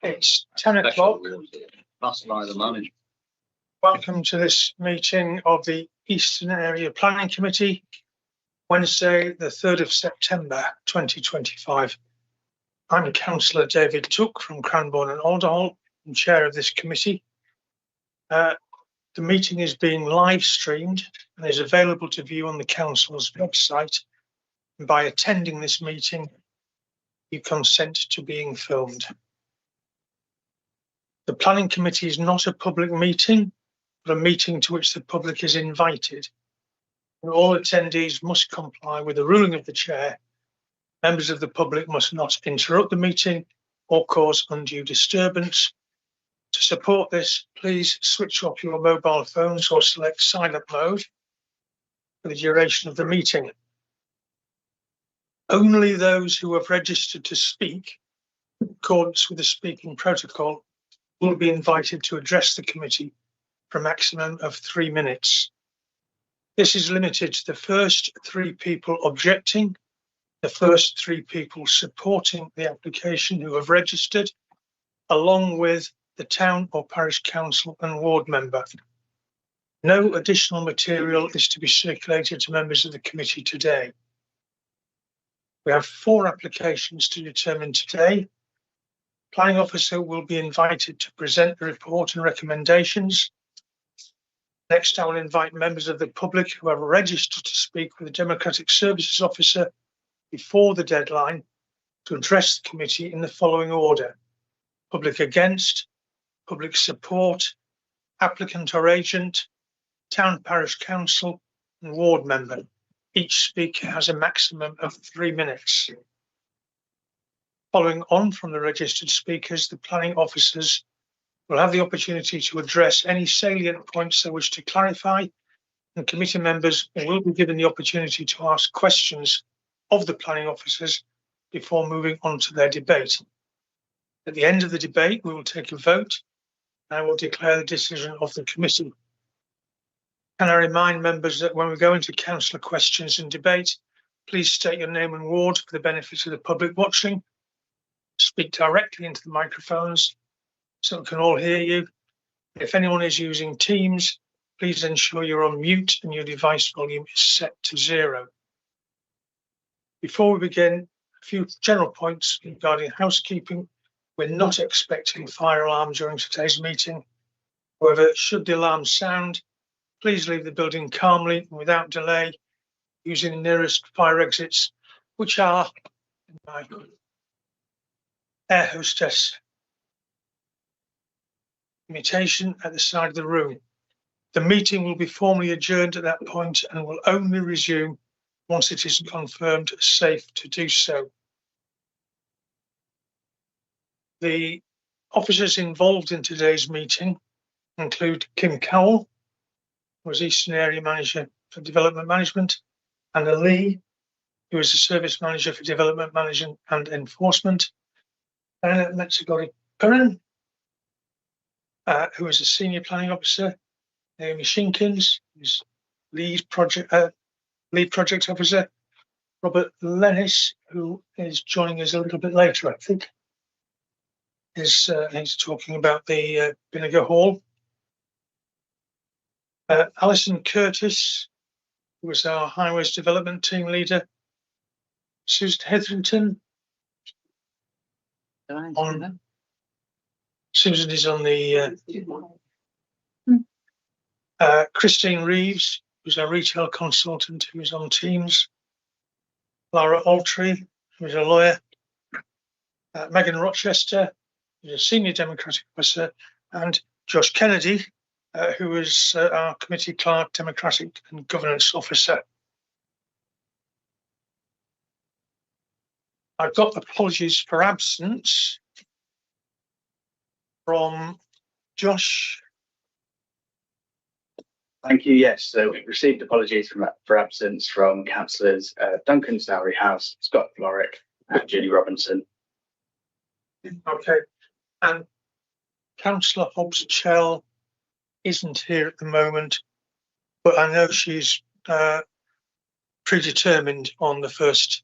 It's 10 o'clock. That's by the manager. Welcome to this meeting of the Eastern Area Planning Committee, Wednesday, the 3rd of September 2025. I'm Councillor David Took from Cranbourne and Alderhall, and chair of this committee. The meeting is being live streamed and is available to view on the council's website. And by attending this meeting, you consent to being filmed. The planning committee is not a public meeting, but a meeting to which the public is invited. And all attendees must comply with the ruling of the chair. Members of the public must not interrupt the meeting or cause undue disturbance. To support this, please switch off your mobile phones or select silent mode for the duration of the meeting. Only those who have registered to speak in accordance with the speaking protocol will be invited to address the committee for a maximum of 3 minutes. This is limited to the first 3 people objecting, the first 3 people supporting the application who have registered, along with the town or parish council and ward member. No additional material is to be circulated to members of the committee today. We have 4 applications to determine today. Planning officer will be invited to present the report and recommendations. Next, I will invite members of the public who have registered to speak with the Democratic Services Officer before the deadline to address the committee in the following order: public against, public support, applicant or agent, town parish council and ward member. Each speaker has a maximum of 3 minutes. Following on from the registered speakers, the planning officers will have the opportunity to address any salient points they wish to clarify, and committee members will be given the opportunity to ask questions of the planning officers before moving on to their debate. At the end of the debate, we will take a vote and I will declare the decision of the committee. Can I remind members that when we go into councillor questions and debate, please state your name and ward for the benefit of the public watching. Speak directly into the microphones so we can all hear you. If anyone is using Teams, please ensure you're on mute and your device volume is set to 0. Before we begin, a few general points regarding housekeeping. We're not expecting fire alarm during today's meeting. However, should the alarm sound, please leave the building calmly and without delay using the nearest fire exits, which are in my air hostess invitation at the side of the room. The meeting will be formally adjourned at that point and will only resume once it is confirmed safe to do so. The officers involved in today's meeting include Kim Cowell, who is Eastern Area Manager for Development Management, Anna Lee, who is the Service Manager for Development Management and Enforcement, Anna Metzigori-Curran, who is a Senior Planning Officer, Naomi Shinkins, who's Lead Project Officer, Robert Lennis, who is joining us a little bit later, I think. He's talking about the Vinegar Hall. Alison Curtis, who is our Highways Development Team Leader. Susan Hetherington. Susan is on the Christine Reeves, who's our retail consultant, who is on Teams. Lara Altree, who is a lawyer. Megan Rochester, who's a senior Democratic officer, and Josh Kennedy, who is our committee clerk, Democratic and Governance Officer. I've got apologies for absence from Josh. Thank you. Yes, so we've received apologies for absence from councillors Duncan Sowery House, Scott Florrick, and Julie Robinson. Okay, and Councillor Hobbs-Chell isn't here at the moment, but I know she's predetermined on the first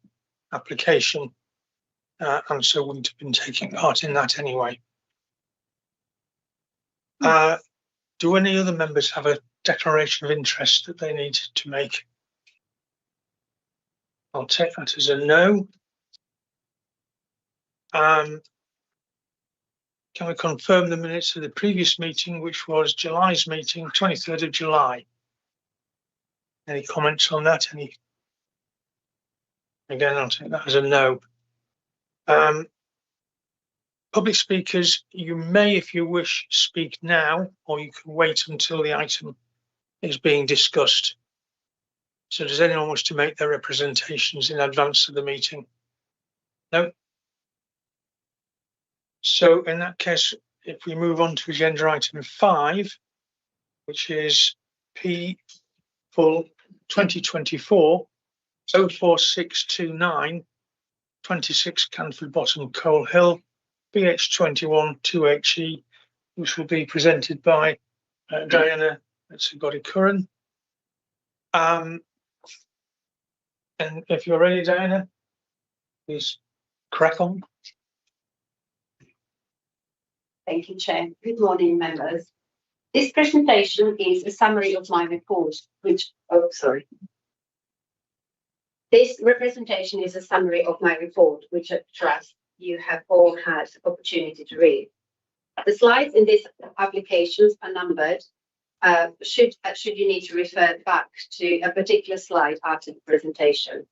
application, and so wouldn't have been taking part in that anyway. Do any other members have a declaration of interest that they need to make? I'll take that as a no. Can we confirm the minutes of the previous meeting, which was July's meeting, 23rd of July? Any comments on that? Again, I'll take that as a no. Public speakers, you may, if you wish, speak now, or you can wait until the item is being discussed. So does anyone wish to make their representations in advance of the meeting? No? So in that case, if we move on to agenda item 5, which is P full 2024 04629 26 Canford Bottom, Coal Hill, BH21 2HE, which will be presented by Diana Tsugori-Curran. And if you're ready, Diana, please crack on. Thank you, Chair. Good morning, members. This presentation is a summary of my report, This representation is a summary of my report, which I trust you have all had opportunity to read. The slides in these applications are numbered. Should you need to refer back to a particular slide after the presentation.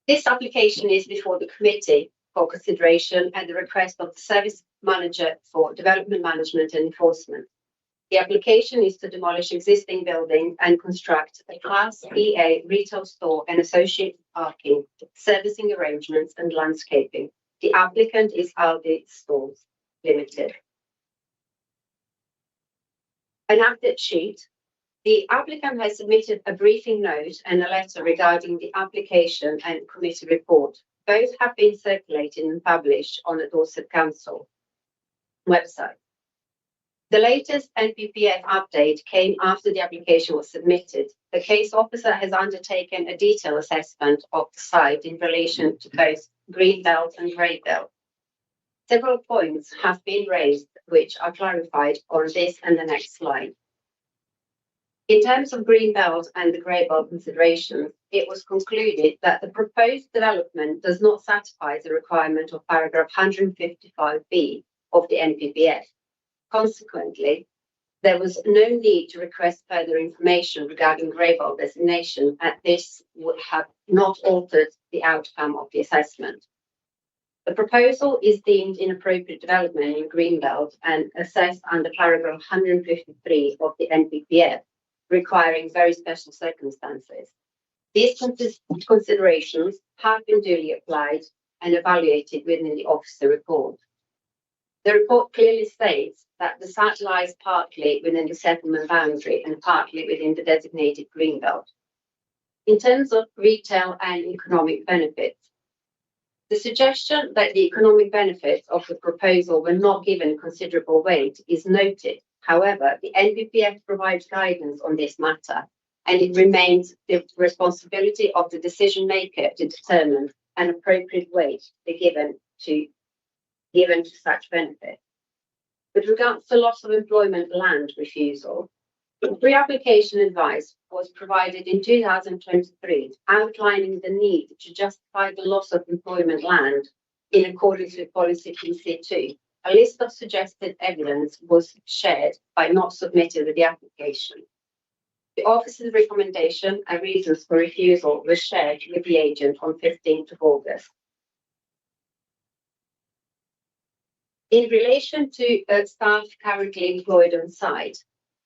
This application is before the committee for consideration at the request of the Service Manager for Development Management and Enforcement. The application is to demolish existing building and construct a Class EA retail store and associated parking, servicing arrangements and landscaping. The applicant is Aldi Stores Limited. An update sheet. The applicant has submitted a briefing note and a letter regarding the application and committee report. Both have been circulated and published on the Dorset Council website. The latest NPPF update came after the application was submitted. The case officer has undertaken a detailed assessment of the site in relation to both green belt and grey belt. Several points have been raised, which are clarified on this and the next slide. In terms of green belt and the grey belt considerations, it was concluded that the proposed development does not satisfy the requirement of paragraph 155B of the NPPF. Consequently, there was no need to request further information regarding grey belt designation, as this would have not altered the outcome of the assessment. The proposal is deemed inappropriate development in green belt and assessed under paragraph 153 of the NPPF, requiring very special circumstances. These considerations have been duly applied and evaluated within the officer report. The report clearly states that the site lies partly within the settlement boundary and partly within the designated green belt. In terms of retail and economic benefits, the suggestion that the economic benefits of the proposal were not given considerable weight is noted. However, the NPPF provides guidance on this matter, and it remains the responsibility of the decision maker to determine an appropriate weight to be given to such benefit. With regards to loss of employment land refusal, pre-application advice was provided in 2023, outlining the need to justify the loss of employment land in accordance with policy PC2. A list of suggested evidence was shared but not submitted with the application. The officer's recommendation and reasons for refusal were shared with the agent on 15th of August. In relation to staff currently employed on site,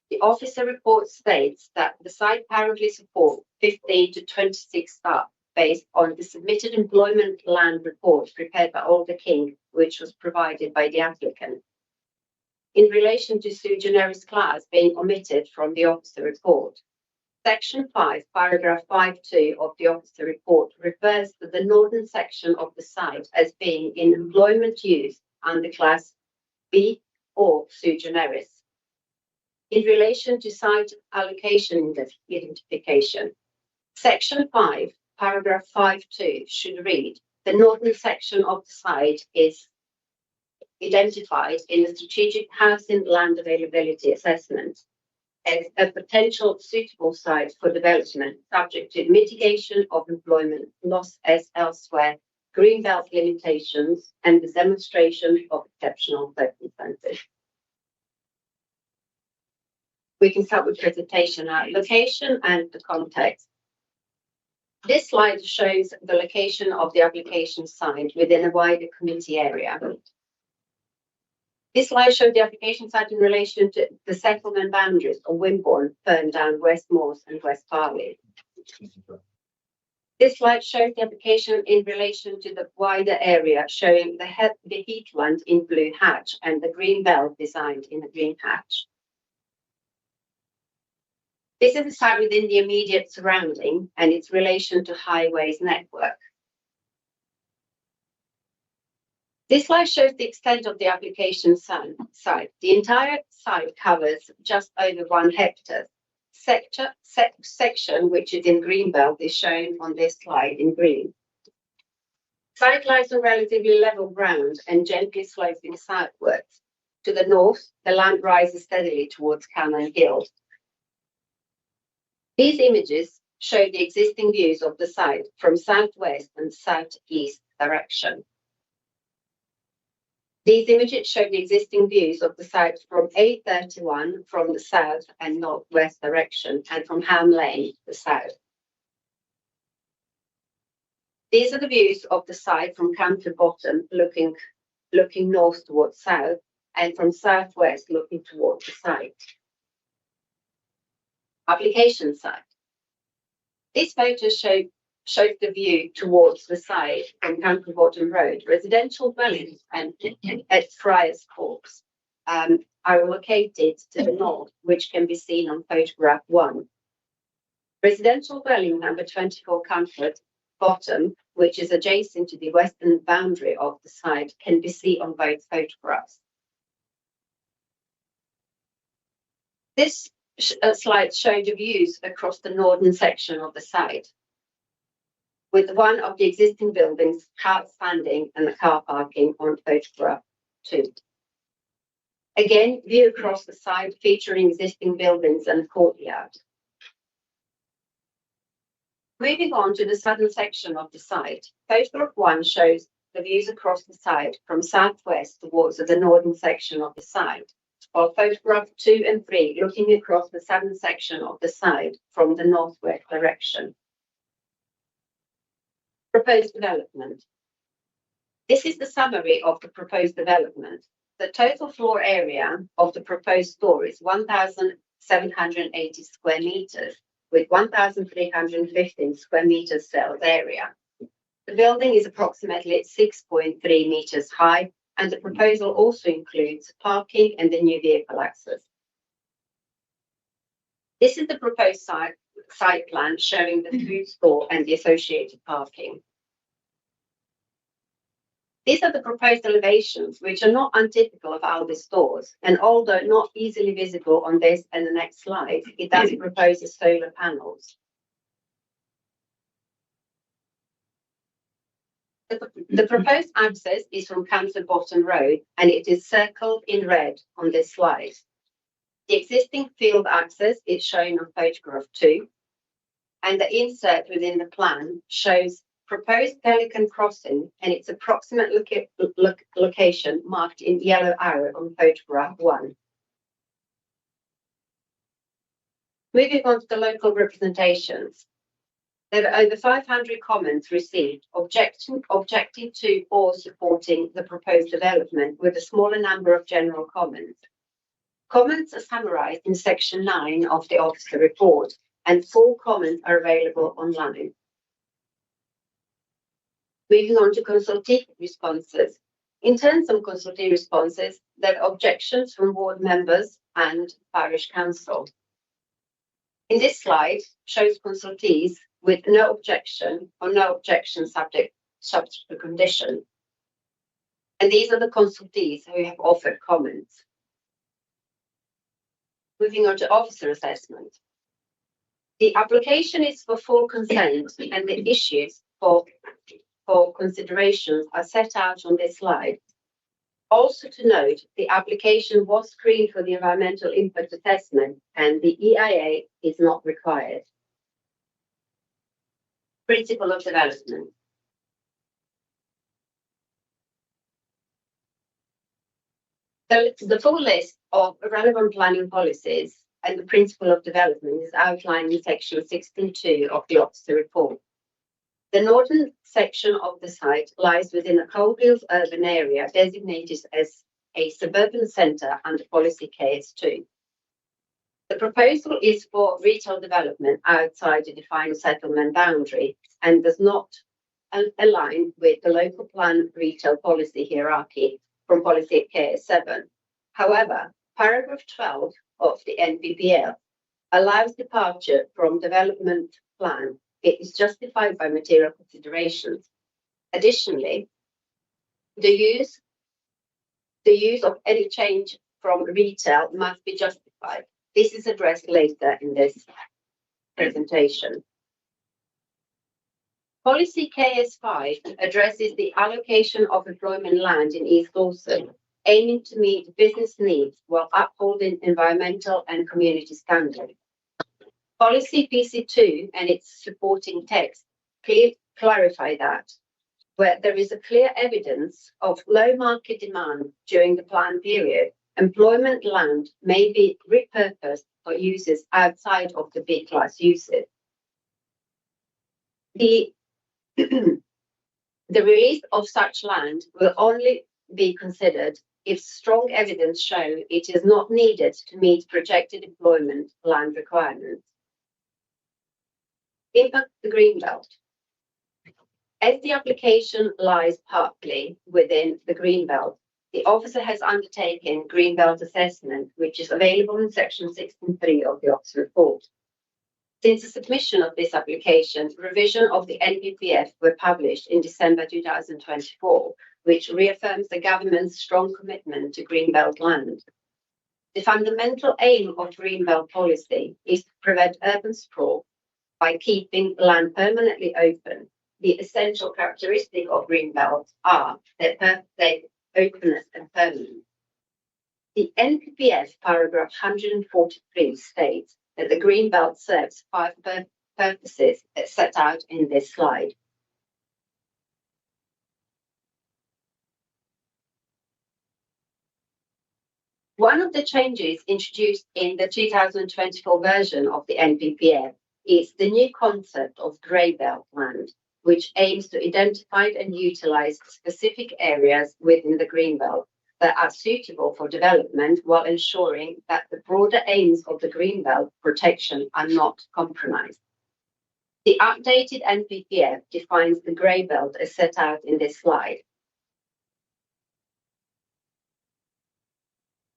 the officer report states that the site currently supports 15 to 26 staff based on the submitted employment land report prepared by Alder King, which was provided by the applicant. In relation to sui generis class being omitted from the officer report, Section 5, paragraph 5.2 of the officer report refers to the northern section of the site as being in employment use under class B or sui generis. In relation to site allocation identification, Section 5, paragraph 5.2 should read, the northern section of the site is identified in the strategic housing land availability assessment as a potential suitable site for development, subject to mitigation of employment loss as elsewhere, greenbelt limitations, and the demonstration of exceptional circumstances. We can start with presentation, location and the context. This slide shows the location of the application site within a wider community area. This slide shows the application site in relation to the settlement boundaries of Wimborne, Ferndown, West Moors and West Farley. This slide shows the application in relation to the wider area, showing the heathland in blue hatch and the green belt designed in the green hatch. This is a site within the immediate surrounding and its relation to highways network. This slide shows the extent of the application site. The entire site covers just over 1 hectare. Section, which is in greenbelt, is shown on this slide in green. Site lies on relatively level ground and gently sloping southwards. To the north, the land rises steadily towards Cannon Hill. These images show the existing views of the site from southwest and southeast direction. These images show the existing views of the site from A31 from the south and northwest direction and from Ham Lane, the south. These are the views of the site from Canter Bottom looking north towards south and from southwest looking towards the site. Application site. This photo shows the view towards the site from Canter Bottom Road. Residential dwellings and at Friars Corps are located to the north, which can be seen on photograph 1. Residential dwelling number 24 Canter Bottom, which is adjacent to the western boundary of the site, can be seen on both photographs. This slide showed the views across the northern section of the site, with one of the existing buildings, car standing and the car parking on photograph 2. Again, view across the site featuring existing buildings and courtyard. Moving on to the southern section of the site, photograph 1 shows the views across the site from southwest towards the northern section of the site, while photograph 2 and 3 looking across the southern section of the site from the northwest direction. Proposed development. This is the summary of the proposed development. The total floor area of the proposed store is 1,780 square meters, with 1,315 square meters sales area. The building is approximately 6.3 meters high, and the proposal also includes parking and the new vehicle access. This is the proposed site plan showing the food store and the associated parking. These are the proposed elevations, which are not untypical of Aldi stores, and although not easily visible on this and the next slide, it does propose the solar panels. The proposed access is from Canter Bottom Road, and it is circled in red on this slide. The existing field access is shown on photograph 2, and the insert within the plan shows proposed Pelican Crossing and its approximate location marked in yellow arrow on photograph 1. Moving on to the local representations. There were over 500 comments received objecting to or supporting the proposed development, with a smaller number of general comments. Comments are summarised in section 9 of the officer report, and full comments are available online. Moving on to consultative responses. In terms of consultative responses, there are objections from ward members and parish council. In this slide, shows consultees with no objection or no objection subject to condition. And these are the consultees who have offered comments. Moving on to officer assessment. The application is for full consent, and the issues for considerations are set out on this slide. Also to note, the application was screened for the environmental impact assessment and the EIA is not required. Principle of development. The full list of relevant planning policies and the principle of development is outlined in section 16.2 of the officer report. The northern section of the site lies within a coalfields urban area designated as a suburban centre under policy KS2. The proposal is for retail development outside the defined settlement boundary and does not align with the local plan retail policy hierarchy from policy KS7. However, paragraph 12 of the NPPL allows departure from development plan. It is justified by material considerations. Additionally, the use of any change from retail must be justified. This is addressed later in this presentation. Policy KS5 addresses the allocation of employment land in East Dorset, aiming to meet business needs while upholding environmental and community standards. Policy PC2 and its supporting text clarify that where there is a clear evidence of low market demand during the plan period, employment land may be repurposed for uses outside of the B-class uses. The release of such land will only be considered if strong evidence show it is not needed to meet projected employment land requirements. Impact the Greenbelt. As the application lies partly within the Greenbelt, the officer has undertaken Greenbelt assessment, which is available in section 16.3 of the officer report. Since the submission of this application, revision of the NPPF were published in December 2024, which reaffirms the government's strong commitment to Greenbelt land. The fundamental aim of Greenbelt policy is to prevent urban sprawl by keeping land permanently open. The essential characteristic of Greenbelt are their openness and permanence. The NPPF paragraph 143 states that the Greenbelt serves 5 purposes as set out in this slide. One of the changes introduced in the 2024 version of the NPPF is the new concept of grey belt land, which aims to identify and utilise specific areas within the Greenbelt that are suitable for development while ensuring that the broader aims of the Greenbelt protection are not compromised. The updated NPPF defines the grey belt as set out in this slide.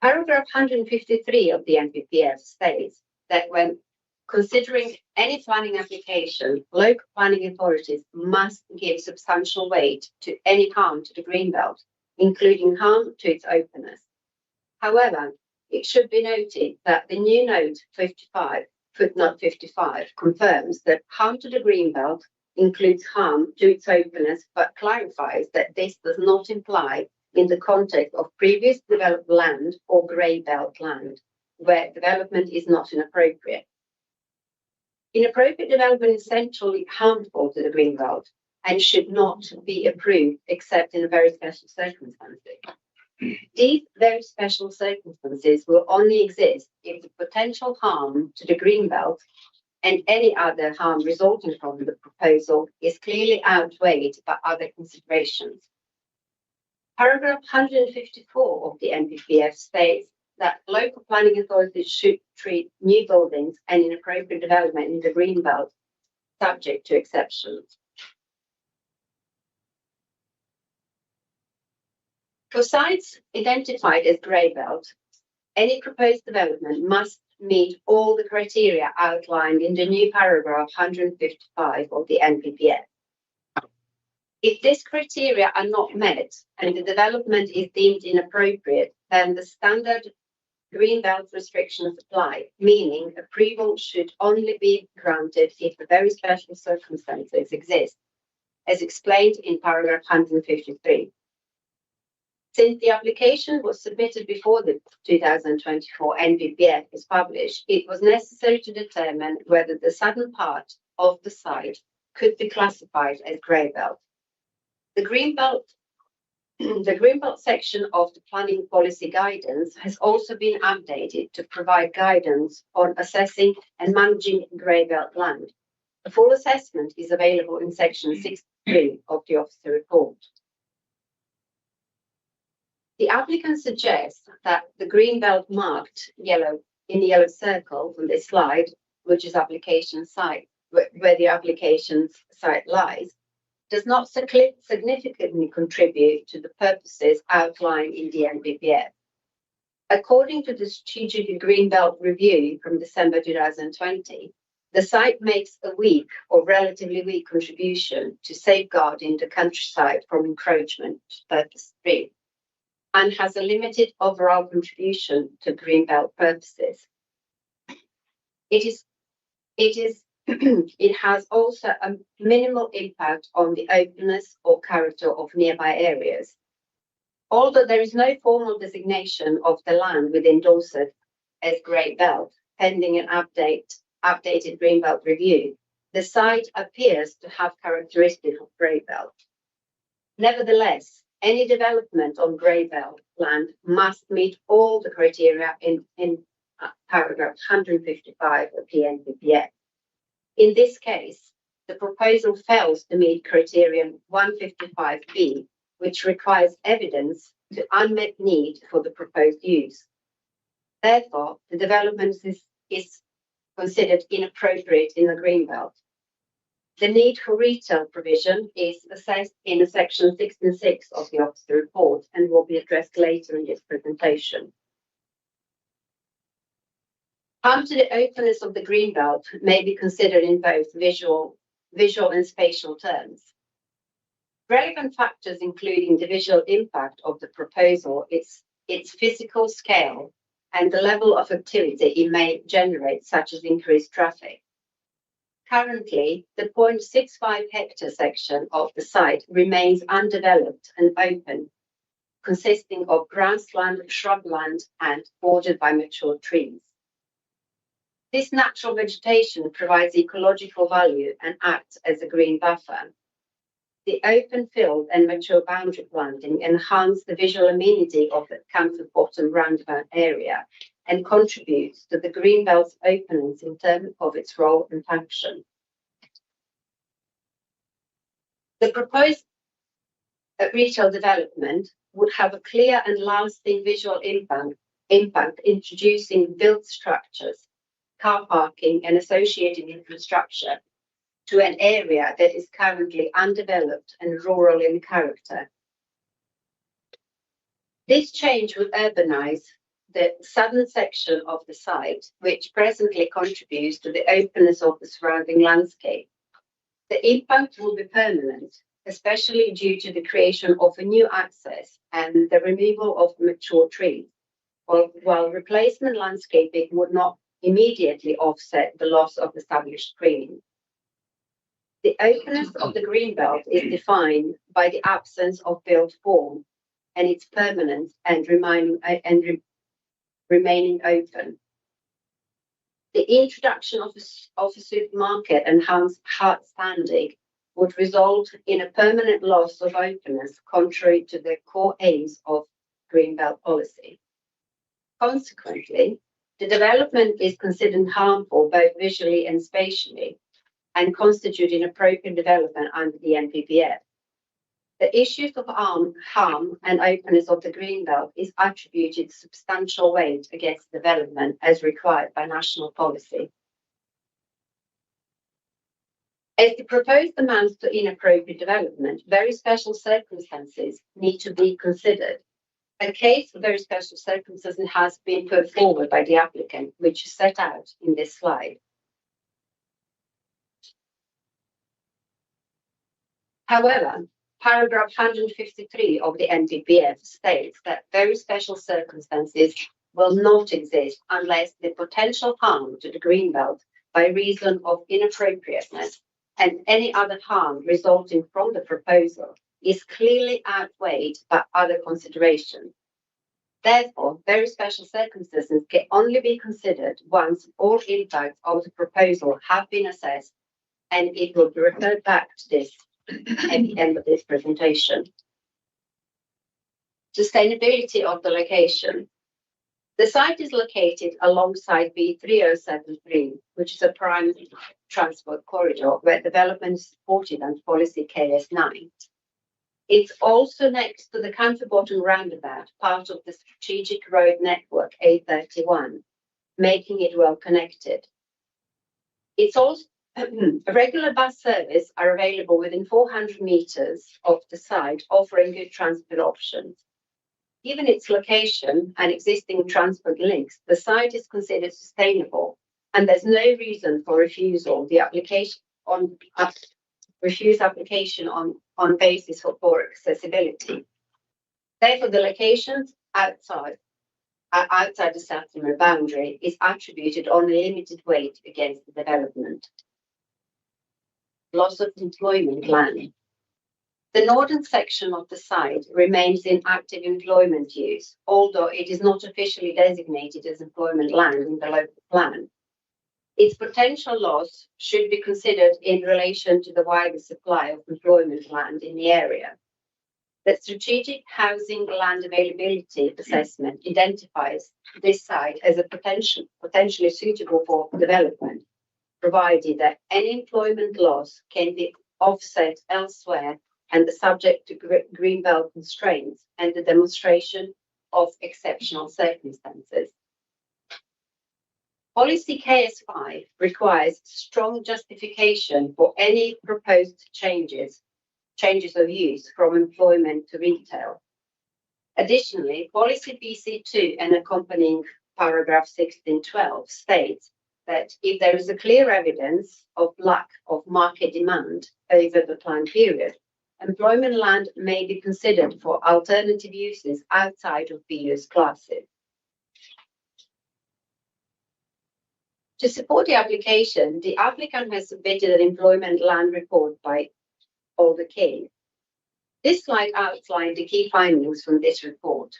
Paragraph 153 of the NPPF states that when considering any planning application, local planning authorities must give substantial weight to any harm to the Greenbelt, including harm to its openness. However, it should be noted that the new note 55, footnote 55, confirms that harm to the Greenbelt includes harm to its openness, but clarifies that this does not imply in the context of previous developed land or grey belt land, where development is not inappropriate. Inappropriate development is essentially harmful to the Greenbelt and should not be approved except in very special circumstances. These very special circumstances will only exist if the potential harm to the Greenbelt and any other harm resulting from the proposal is clearly outweighed by other considerations. Paragraph 154 of the NPPF states that local planning authorities should treat new buildings and inappropriate development in the Greenbelt subject to exceptions. For sites identified as grey belt, any proposed development must meet all the criteria outlined in the new paragraph 155 of the NPPF. If these criteria are not met and the development is deemed inappropriate, then the standard Greenbelt restrictions apply, meaning approval should only be granted if the very special circumstances exist, as explained in paragraph 153. Since the application was submitted before the 2024 NPPF was published, it was necessary to determine whether the southern part of the site could be classified as grey belt. The Greenbelt section of the planning policy guidance has also been updated to provide guidance on assessing and managing grey belt land. A full assessment is available in section 63 of the officer report. The applicant suggests that the green belt marked yellow in the yellow circle on this slide, which is application site, where the application site lies, does not significantly contribute to the purposes outlined in the NPPF. According to the Strategic Green Belt Review from December 2020, the site makes a weak or relatively weak contribution to safeguarding the countryside from encroachment, purpose 3, and has a limited overall contribution to green belt purposes. It has also a minimal impact on the openness or character of nearby areas. Although there is no formal designation of the land within Dorset as grey belt, pending an updated green belt review, the site appears to have characteristics of grey belt. Nevertheless, any development on grey belt land must meet all the criteria in paragraph 155 of the NPPF. In this case, the proposal fails to meet criterion 155B, which requires evidence to unmet need for the proposed use. Therefore, the development is considered inappropriate in the greenbelt. The need for retail provision is assessed in section 66 of the officer report and will be addressed later in this presentation. Harm to the openness of the greenbelt may be considered in both visual and spatial terms. Relevant factors including the visual impact of the proposal, its physical scale, and the level of activity it may generate, such as increased traffic. Currently, the 0.65 hectare section of the site remains undeveloped and open, consisting of grassland, shrubland, and bordered by mature trees. This natural vegetation provides ecological value and acts as a green buffer. The open field and mature boundary planting enhance the visual amenity of the Camford Bottom roundabout area and contributes to the greenbelt's openness in terms of its role and function. The proposed retail development would have a clear and lasting visual impact introducing built structures, car parking and associated infrastructure to an area that is currently undeveloped and rural in character. This change would urbanize the southern section of the site, which presently contributes to the openness of the surrounding landscape. The impact will be permanent, especially due to the creation of a new access and the removal of mature trees, while replacement landscaping would not immediately offset the loss of established greening. The openness of the greenbelt is defined by the absence of built form and its permanence and remaining open. The introduction of a supermarket and hard standing would result in a permanent loss of openness, contrary to the core aims of greenbelt policy. Consequently, the development is considered harmful both visually and spatially and constitute inappropriate development under the NPPF. The issues of harm and openness of the greenbelt is attributed substantial weight against development as required by national policy. As the proposed amounts to inappropriate development, very special circumstances need to be considered. A case of very special circumstances has been put forward by the applicant, which is set out in this slide. However, paragraph 153 of the NPPF states that very special circumstances will not exist unless the potential harm to the greenbelt by reason of inappropriateness and any other harm resulting from the proposal is clearly outweighed by other considerations. Therefore, very special circumstances can only be considered once all impacts of the proposal have been assessed, and it will be referred back to this at the end of this presentation. Sustainability of the location. The site is located alongside B3073, which is a prime transport corridor where development is supported under policy KS9. It's also next to the Country Bottom roundabout, part of the strategic road network A31, making it well connected. It's also regular bus service are available within 400 meters of the site, offering good transport options. Given its location and existing transport links, the site is considered sustainable, and there's no reason for refusal. The application refuse application on basis of poor accessibility. Therefore, the locations outside the settlement boundary is attributed only limited weight against the development. Loss of employment land. The northern section of the site remains in active employment use, although it is not officially designated as employment land in the local plan. Its potential loss should be considered in relation to the wider supply of employment land in the area. The strategic housing land availability assessment identifies this site as a potentially suitable for development, provided that any employment loss can be offset elsewhere and the subject to greenbelt constraints and the demonstration of exceptional circumstances. Policy KS5 requires strong justification for any proposed changes of use from employment to retail. Additionally, Policy BC2 and accompanying paragraph 1612 states that if there is a clear evidence of lack of market demand over the time period, employment land may be considered for alternative uses outside of BU's classes. To support the application, the applicant has submitted an employment land report by Alder King. This slide outlines the key findings from this report.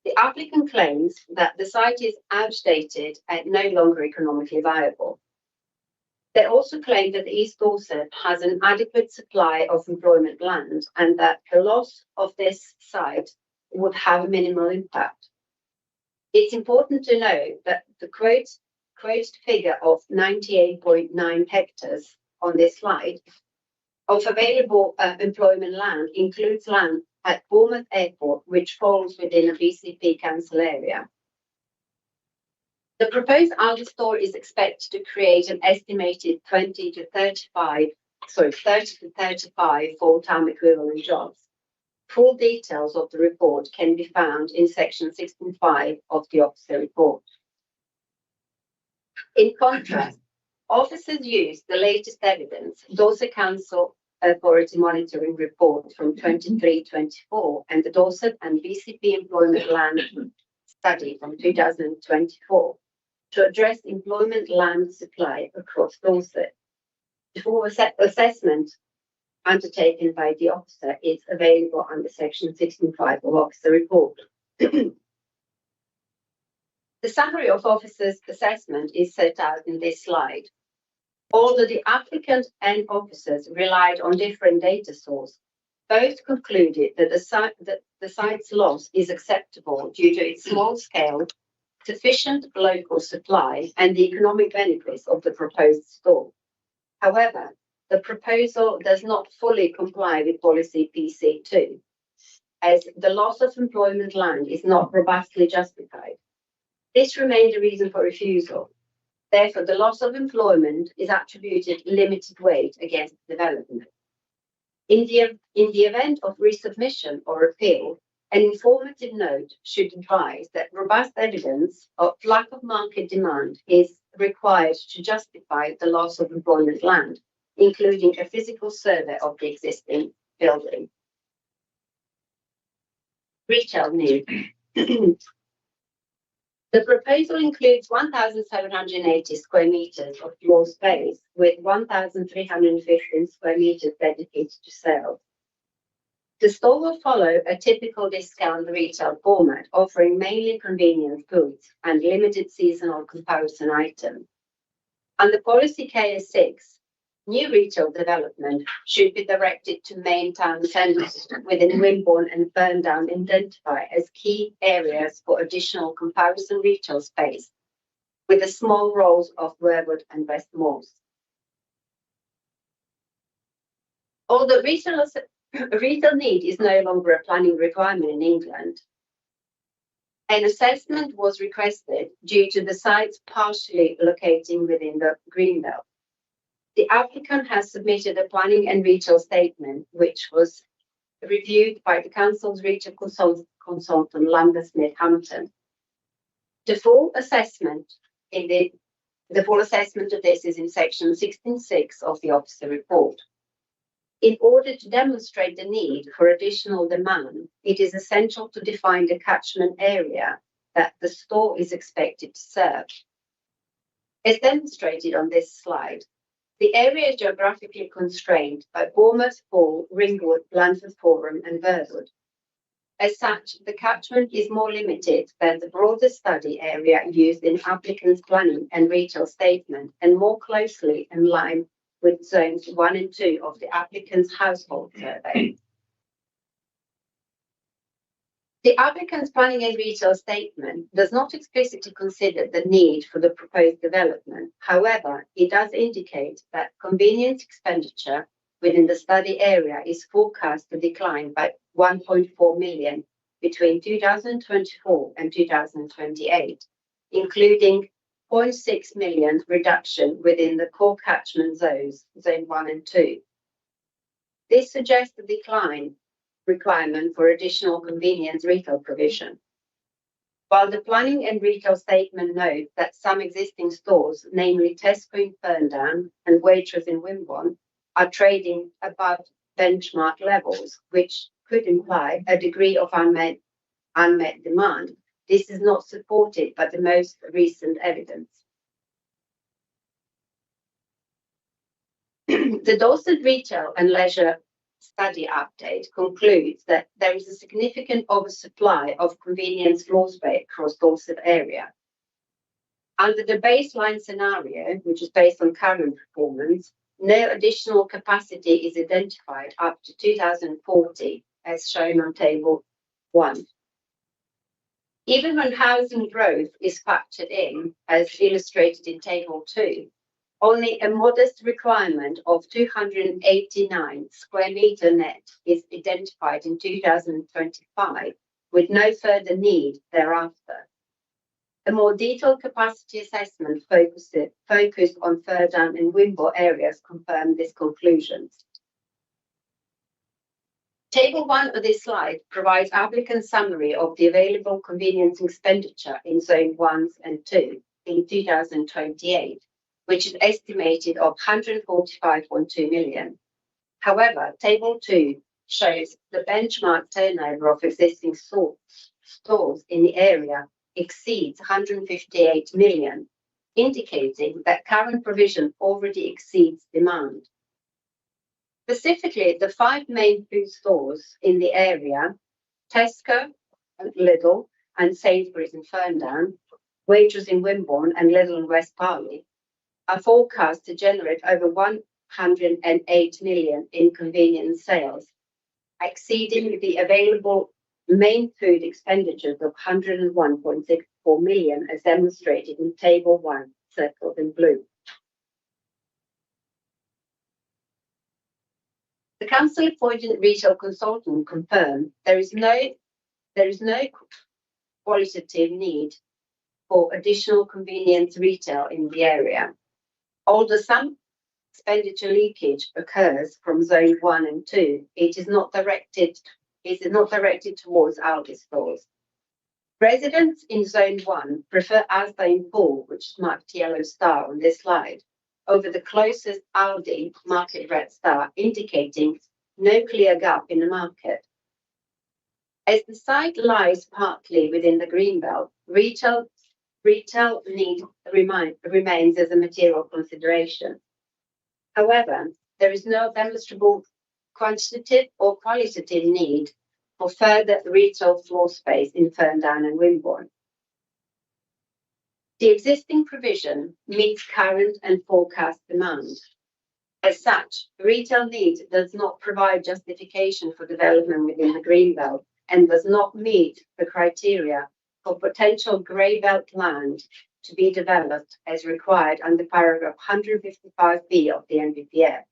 The applicant claims that the site is outdated and no longer economically viable. They also claim that East Dorset has an adequate supply of employment land and that the loss of this site would have a minimal impact. It's important to note that the quoted figure of 98.9 hectares on this slide of available employment land includes land at Bournemouth Airport, which falls within a BCP council area. The proposed Alder store is expected to create an estimated 30 to 35 full-time equivalent jobs. Full details of the report can be found in section 16.5 of the officer report. In contrast, officers use the latest evidence, Dorset Council Authority Monitoring Report from 23-24 and the Dorset and BCP Employment Land Study from 2024 to address employment land supply across Dorset. The full assessment undertaken by the officer is available under section 16.5 of officer report. The summary of officer's assessment is set out in this slide. Although the applicant and officers relied on different data sources, both concluded that the site's loss is acceptable due to its small scale, sufficient local supply, and the economic benefits of the proposed store. However, the proposal does not fully comply with policy PC2, as the loss of employment land is not robustly justified. This remained a reason for refusal. Therefore, the loss of employment is attributed limited weight against development. In the event of resubmission or appeal, an informative note should advise that robust evidence of lack of market demand is required to justify the loss of employment land, including a physical survey of the existing building. Retail need. The proposal includes 1,780 square meters of floor space with 1,315 square meters dedicated to sales. The store will follow a typical discount retail format, offering mainly convenience goods and limited seasonal comparison items. Under policy KS6, new retail development should be directed to main town centres within Wimborne and Ferndown identified as key areas for additional comparison retail space, with the small roles of Werewood and West Moors. Although retail need is no longer a planning requirement in England, an assessment was requested due to the sites partially locating within the Greenbelt. The applicant has submitted a planning and retail statement, which was reviewed by the Council's retail consultant, Lambert Smith Hampton. The full assessment of this is in section 16.6 of the officer report. In order to demonstrate the need for additional demand, it is essential to define the catchment area that the store is expected to serve. As demonstrated on this slide, the area is geographically constrained by Bournemouth, Hall, Ringwood, Blandford Forum and Verwood. As such, the catchment is more limited than the broader study area used in applicant's planning and retail statement and more closely in line with zones 1 and 2 of the applicant's household survey. The applicant's planning and retail statement does not explicitly consider the need for the proposed development. However, it does indicate that convenience expenditure within the study area is forecast to decline by 1.4 million between 2024 and 2028, including 0.6 million reduction within the core catchment zones, zone 1 and 2. This suggests a decline requirement for additional convenience retail provision. While the planning and retail statement notes that some existing stores, namely Tesco in Ferndown and Waitrose in Wimborne, are trading above benchmark levels, which could imply a degree of unmet demand, this is not supported by the most recent evidence. The Dorset Retail and Leisure Study Update concludes that there is a significant oversupply of convenience floor space across Dorset area. Under the baseline scenario, which is based on current performance, no additional capacity is identified up to 2040, as shown on table 1. Even when housing growth is factored in, as illustrated in table 2, only a modest requirement of 289 square metre net is identified in 2025, with no further need thereafter. A more detailed capacity assessment focused on Ferndown and Wimborne areas confirmed this conclusion. Table 1 of this slide provides applicant summary of the available convenience expenditure in zone 1 and 2 in 2028, which is estimated of 145.2 million. However, table 2 shows the benchmark turnover of existing stores in the area exceeds 158 million, indicating that current provision already exceeds demand. Specifically, the 5 main food stores in the area, Tesco, Lidl and Sainsbury's in Ferndown, Waitrose in Wimborne and Lidl in West Parley, are forecast to generate over 108 million in convenience sales, exceeding the available main food expenditures of 101.64 million as demonstrated in table 1, circled in blue. The council appointed retail consultant confirmed there is no qualitative need for additional convenience retail in the area. Although some expenditure leakage occurs from zone 1 and 2, it is not directed towards Aldi stores. Residents in zone 1 prefer Asda in Poole, which is marked yellow star on this slide, over the closest Aldi market red star, indicating no clear gap in the market. As the site lies partly within the Greenbelt, retail need remains as a material consideration. However, there is no demonstrable quantitative or qualitative need for further retail floor space in Ferndown and Wimborne. The existing provision meets current and forecast demand. As such, retail need does not provide justification for development within the Greenbelt and does not meet the criteria for potential grey belt land to be developed as required under paragraph 155B of the NBPF.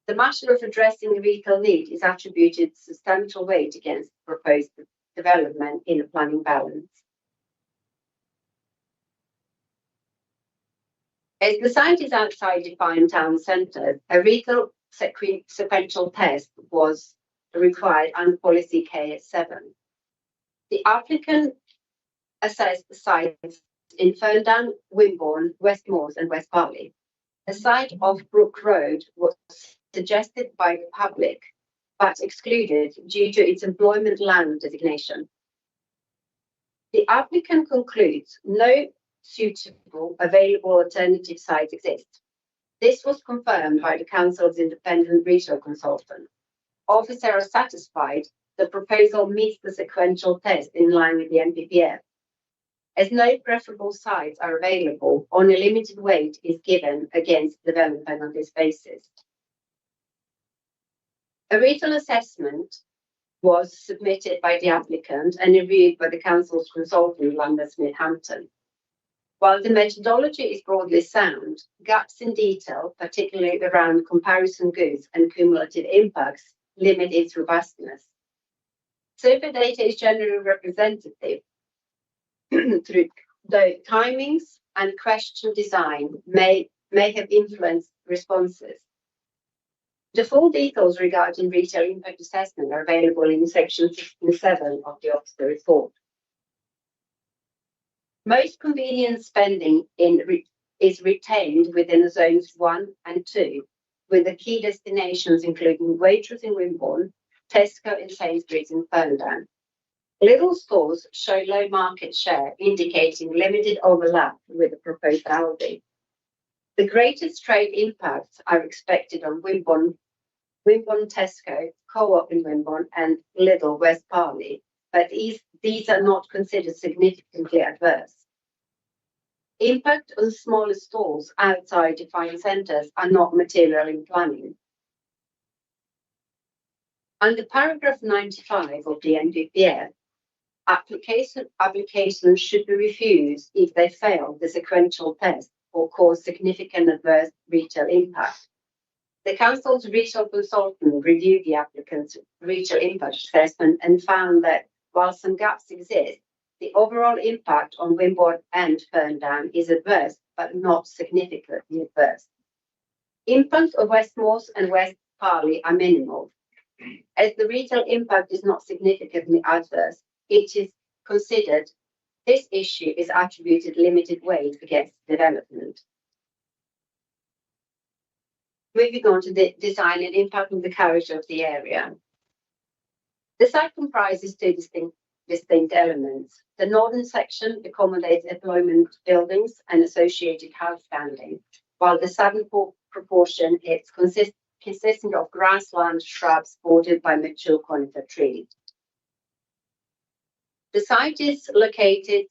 The matter of addressing the retail need is attributed substantial weight against the proposed development in a planning balance. As the site is outside defined town centres, a retail sequential test was required under policy KS7. The applicant assessed the sites in Ferndown, Wimborne, West Moors and West Barley. The site of Brook Road was suggested by the public but excluded due to its employment land designation. The applicant concludes no suitable available alternative sites exist. This was confirmed by the Council's independent retail consultant. Officers are satisfied the proposal meets the sequential test in line with the NPPF. As no preferable sites are available, only limited weight is given against development on this basis. A retail assessment was submitted by the applicant and reviewed by the Council's consultant, Lambert Smith Hampton. While the methodology is broadly sound, gaps in detail, particularly around comparison goods and cumulative impacts, limit its robustness. Survey data is generally representative, though timings and question design may have influenced responses. The full details regarding retail impact assessment are available in section 67 of the officer report. Most convenience spending is retained within zones 1 and 2, with the key destinations including Waitrose in Wimborne, Tesco and Sainsbury's in Ferndown. Little stores show low market share, indicating limited overlap with the proposed Aldi. The greatest trade impacts are expected on Wimborne Tesco, Co-op in Wimborne and Lidl West Barley, but these are not considered significantly adverse. Impact on smaller stores outside defined centres are not material in planning. Under paragraph 95 of the NBPF, applications should be refused if they fail the sequential test or cause significant adverse retail impact. The Council's retail consultant reviewed the applicant's retail impact assessment and found that while some gaps exist, the overall impact on Wimborne and Ferndown is adverse, but not significantly adverse. Impact of West Moors and West Barley are minimal. As the retail impact is not significantly adverse, it is considered this issue is attributed limited weight against development. Moving on to the design and impact on the character of the area. The site comprises two distinct elements. The northern section accommodates employment buildings and associated house standing, while the southern proportion is consisting of grassland shrubs bordered by mature conifer trees. The site is located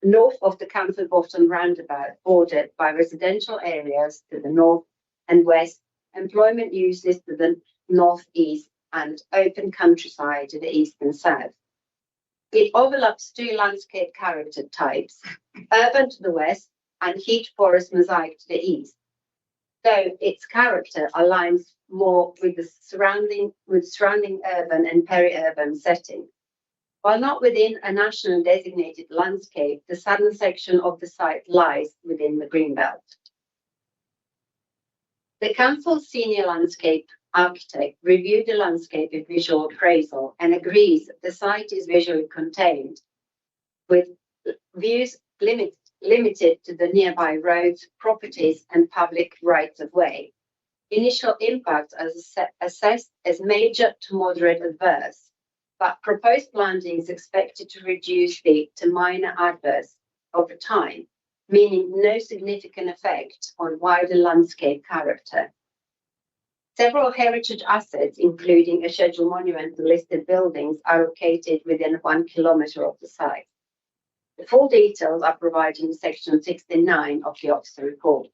north of the Camford Bottom roundabout, bordered by residential areas to the north and west, employment uses to the northeast, and open countryside to the east and south. It overlaps two landscape character types, urban to the west and heath forest mosaic to the east, though its character aligns more with the surrounding urban and peri-urban setting. While not within a national designated landscape, the southern section of the site lies within the Greenbelt. The Council's senior landscape architect reviewed the landscape and visual appraisal and agrees the site is visually contained, with views limited to the nearby roads, properties and public rights of way. Initial impact is assessed as major to moderate adverse, but proposed planting is expected to reduce the to minor adverse over time, meaning no significant effect on wider landscape character. Several heritage assets, including a scheduled monument and listed buildings, are located within 1 kilometre of the site. The full details are provided in section 69 of the officer report.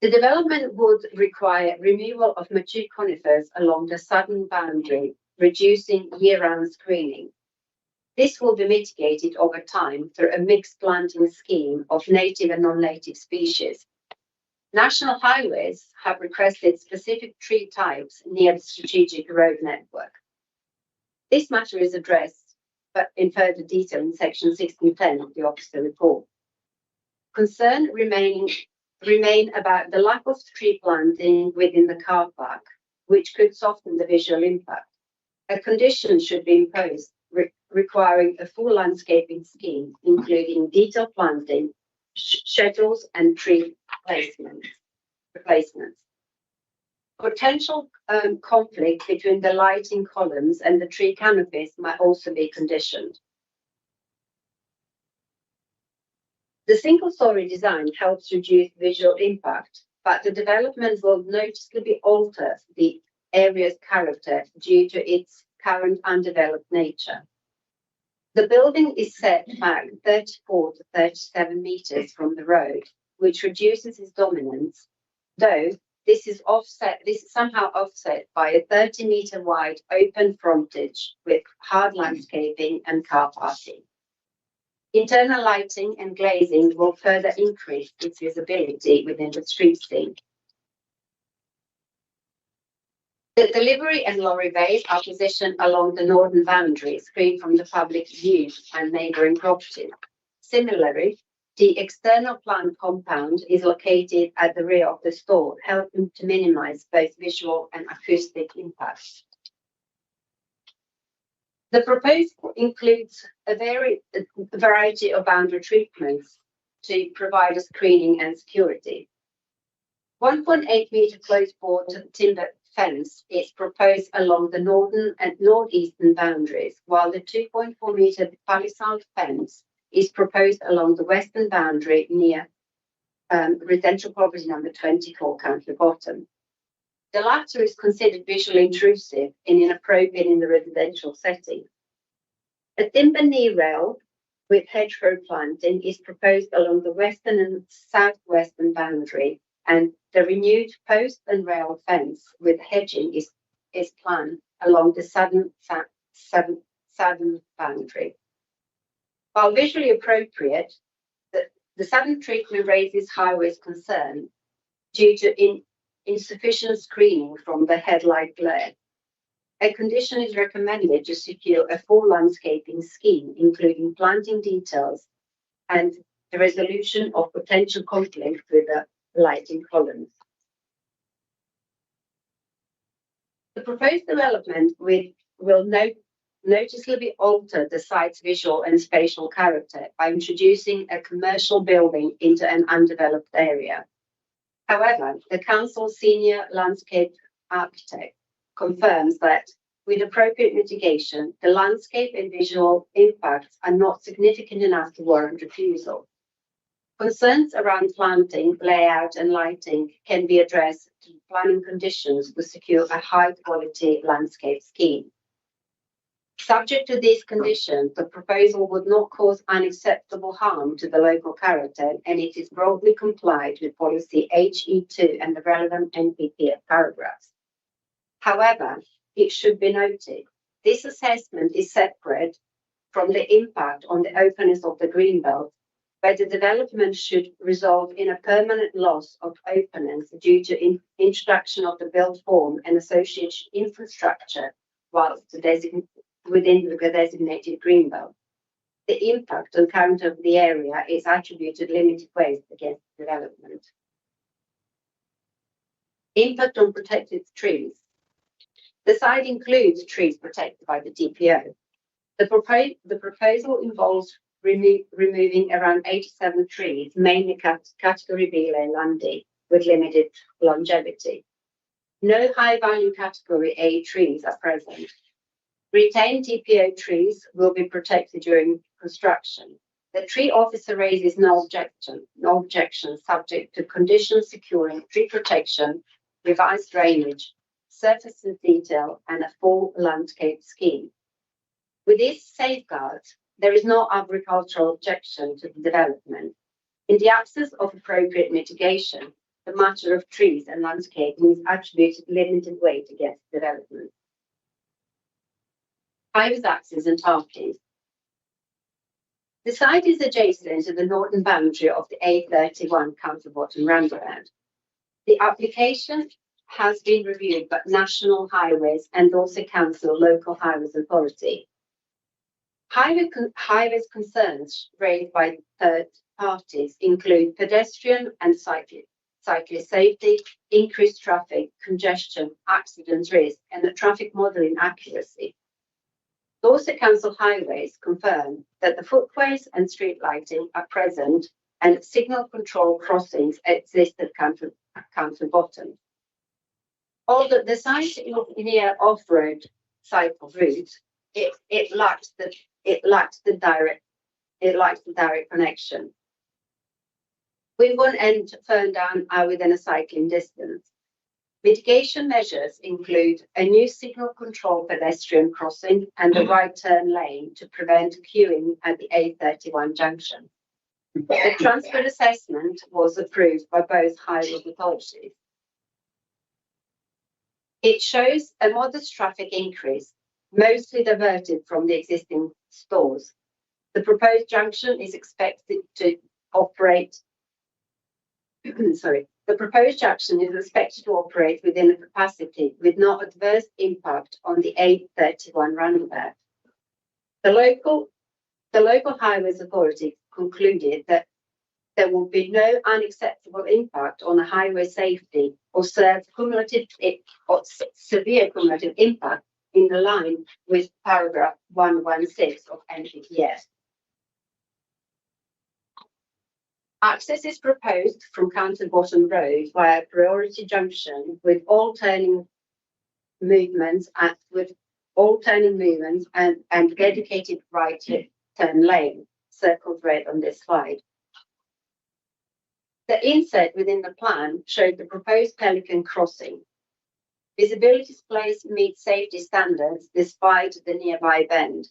The development would require removal of mature conifers along the southern boundary, reducing year-round screening. This will be mitigated over time through a mixed planting scheme of native and non-native species. National highways have requested specific tree types near the strategic road network. This matter is addressed but in further detail in section 1610 of the officer report. Concern remain about the lack of tree planting within the car park, which could soften the visual impact. A condition should be imposed requiring a full landscaping scheme, including detailed planting, schedules and tree replacements. Potential conflict between the lighting columns and the tree canopies might also be conditioned. The single-story design helps reduce visual impact, but the development will noticeably alter the area's character due to its current undeveloped nature. The building is set back 34 to 37 metres from the road, which reduces its dominance, though this is somehow offset by a 30-metre wide open frontage with hard landscaping and car parking. Internal lighting and glazing will further increase its visibility within the street scene. The delivery and lorry bays are positioned along the northern boundary, screened from the public view and neighbouring properties. Similarly, the external plant compound is located at the rear of the store, helping to minimise both visual and acoustic impacts. The proposal includes a variety of boundary treatments to provide a screening and security. 1.8 metre closed board timber fence is proposed along the northern and northeastern boundaries, while the 2.4 metre palisade fence is proposed along the western boundary near residential property number 24, Country Bottom. The latter is considered visually intrusive and inappropriate in the residential setting. A timber knee rail with hedgerow planting is proposed along the western and southwestern boundary, and the renewed post and rail fence with hedging is planned along the southern boundary. While visually appropriate, the southern treatment raises highways concern due to insufficient screening from the headlight glare. A condition is recommended to secure a full landscaping scheme, including planting details and the resolution of potential conflict with the lighting columns. The proposed development will noticeably alter the site's visual and spatial character by introducing a commercial building into an undeveloped area. However, the council's senior landscape architect confirms that with appropriate mitigation, the landscape and visual impacts are not significant enough to warrant refusal. Concerns around planting, layout and lighting can be addressed through planning conditions to secure a high-quality landscape scheme. Subject to these conditions, the proposal would not cause unacceptable harm to the local character, and it is broadly complied with policy HE2 and the relevant NPPF paragraphs. However, it should be noted, this assessment is separate from the impact on the openness of the greenbelt, where the development should result in a permanent loss of openness due to introduction of the built form and associated infrastructure whilst within the designated greenbelt. The impact on character of the area is attributed limited weight against development. Impact on protected trees. The site includes trees protected by the DPO. The proposal involves removing around 87 trees, mainly category B Leylandii, with limited longevity. No high-value category A trees are present. Retained DPO trees will be protected during construction. The tree officer raises no objection subject to conditions securing tree protection, revised drainage, surface detail, and a full landscape scheme. With these safeguards, there is no agricultural objection to the development. In the absence of appropriate mitigation, the matter of trees and landscaping is attributed limited weight against development. Highways access and parking. The site is adjacent to the northern boundary of the A31 Counter-Bottom roundabout. The application has been reviewed by National Highways and Dorset Council Local Highways Authority. Highways concerns raised by third parties include pedestrian and cyclist safety, increased traffic, congestion, accident risk, and the traffic modelling accuracy. Dorset Council Highways confirm that the footways and street lighting are present and signal control crossings exist at Council Bottom. Although the site is near off-road cycle routes, it lacks the direct connection. Wimborne and Ferndown are within a cycling distance. Mitigation measures include a new signal control pedestrian crossing and the right turn lane to prevent queuing at the A31 junction. The transport assessment was approved by both highway authorities. It shows a modest traffic increase, mostly diverted from the existing stores. The proposed junction is expected to operate The proposed junction is expected to operate within a capacity with no adverse impact on the A31 roundabout. The local highways authority concluded that there will be no unacceptable impact on the highway safety or severe cumulative impact in line with paragraph 116 of NPPF. Access is proposed from Counter Bottom Road via Priority Junction with all turning movements and dedicated right turn lane, circled red on this slide. The inset within the plan showed the proposed Pelican crossing. Visibility displays meet safety standards despite the nearby bend.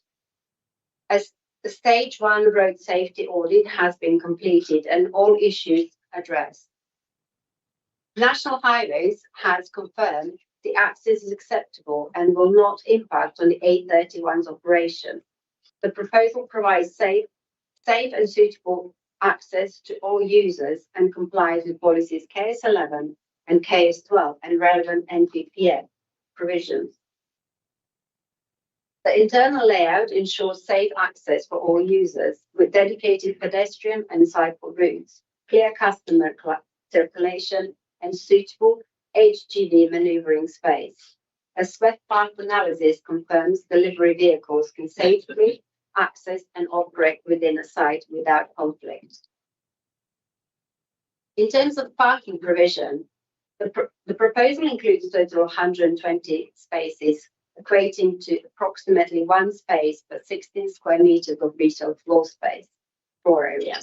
As the stage 1 road safety audit has been completed and all issues addressed. National Highways has confirmed the access is acceptable and will not impact on the A31's operation. The proposal provides safe and suitable access to all users and complies with policies KS11 and KS12 and relevant NPPF provisions. The internal layout ensures safe access for all users with dedicated pedestrian and cycle routes, clear customer circulation, and suitable HGV manoeuvring space. A swept path analysis confirms delivery vehicles can safely access and operate within a site without conflict. In terms of parking provision, the proposal includes a total of 120 spaces, equating to approximately 1 space per 16 square meters of retail floor area.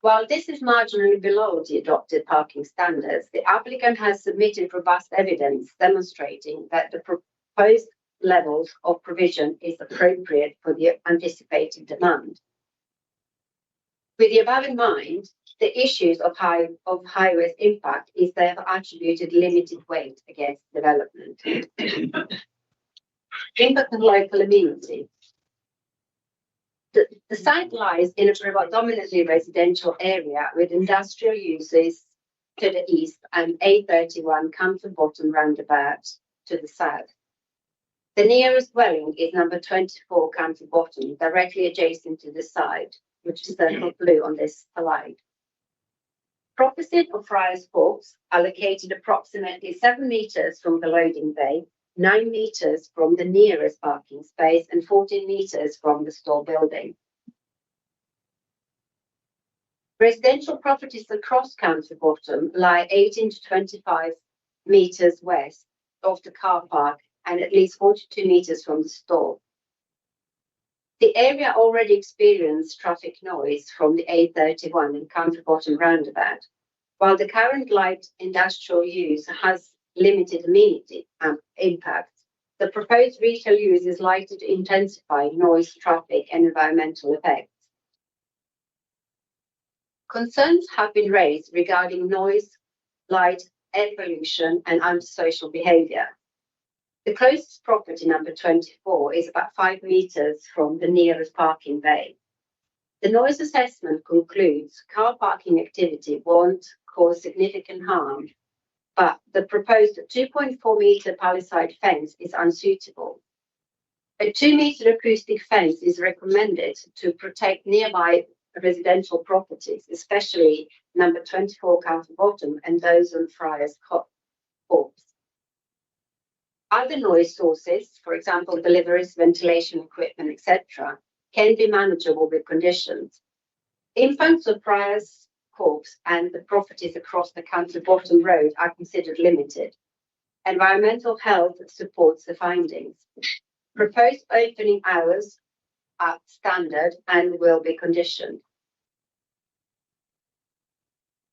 While this is marginally below the adopted parking standards, the applicant has submitted robust evidence demonstrating that the proposed levels of provision is appropriate for the anticipated demand. With the above in mind, the issues of highways impact is they have attributed limited weight against development. Impact on local amenity. The site lies in a predominantly residential area with industrial uses to the east and A31 Counter Bottom roundabout to the south. The nearest dwelling is number 24 Counter Bottom, directly adjacent to the site, which is circled blue on this slide. Properties of Friars Forks are located approximately 7 meters from the loading bay, 9 meters from the nearest parking space, and 14 meters from the store building. Residential properties across Counter Bottom lie 18 to 25 meters west of the car park and at least 42 meters from the store. The area already experienced traffic noise from the A31 and Country Bottom roundabout, while the current light industrial use has limited immediate impact. The proposed retail use is likely to intensify noise, traffic, and environmental effects. Concerns have been raised regarding noise, light, air pollution, and antisocial behaviour. The closest property, number 24, is about 5 metres from the nearest parking bay. The noise assessment concludes car parking activity won't cause significant harm, but the proposed 2.4 metre palisade fence is unsuitable. A 2 metre acoustic fence is recommended to protect nearby residential properties, especially number 24 Country Bottom and those on Friars Corps. Other noise sources, for example, deliveries, ventilation equipment, etc., can be manageable with conditions. Impacts of Friars Corps and the properties across the Country Bottom Road are considered limited. Environmental health supports the findings. Proposed opening hours are standard and will be conditioned.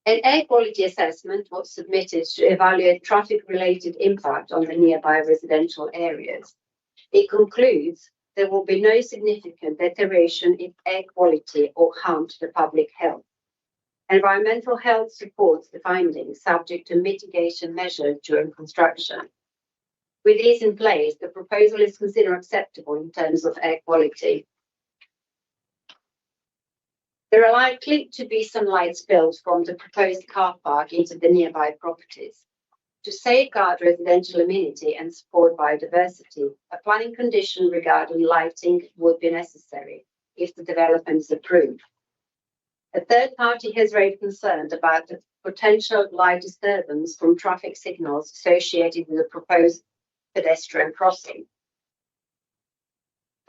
An air quality assessment was submitted to evaluate traffic-related impact on the nearby residential areas. It concludes there will be no significant deterioration in air quality or harm to the public health. Environmental health supports the findings, subject to mitigation measures during construction. With these in place, the proposal is considered acceptable in terms of air quality. There are likely to be some light spills from the proposed car park into the nearby properties. To safeguard residential amenity and support biodiversity, a planning condition regarding lighting would be necessary if the development is approved. A third party has raised concern about the potential light disturbance from traffic signals associated with the proposed pedestrian crossing.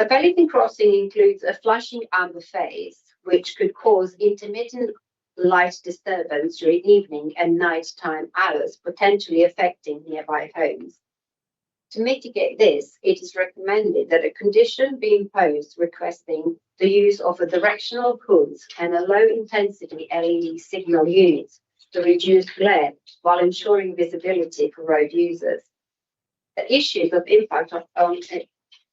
A pedestrian crossing includes a flashing amber phase, which could cause intermittent light disturbance during evening and nighttime hours, potentially affecting nearby homes. To mitigate this, it is recommended that a condition be imposed requesting the use of a directional hoods and a low-intensity LED signal unit to reduce glare while ensuring visibility for road users. The issues of impact on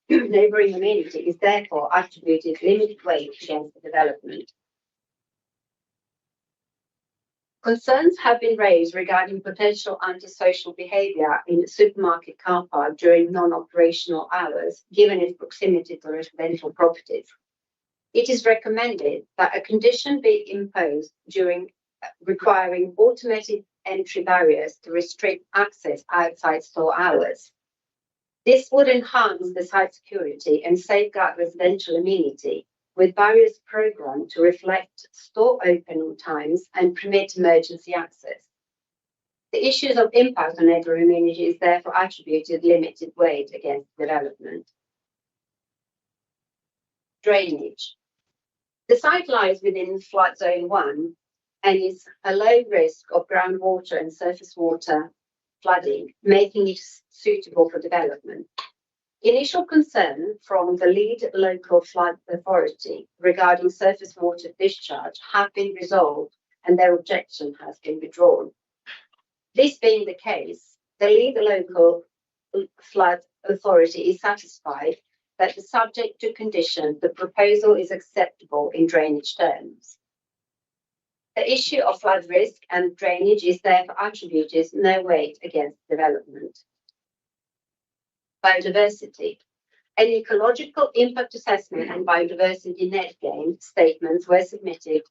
neighbouring amenity is therefore attributed limited weight against the development. Concerns have been raised regarding potential antisocial behaviour in the supermarket car park during non-operational hours, given its proximity to residential properties. It is recommended that a condition be imposed during requiring automated entry barriers to restrict access outside store hours. This would enhance the site security and safeguard residential amenity, with barriers programmed to reflect store opening times and permit emergency access. The issues of impact on neighbouring amenity is therefore attributed limited weight against development. Drainage. The site lies within flood zone 1 and is a low risk of groundwater and surface water flooding, making it suitable for development. Initial concern from the lead local flood authority regarding surface water discharge have been resolved and their objection has been withdrawn. This being the case, the lead local flood authority is satisfied that the subject to condition the proposal is acceptable in drainage terms. The issue of flood risk and drainage is therefore attributed no weight against development. Biodiversity. An ecological impact assessment and biodiversity net gain statements were submitted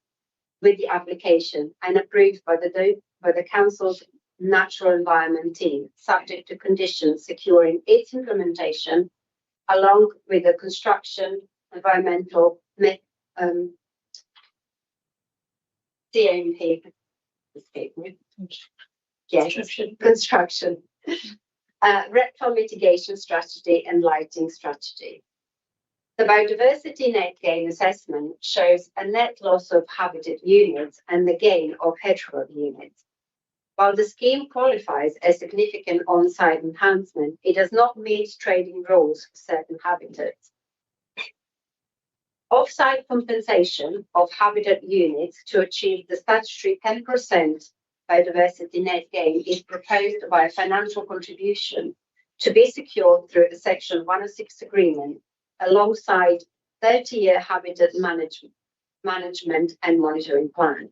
with the application and approved by the Council's Natural Environment team, subject to conditions securing its implementation, along with the construction, environmental, CMP, construction, reptile mitigation strategy and lighting strategy. The biodiversity net gain assessment shows a net loss of habitat units and the gain of hedgerow units. While the scheme qualifies as significant on-site enhancement, it does not meet trading rules for certain habitats. Off-site compensation of habitat units to achieve the statutory 10% biodiversity net gain is proposed by a financial contribution to be secured through a Section 106 agreement alongside 30-year habitat management and monitoring plan.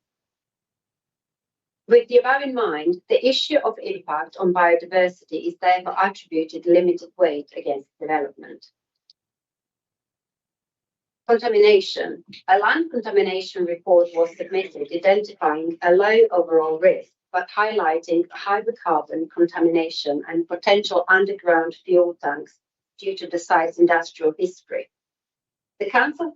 With the above in mind, the issue of impact on biodiversity is therefore attributed limited weight against development. Contamination. A land contamination report was submitted identifying a low overall risk, but highlighting hydrocarbon contamination and potential underground fuel tanks due to the site's industrial history. The Council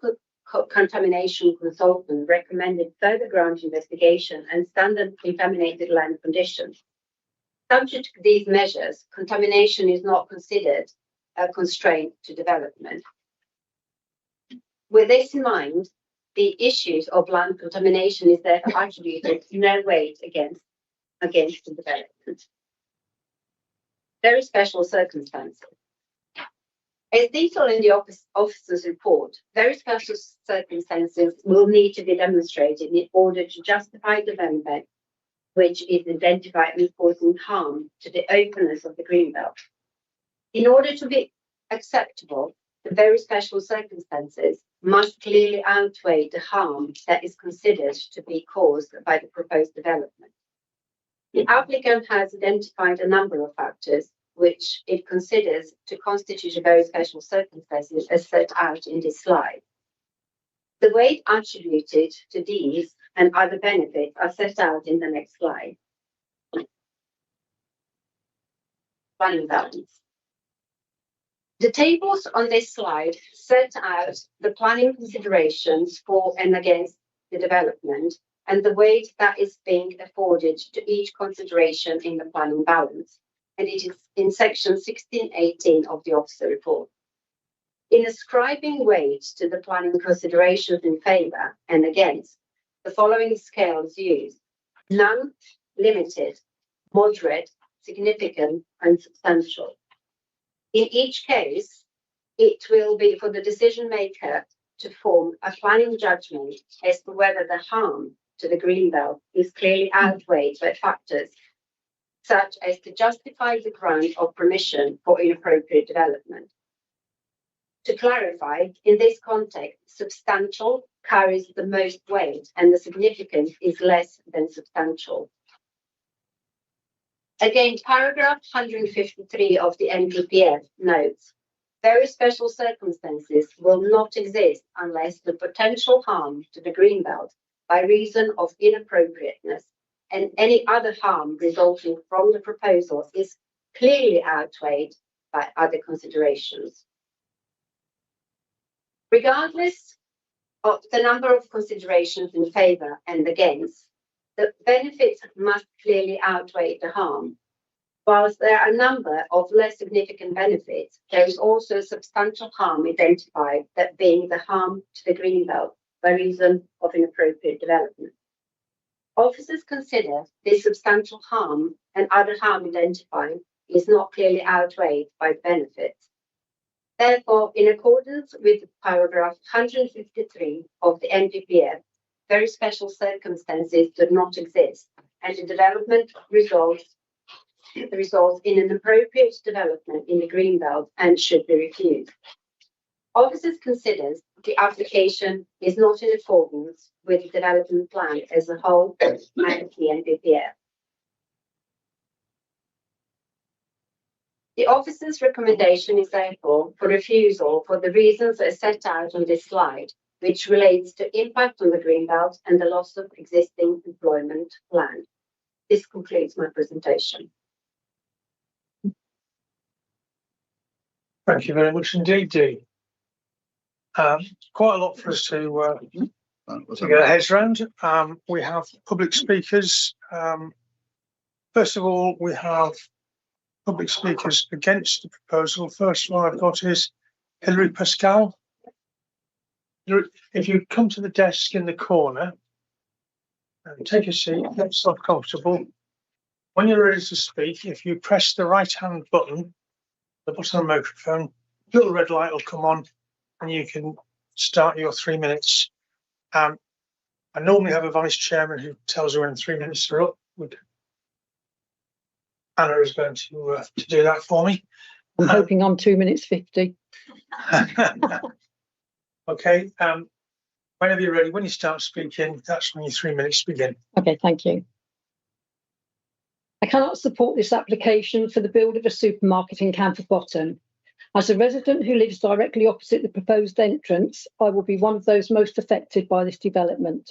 contamination consultant recommended further ground investigation and standard contaminated land conditions. Subject to these measures, contamination is not considered a constraint to development. With this in mind, the issues of land contamination is therefore attributed no weight against the development. Very special circumstances. As detailed in the officer's report, very special circumstances will need to be demonstrated in order to justify development, which is identified as causing harm to the openness of the greenbelt. In order to be acceptable, the very special circumstances must clearly outweigh the harm that is considered to be caused by the proposed development. The applicant has identified a number of factors which it considers to constitute a very special circumstances as set out in this slide. The weight attributed to these and other benefits are set out in the next slide. Planning balance. The tables on this slide set out the planning considerations for and against the development and the weight that is being afforded to each consideration in the planning balance, and it is in section 1618 of the officer report. In ascribing weight to the planning considerations in favour and against, the following scales used: none, limited, moderate, significant, and substantial. In each case, it will be for the decision maker to form a planning judgment as to whether the harm to the greenbelt is clearly outweighed by factors such as to justify the grant of permission for inappropriate development. To clarify, in this context, substantial carries the most weight and the significance is less than substantial. Again, paragraph 153 of the NPPF notes, very special circumstances will not exist unless the potential harm to the greenbelt by reason of inappropriateness and any other harm resulting from the proposal is clearly outweighed by other considerations. Regardless of the number of considerations in favour and against, the benefits must clearly outweigh the harm. Whilst there are a number of less significant benefits, there is also substantial harm identified, that being the harm to the greenbelt by reason of inappropriate development. Officers consider this substantial harm and other harm identified is not clearly outweighed by benefits. Therefore, in accordance with paragraph 153 of the NPPF, very special circumstances do not exist, and the development results in an appropriate development in the greenbelt and should be refused. Officers considers the application is not in accordance with the development plan as a whole and the NPPF. The officer's recommendation is therefore for refusal for the reasons as set out on this slide, which relates to impact on the greenbelt and the loss of existing employment land. This concludes my presentation. Thank you very much indeed, Dee. Quite a lot for us to get our heads around. We have public speakers. First of all, we have public speakers against the proposal. First one I've got is Hilary Pascal. If you come to the desk in the corner and take a seat, get yourself comfortable. When you're ready to speak, if you press the right-hand button, the button on the microphone, a little red light will come on and you can start your 3 minutes. I normally have a vice chairman who tells you when 3 minutes are up. Anna is going to do that for me. I'm hoping I'm 2 minutes 50. Okay. Whenever you're ready, when you start speaking, that's when your 3 minutes begin. Okay, thank you. I cannot support this application for the build of a supermarket in Camford Bottom. As a resident who lives directly opposite the proposed entrance, I will be one of those most affected by this development.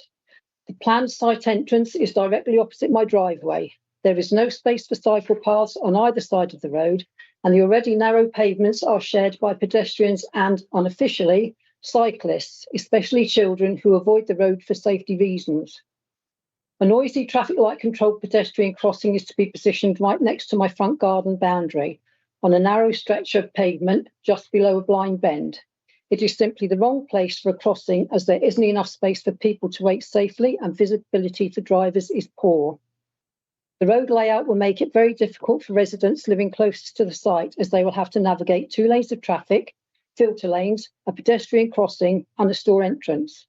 The planned site entrance is directly opposite my driveway. There is no space for cycle paths on either side of the road, and the already narrow pavements are shared by pedestrians and, unofficially, cyclists, especially children who avoid the road for safety reasons. A noisy traffic light controlled pedestrian crossing is to be positioned right next to my front garden boundary, on a narrow stretch of pavement just below a blind bend. It is simply the wrong place for a crossing, as there isn't enough space for people to wait safely and visibility for drivers is poor. The road layout will make it very difficult for residents living closest to the site, as they will have to navigate 2 lanes of traffic, filter lanes, a pedestrian crossing and a store entrance.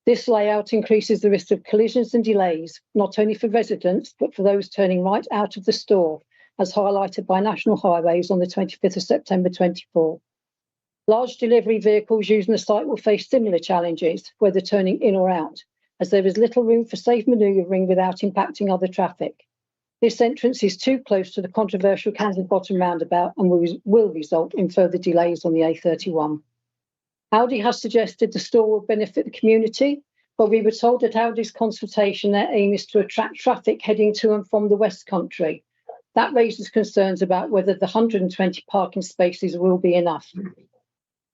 This layout increases the risk of collisions and delays, not only for residents, but for those turning right out of the store, as highlighted by National Highways on the 25th of September 24. Large delivery vehicles using the site will face similar challenges, whether turning in or out, as there is little room for safe manoeuvring without impacting other traffic. This entrance is too close to the controversial Camford Bottom roundabout and will result in further delays on the A31. Audi has suggested the store will benefit the community, but we were told at Audi's consultation their aim is to attract traffic heading to and from the West Country. That raises concerns about whether the 120 parking spaces will be enough.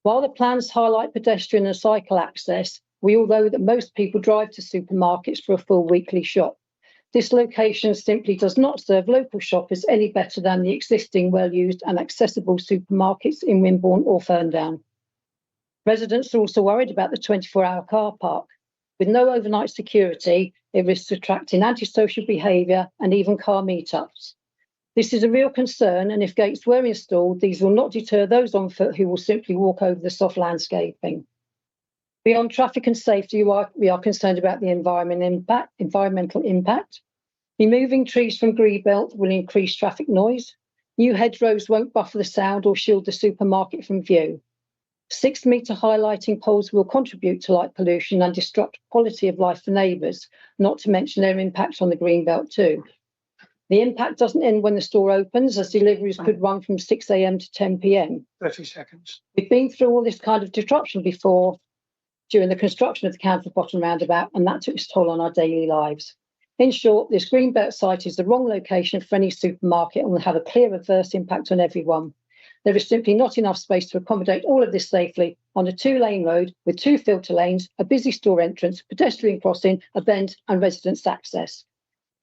While the plans highlight pedestrian and cycle access, we all know that most people drive to supermarkets for a full weekly shop. This location simply does not serve local shoppers any better than the existing well-used and accessible supermarkets in Wimborne or Ferndown. Residents are also worried about the 24-hour car park. With no overnight security, it risks attracting antisocial behaviour and even car meetups. This is a real concern, and if gates were installed, these will not deter those on foot who will simply walk over the soft landscaping. Beyond traffic and safety, we are concerned about the environmental impact. Removing trees from Greenbelt will increase traffic noise. New hedgerows won't buffer the sound or shield the supermarket from view. 6-metre highlighting poles will contribute to light pollution and disrupt quality of life for neighbours, not to mention their impact on the Greenbelt too. The impact doesn't end when the store opens, as deliveries could run from 6 a.m. to 10 p.m. 30 seconds. We've been through all this kind of disruption before during the construction of the Camford Bottom roundabout, and that took its toll on our daily lives. In short, this Greenbelt site is the wrong location for any supermarket and will have a clear adverse impact on everyone. There is simply not enough space to accommodate all of this safely on a 2-lane road with 2 filter lanes, a busy store entrance, pedestrian crossing, a bend and residents' access.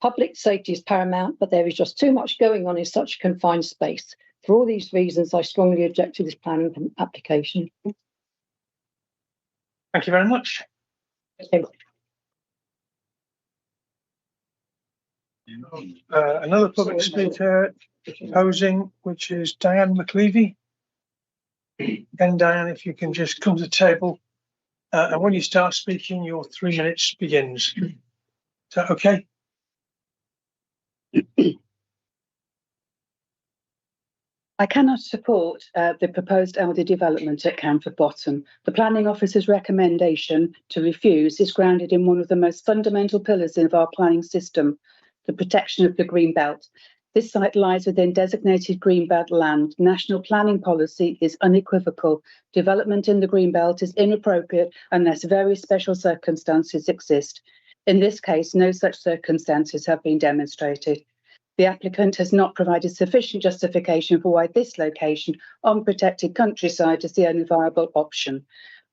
Public safety is paramount, but there is just too much going on in such a confined space. For all these reasons, I strongly object to this planning application. Thank you very much. Okay. Another public speaker proposing, which is Diane McLeavy. Again, Diane, if you can just come to the table, and when you start speaking, your 3 minutes begins. Is that okay? I cannot support the proposed elder development at Camford Bottom. The planning officer's recommendation to refuse is grounded in one of the most fundamental pillars of our planning system, the protection of the green belt. This site lies within designated greenbelt land. National planning policy is unequivocal. Development in the greenbelt is inappropriate unless very special circumstances exist. In this case, no such circumstances have been demonstrated. The applicant has not provided sufficient justification for why this location on protected countryside is the only viable option.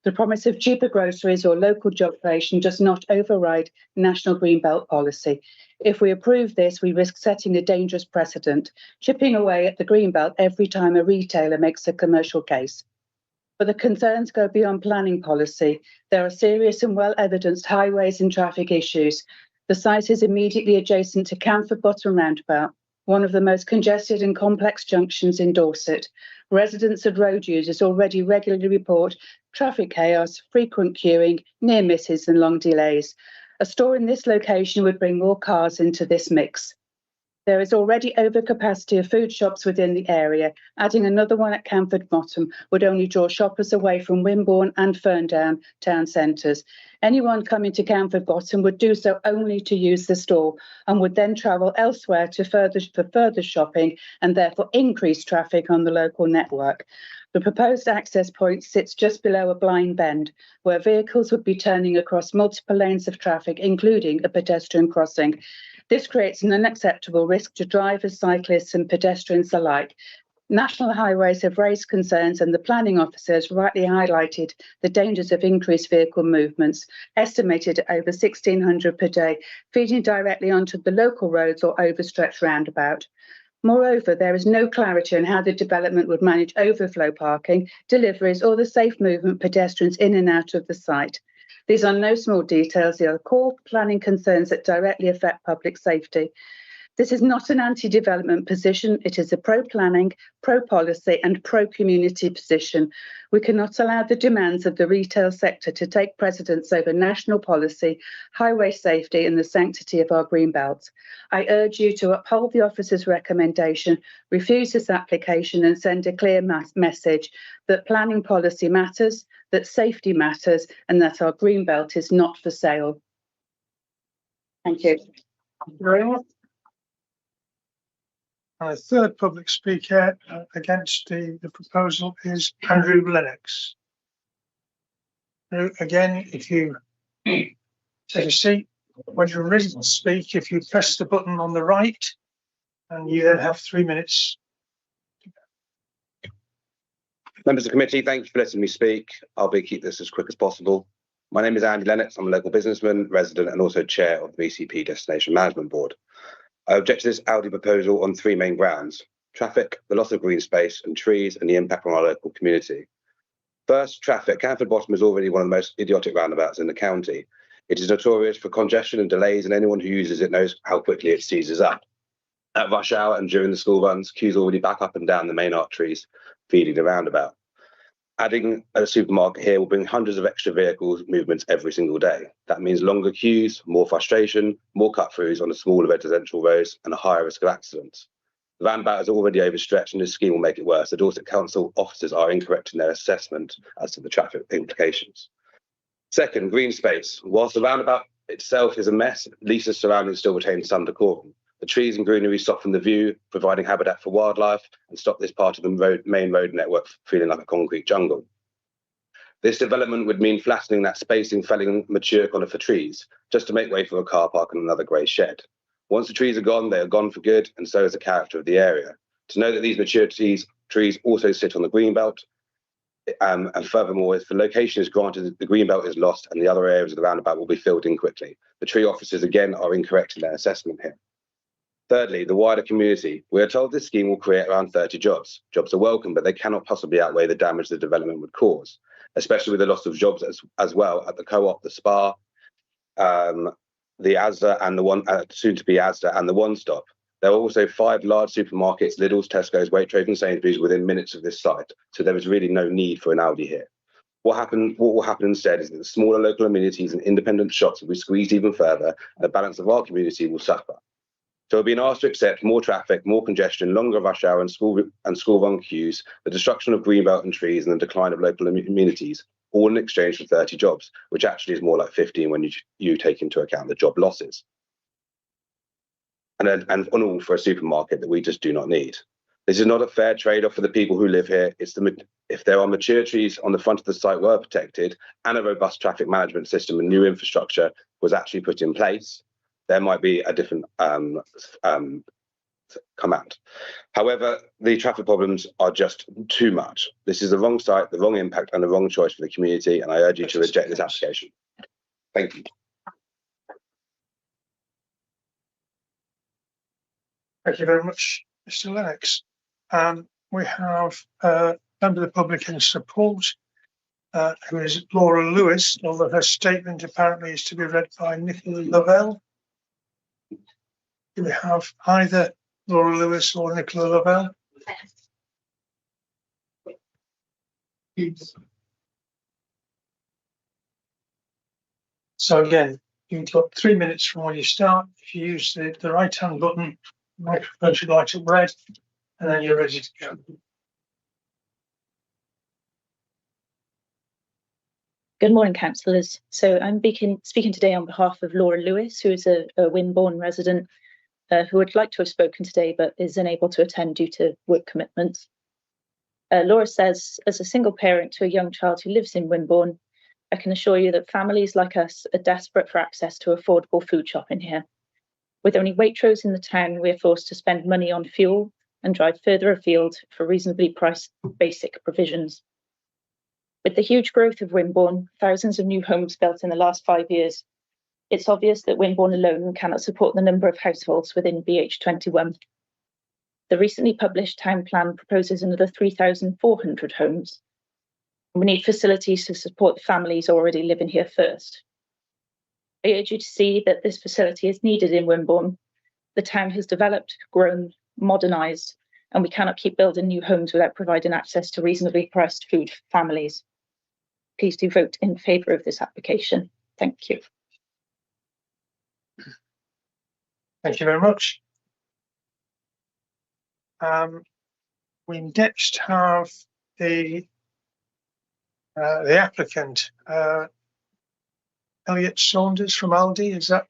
The promise of cheaper groceries or local job creation does not override national greenbelt policy. If we approve this, we risk setting a dangerous precedent, chipping away at the greenbelt every time a retailer makes a commercial case. But the concerns go beyond planning policy. There are serious and well-evidenced highways and traffic issues. The site is immediately adjacent to Camford Bottom roundabout, one of the most congested and complex junctions in Dorset. Residents and road users already regularly report traffic chaos, frequent queuing, near misses and long delays. A store in this location would bring more cars into this mix. There is already overcapacity of food shops within the area. Adding another one at Camford Bottom would only draw shoppers away from Wimborne and Ferndown town centres. Anyone coming to Camford Bottom would do so only to use the store and would then travel elsewhere for further shopping and therefore increase traffic on the local network. The proposed access point sits just below a blind bend where vehicles would be turning across multiple lanes of traffic, including a pedestrian crossing. This creates an unacceptable risk to drivers, cyclists and pedestrians alike. National Highways have raised concerns and the planning officers rightly highlighted the dangers of increased vehicle movements, estimated at over 1,600 per day, feeding directly onto the local roads or overstretched roundabout. Moreover, there is no clarity on how the development would manage overflow parking, deliveries or the safe movement of pedestrians in and out of the site. These are no small details, they are core planning concerns that directly affect public safety. This is not an anti-development position, it is a pro-planning, pro-policy and pro-community position. We cannot allow the demands of the retail sector to take precedence over national policy, highway safety and the sanctity of our green belts. I urge you to uphold the officer's recommendation, refuse this application and send a clear message that planning policy matters, that safety matters and that our green belt is not for sale. Thank you. Thank you very much. And a third public speaker against the proposal is Andrew Lennox. Again, if you take a seat, when you're ready to speak, if you press the button on the right, and you then have 3 minutes. Members of the committee, thank you for letting me speak. I'll keep this as quick as possible. My name is Andy Lennox. I'm a local businessman, resident, and also chair of the BCP Destination Management Board. I object to this Audi proposal on 3 main grounds: traffic, the loss of green space and trees, and the impact on our local community. First, traffic. Camford Bottom is already one of the most idiotic roundabouts in the county. It is notorious for congestion and delays, and anyone who uses it knows how quickly it seizes up. At rush hour and during the school runs, queues already back up and down the main arteries, feeding the roundabout. Adding a supermarket here will bring hundreds of extra vehicles movements every single day. That means longer queues, more frustration, more cut-throughs on the smaller residential roads and a higher risk of accidents. The roundabout is already overstretched and this scheme will make it worse. The Dorset Council officers are incorrect in their assessment as to the traffic implications. Second, green space. Whilst the roundabout itself is a mess, at least the surroundings still retain some decorum. The trees and greenery soften the view, providing habitat for wildlife, and stop this part of the main road network feeling like a concrete jungle. This development would mean flattening that spacing, felling mature conifer trees, just to make way for a car park and another grey shed. Once the trees are gone, they are gone for good, and so is the character of the area. To know that these mature trees also sit on the greenbelt, and furthermore, if the location is granted, the greenbelt is lost, and the other areas of the roundabout will be filled in quickly. The tree officers again are incorrect in their assessment here. Thirdly, the wider community. We are told this scheme will create around 30 jobs. Jobs are welcome, but they cannot possibly outweigh the damage the development would cause, especially with the loss of jobs as well at the co-op, the spa, the Asda and the one soon to be Asda and the One Stop. There are also 5 large supermarkets, Lidl's, Tesco's, Waitrose and Sainsbury's within minutes of this site. So there is really no need for an Aldi here. What will happen instead is that the smaller local amenities and independent shops will be squeezed even further, and the balance of our community will suffer. So we're being asked to accept more traffic, more congestion, longer rush hour and school run queues, the destruction of greenbelt and trees and the decline of local communities, all in exchange for 30 jobs, which actually is more like 15 when you take into account the job losses. And on all for a supermarket that we just do not need. This is not a fair trade-off for the people who live here. If there are mature trees on the front of the site were protected and a robust traffic management system and new infrastructure was actually put in place, there might be a different come out. However, the traffic problems are just too much. This is the wrong site, the wrong impact and the wrong choice for the community, and I urge you to reject this application. Thank you. Thank you very much, Mr. Lennox. We have a member of the public in support, who is Laura Lewis, although her statement apparently is to be read by Nicola Lovell. Do we have either Laura Lewis or Nicola Lovell? So again, you've got 3 minutes from when you start. If you use the right-hand button, the microphone should light up red, and then you're ready to go. Good morning, councillors. So I'm speaking today on behalf of Laura Lewis, who is a Wimborne resident who would like to have spoken today but is unable to attend due to work commitments. Laura says, as a single parent to a young child who lives in Wimborne, I can assure you that families like us are desperate for access to affordable food shopping here. With only Waitrose in the town, we are forced to spend money on fuel and drive further afield for reasonably priced basic provisions. With the huge growth of Wimborne, thousands of new homes built in the last 5 years, it's obvious that Wimborne alone cannot support the number of households within BH21. The recently published town plan proposes another 3,400 homes. We need facilities to support the families already living here first. I urge you to see that this facility is needed in Wimborne. The town has developed, grown, modernised, and we cannot keep building new homes without providing access to reasonably priced food for families. Please do vote in favour of this application. Thank you. Thank you very much. We next have the applicant, Elliot Saunders from Aldi. Is that?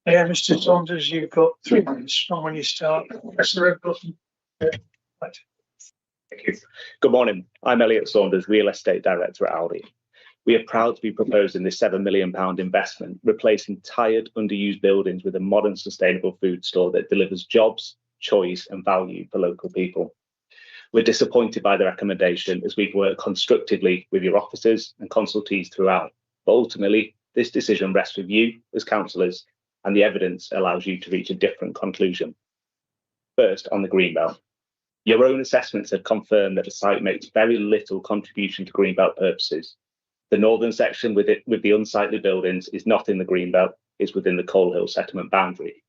Yeah, Mr. Saunders, you've got 3 minutes from when you start. Press the red button. Yeah. Right. Thank you. Good morning. I'm Elliot Saunders, Real Estate Director at Aldi. We are proud to be proposing this £7 million investment, replacing tired, underused buildings with a modern, sustainable food store that delivers jobs, choice and value for local people. We're disappointed by the recommendation as we've worked constructively with your officers and consultees throughout, but ultimately this decision rests with you as councillors and the evidence allows you to reach a different conclusion. First, on the Greenbelt. Your own assessments have confirmed that the site makes very little contribution to Greenbelt purposes. The northern section with the unsightly buildings is not in the Greenbelt, it's within the Coal Hill settlement boundary.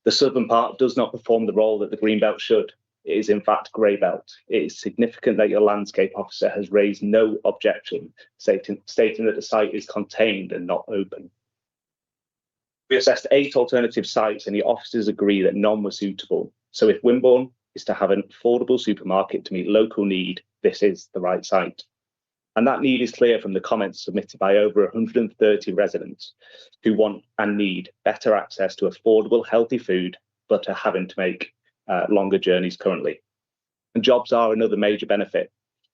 The southern part does not perform the role that the Greenbelt should. It is in fact grey belt. It is significant that your landscape officer has raised no objection, stating that the site is contained and not open. We assessed 8 alternative sites and the officers agree that none were suitable. So if Wimborne is to have an affordable supermarket to meet local need, this is the right site. And that need is clear from the comments submitted by over 130 residents who want and need better access to affordable, healthy food, but are having to make longer journeys currently. And jobs are another major benefit.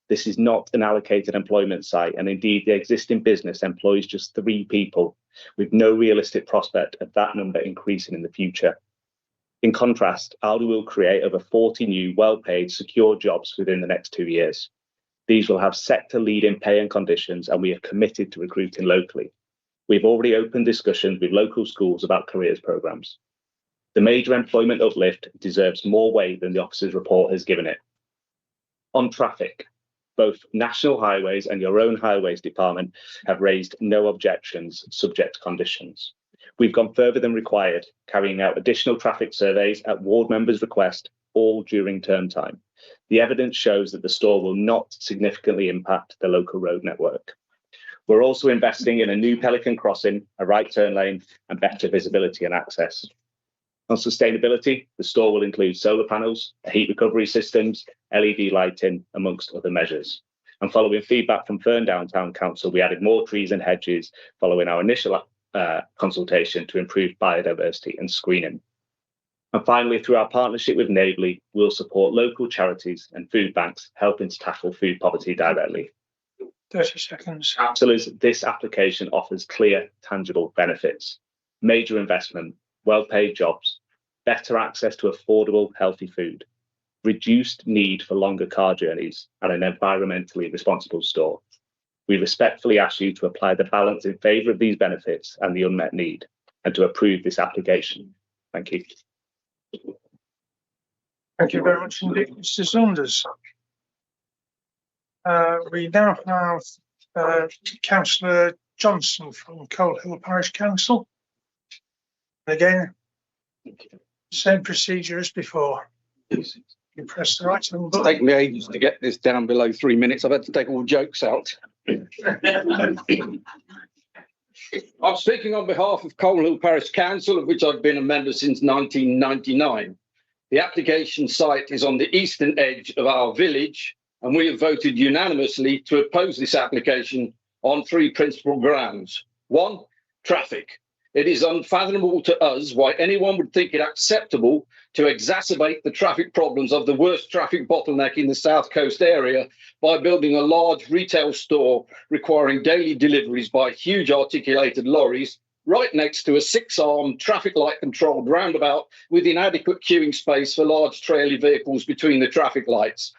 This is not an allocated employment site, and indeed the existing business employs just 3 people, with no realistic prospect of that number increasing in the future. In contrast, Aldi will create over 40 new, well-paid, secure jobs within the next 2 years. These will have sector-leading pay and conditions, and we are committed to recruiting locally. We've already opened discussions with local schools about careers programmes. The major employment uplift deserves more weight than the officer's report has given it. On traffic, both National Highways and your own Highways Department have raised no objections subject to conditions. We've gone further than required, carrying out additional traffic surveys at ward members' request, all during term time. The evidence shows that the store will not significantly impact the local road network. We're also investing in a new Pelican crossing, a right turn lane, and better visibility and access. On sustainability, the store will include solar panels, heat recovery systems, LED lighting, amongst other measures. And following feedback from Ferndown Town Council, we added more trees and hedges following our initial consultation to improve biodiversity and screening. And finally, through our partnership with Neighbourly, we'll support local charities and food banks helping to tackle food poverty directly. 30 seconds. Councillors, this application offers clear, tangible benefits. Major investment, well-paid jobs, better access to affordable, healthy food, reduced need for longer car journeys, and an environmentally responsible store. We respectfully ask you to apply the balance in favour of these benefits and the unmet need, and to approve this application. Thank you. Thank you very much indeed, Mr. Saunders. We now have Councillor Johnson from Coal Hill Parish Council. Again, Same procedure as before. You press the right button. It's taken me ages to get this down below 3 minutes. I've had to take all jokes out. I'm speaking on behalf of Colne Hill Parish Council, of which I've been a member since 1999. The application site is on the eastern edge of our village, and we have voted unanimously to oppose this application on 3 principal grounds. 1, traffic. It is unfathomable to us why anyone would think it acceptable to exacerbate the traffic problems of the worst traffic bottleneck in the South Coast area by building a large retail store requiring daily deliveries by huge articulated lorries right next to a 6-armed traffic light controlled roundabout with inadequate queuing space for large trailer vehicles between the traffic lights.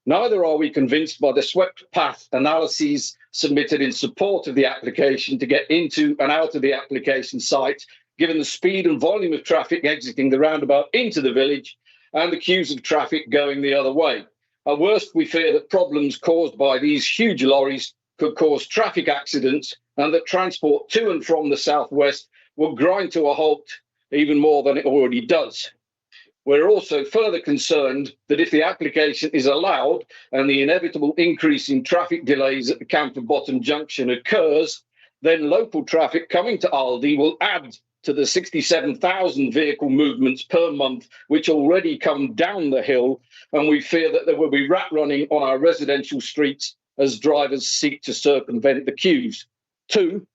Neither are we convinced by the swept path analyses submitted in support of the application to get into and out of the application site, given the speed and volume of traffic exiting the roundabout into the village and the queues of traffic going the other way. At worst, we fear that problems caused by these huge lorries could cause traffic accidents and that transport to and from the southwest will grind to a halt even more than it already does. We're also further concerned that if the application is allowed and the inevitable increase in traffic delays at the Camford Bottom junction occurs, then local traffic coming to Aldi will add to the 67,000 vehicle movements per month, which already come down the hill, and we fear that there will be rat running on our residential streets as drivers seek to circumvent the queues. 2,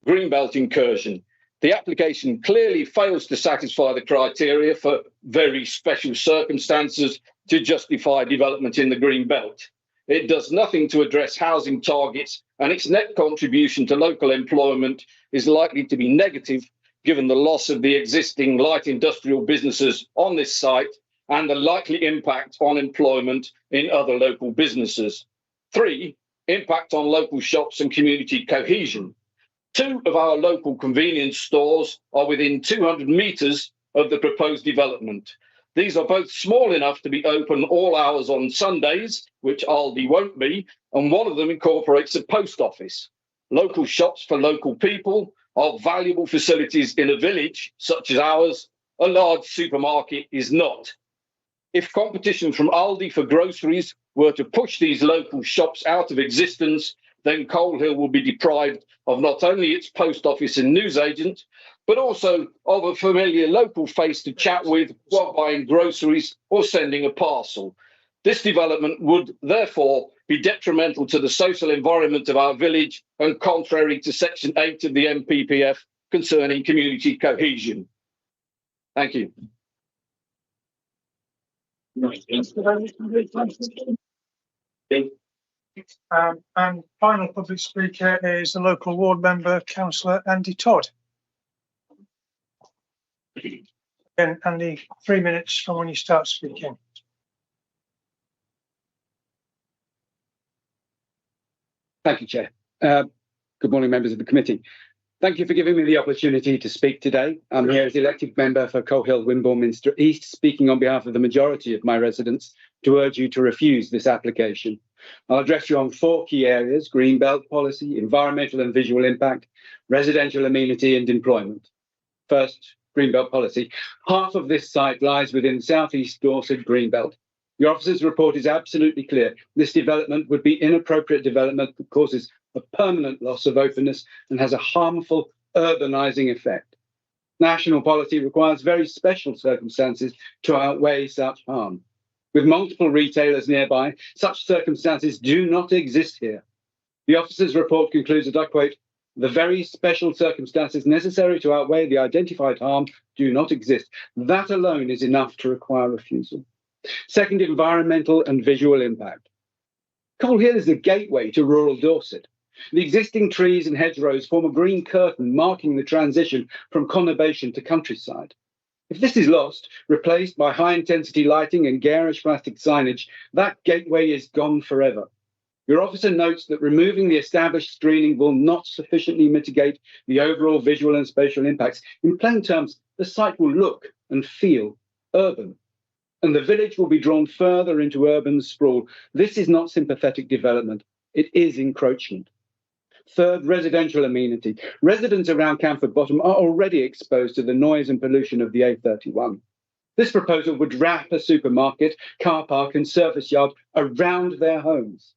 greenbelt incursion. The application clearly fails to satisfy the criteria for very special circumstances to justify development in the green belt. It does nothing to address housing targets, and its net contribution to local employment is likely to be negative given the loss of the existing light industrial businesses on this site and the likely impact on employment in other local businesses. 3, impact on local shops and community cohesion. 2 of our local convenience stores are within 200 metres of the proposed development. These are both small enough to be open all hours on Sundays, which Aldi won't be, and one of them incorporates a post office. Local shops for local people are valuable facilities in a village such as ours. A large supermarket is not. If competition from Aldi for groceries were to push these local shops out of existence, then Colne Hill will be deprived of not only its post office and newsagent, but also of a familiar local face to chat with while buying groceries or sending a parcel. This development would therefore be detrimental to the social environment of our village and contrary to Section 8 of the NPPF concerning community cohesion. Thank you. And final public speaker is the local ward member, Councillor Andy Todd. Again, Andy, 3 minutes from when you start speaking. Thank you, Chair. Good morning, members of the committee. Thank you for giving me the opportunity to speak today. I'm here as elected member for Colne Hill, Wimborne Minster East, speaking on behalf of the majority of my residents to urge you to refuse this application. I'll address you on 4 key areas: greenbelt policy, environmental and visual impact, residential amenity and employment. First, greenbelt policy. Half of this site lies within South East Dorset greenbelt. Your officer's report is absolutely clear. This development would be inappropriate development that causes a permanent loss of openness and has a harmful urbanising effect. National policy requires very special circumstances to outweigh such harm. With multiple retailers nearby, such circumstances do not exist here. The officer's report concludes that, I quote, "The very special circumstances necessary to outweigh the identified harm do not exist. That alone is enough to require refusal." Second, environmental and visual impact. Colne Hill is the gateway to rural Dorset. The existing trees and hedgerows form a green curtain marking the transition from conurbation to countryside. If this is lost, replaced by high-intensity lighting and garish plastic signage, that gateway is gone forever. Your officer notes that removing the established screening will not sufficiently mitigate the overall visual and spatial impacts. In plain terms, the site will look and feel urban, and the village will be drawn further into urban sprawl. This is not sympathetic development. It is encroachment. Third, residential amenity. Residents around Camford Bottom are already exposed to the noise and pollution of the A31. This proposal would wrap a supermarket, car park and service yard around their homes.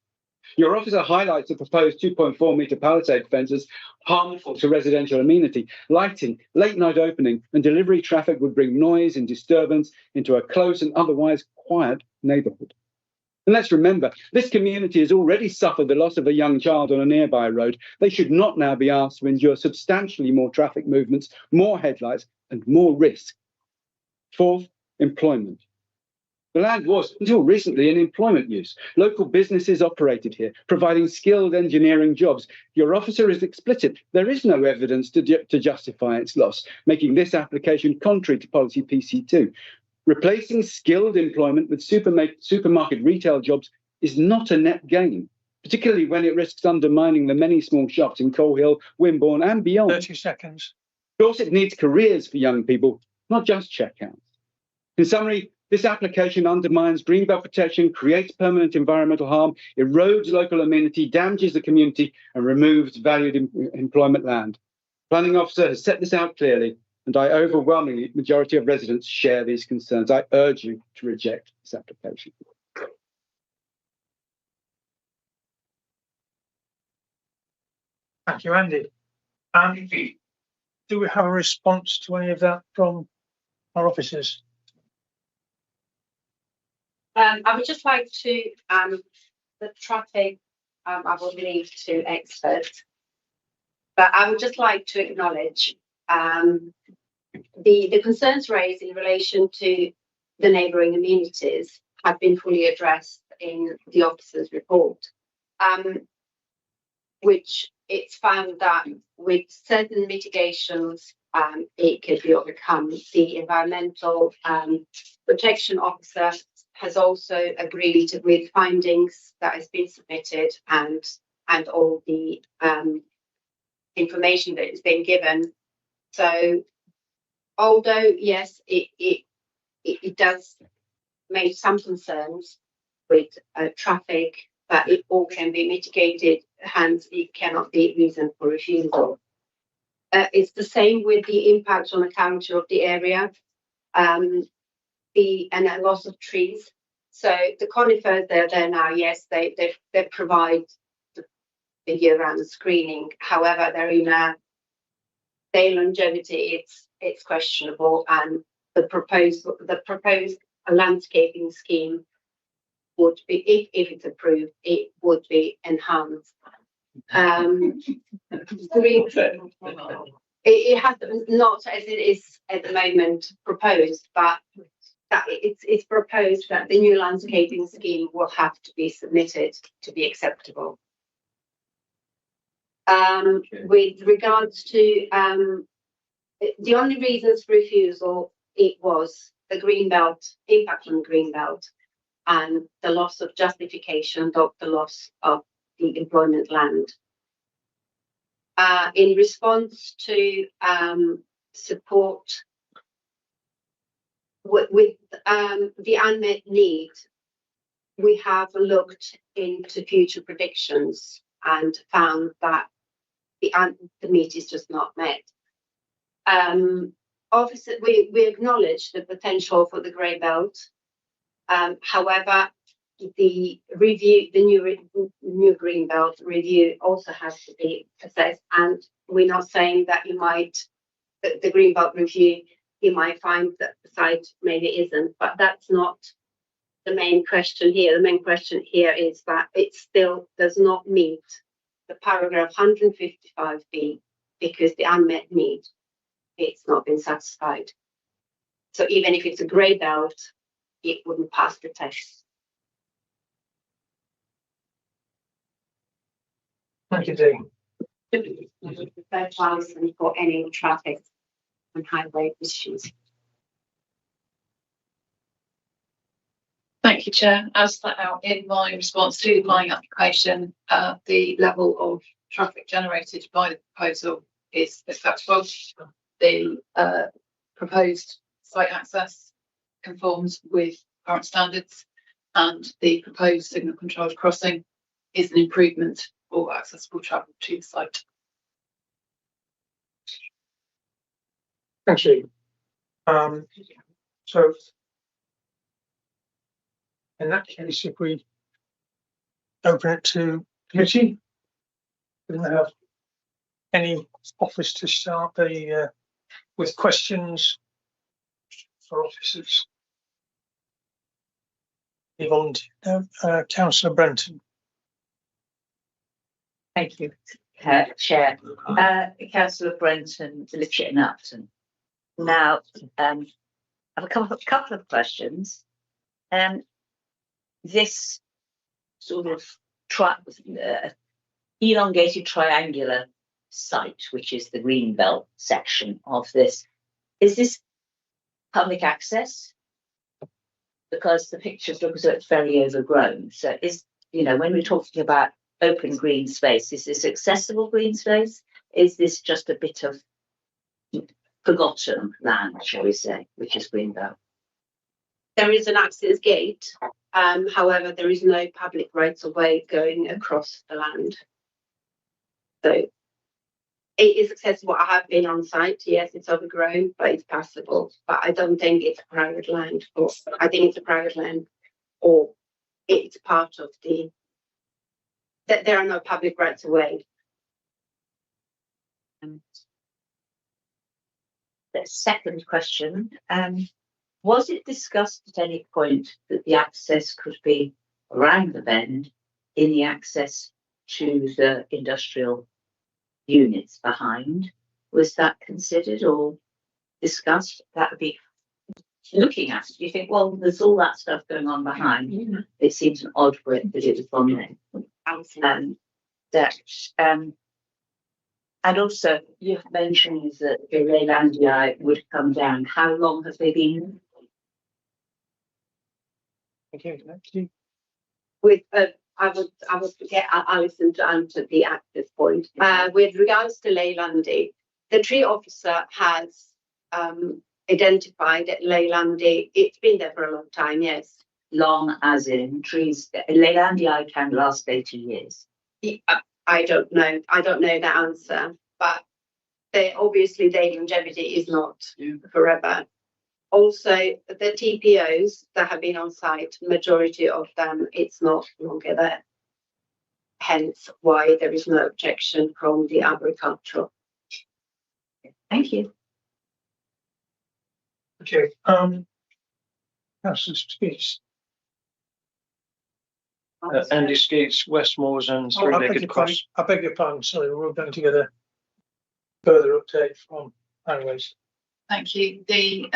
Your officer highlights the proposed 2.4 metre palisade fences harmful to residential amenity. Lighting, late night opening and delivery traffic would bring noise and disturbance into a close and otherwise quiet neighbourhood. And let's remember, this community has already suffered the loss of a young child on a nearby road. They should not now be asked to endure substantially more traffic movements, more headlights and more risk. Fourth, employment. The land was, until recently, in employment use. Local businesses operated here, providing skilled engineering jobs. Your officer is explicit. There is no evidence to justify its loss, making this application contrary to policy PC2. Replacing skilled employment with supermarket retail jobs is not a net gain, particularly when it risks undermining the many small shops in Coal Hill, Wimborne and beyond. 30 seconds. Dorset needs careers for young people, not just checkouts. In summary, this application undermines greenbelt protection, creates permanent environmental harm, erodes local amenity, damages the community, and removes valued employment land. Planning officer has set this out clearly, and I overwhelmingly majority of residents share these concerns. I urge you to reject this application. Thank you, Andy. Do we have a response to any of that from our officers? I would just like to, the traffic, I will leave to experts, but I would just like to acknowledge the concerns raised in relation to the neighbouring amenities have been fully addressed in the officer's report, which it's found that with certain mitigations, it could be overcome. The environmental protection officer has also agreed with findings that has been submitted and all the information that has been given. So, although yes, it does make some concerns with traffic, but it all can be mitigated. Hence, it cannot be reason for refusal. It's the same with the impact on the character of the area. And a loss of trees. So the conifers they're there now, yes, they provide the year-round screening. However, they're in their longevity, it's questionable, and the proposed landscaping scheme would be, if it's approved, it would be enhanced. It has not as it is at the moment proposed, but that it's proposed that the new landscaping scheme will have to be submitted to be acceptable. With regards to the only reasons for refusal, it was the greenbelt, impact on greenbelt, and the loss of justification of the loss of the employment land. In response to support with the unmet need, we have looked into future predictions and found that the need is just not met. Obviously, we acknowledge the potential for the grey belt. However, the review, the new green belt review also has to be assessed, and we're not saying that you might, the green belt review, you might find that the site maybe isn't, but that's not the main question here. The main question here is that it still does not meet the paragraph 155B because the unmet need, it's not been satisfied. So even if it's a grey belt, it wouldn't pass the test. Thank you, Dean. Third license for any traffic and highway issues. Thank you, Chair. As set out in my response to the planning application, the level of traffic generated by the proposal is acceptable. The proposed site access conforms with current standards, and the proposed signal controlled crossing is an improvement for accessible travel to the site. Thank you. So in that case, if we open it to committee, we don't have any office to start the with questions for officers. Councillor Brenton. Thank you, Chair. Councillor Brenton, Litchett Upton. Now, I have a couple of questions. This sort of elongated triangular site, which is the Greenbelt section of this, is this public access? Because the pictures look as though it's very overgrown. So when we're talking about open green space, is this accessible green space? Is this just a bit of forgotten land, shall we say, which is Greenbelt? There is an access gate. However, there is no public rights of way going across the land. So it is accessible. I have been on site. Yes, it's overgrown, but it's passable. But I don't think it's private land. Or I think it's a private land, or it's part of that there are no public rights of way. The second question, was it discussed at any point that the access could be around the bend in the access to the industrial units behind? Was that considered or discussed? That would be looking at. You think, well, there's all that stuff going on behind. Mm-hmm. It seems an odd for it that it was on there. And also, you've mentioned that the Leylandii would come down. How long have they been? Okay, actually. I would get Alison to answer the access point. With regards to Leylandii, the tree officer has identified that Leylandii, it's been there for a long time, yes. Long as in trees, Leylandii can last 80 years. I don't know. I don't know the answer, but obviously their longevity is not forever. Also, the TPOs that have been on site, majority of them, it's not longer there. Hence why there is no objection from the agricultural. Thank you. Okay. Councillor Skeets. Andy Skeets, Westmoors and Three-Legged Cross. I beg your pardon, sorry, we're going to get a further update from Highways. Thank you. The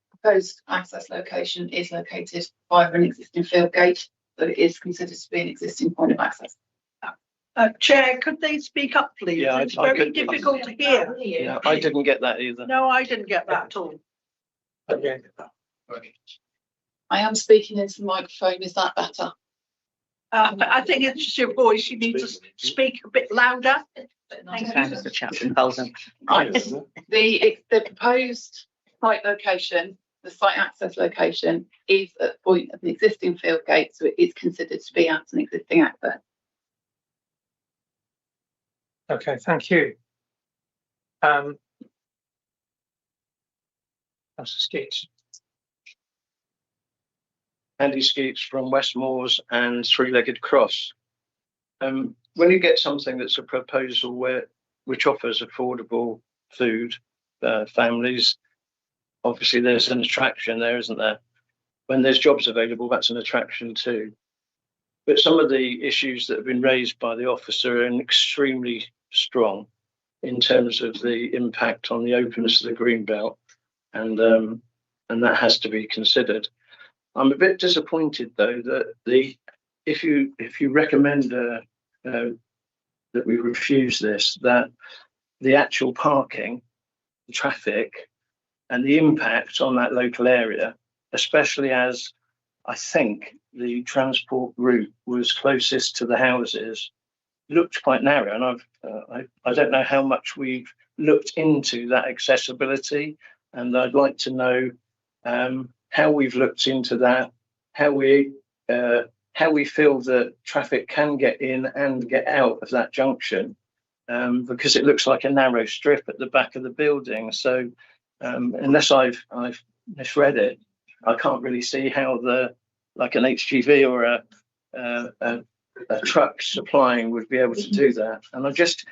proposed access location is located via an existing field gate, so it is considered to be an existing point of access. Chair, could they speak up, please? Yeah, it's very difficult to hear. Yeah, I didn't get that either. No, I didn't get that at all. Okay. I am speaking into the microphone. Is that better? I think it's just your voice. You need to speak a bit louder. Right. The proposed site location, the site access location, is at the point of an existing field gate, so it is considered to be at an existing access. Okay, thank you. Councillor Skeets. Andy Skeets from Westmoors and Three-Legged Cross. When you get something that's a proposal which offers affordable food, families, obviously there's an attraction there, isn't there? When there's jobs available, that's an attraction too. But some of the issues that have been raised by the officer are extremely strong in terms of the impact on the openness of the Greenbelt, and that has to be considered. I'm a bit disappointed though that if you recommend that we refuse this, that the actual parking, the traffic, and the impact on that local area, especially as I think the transport route was closest to the houses, looked quite narrow. And I don't know how much we've looked into that accessibility, and I'd like to know how we've looked into that, how we feel that traffic can get in and get out of that junction, because it looks like a narrow strip at the back of the building. So unless I've misread it, I can't really see how like an HGV or a truck supplying would be able to do that. And I'm just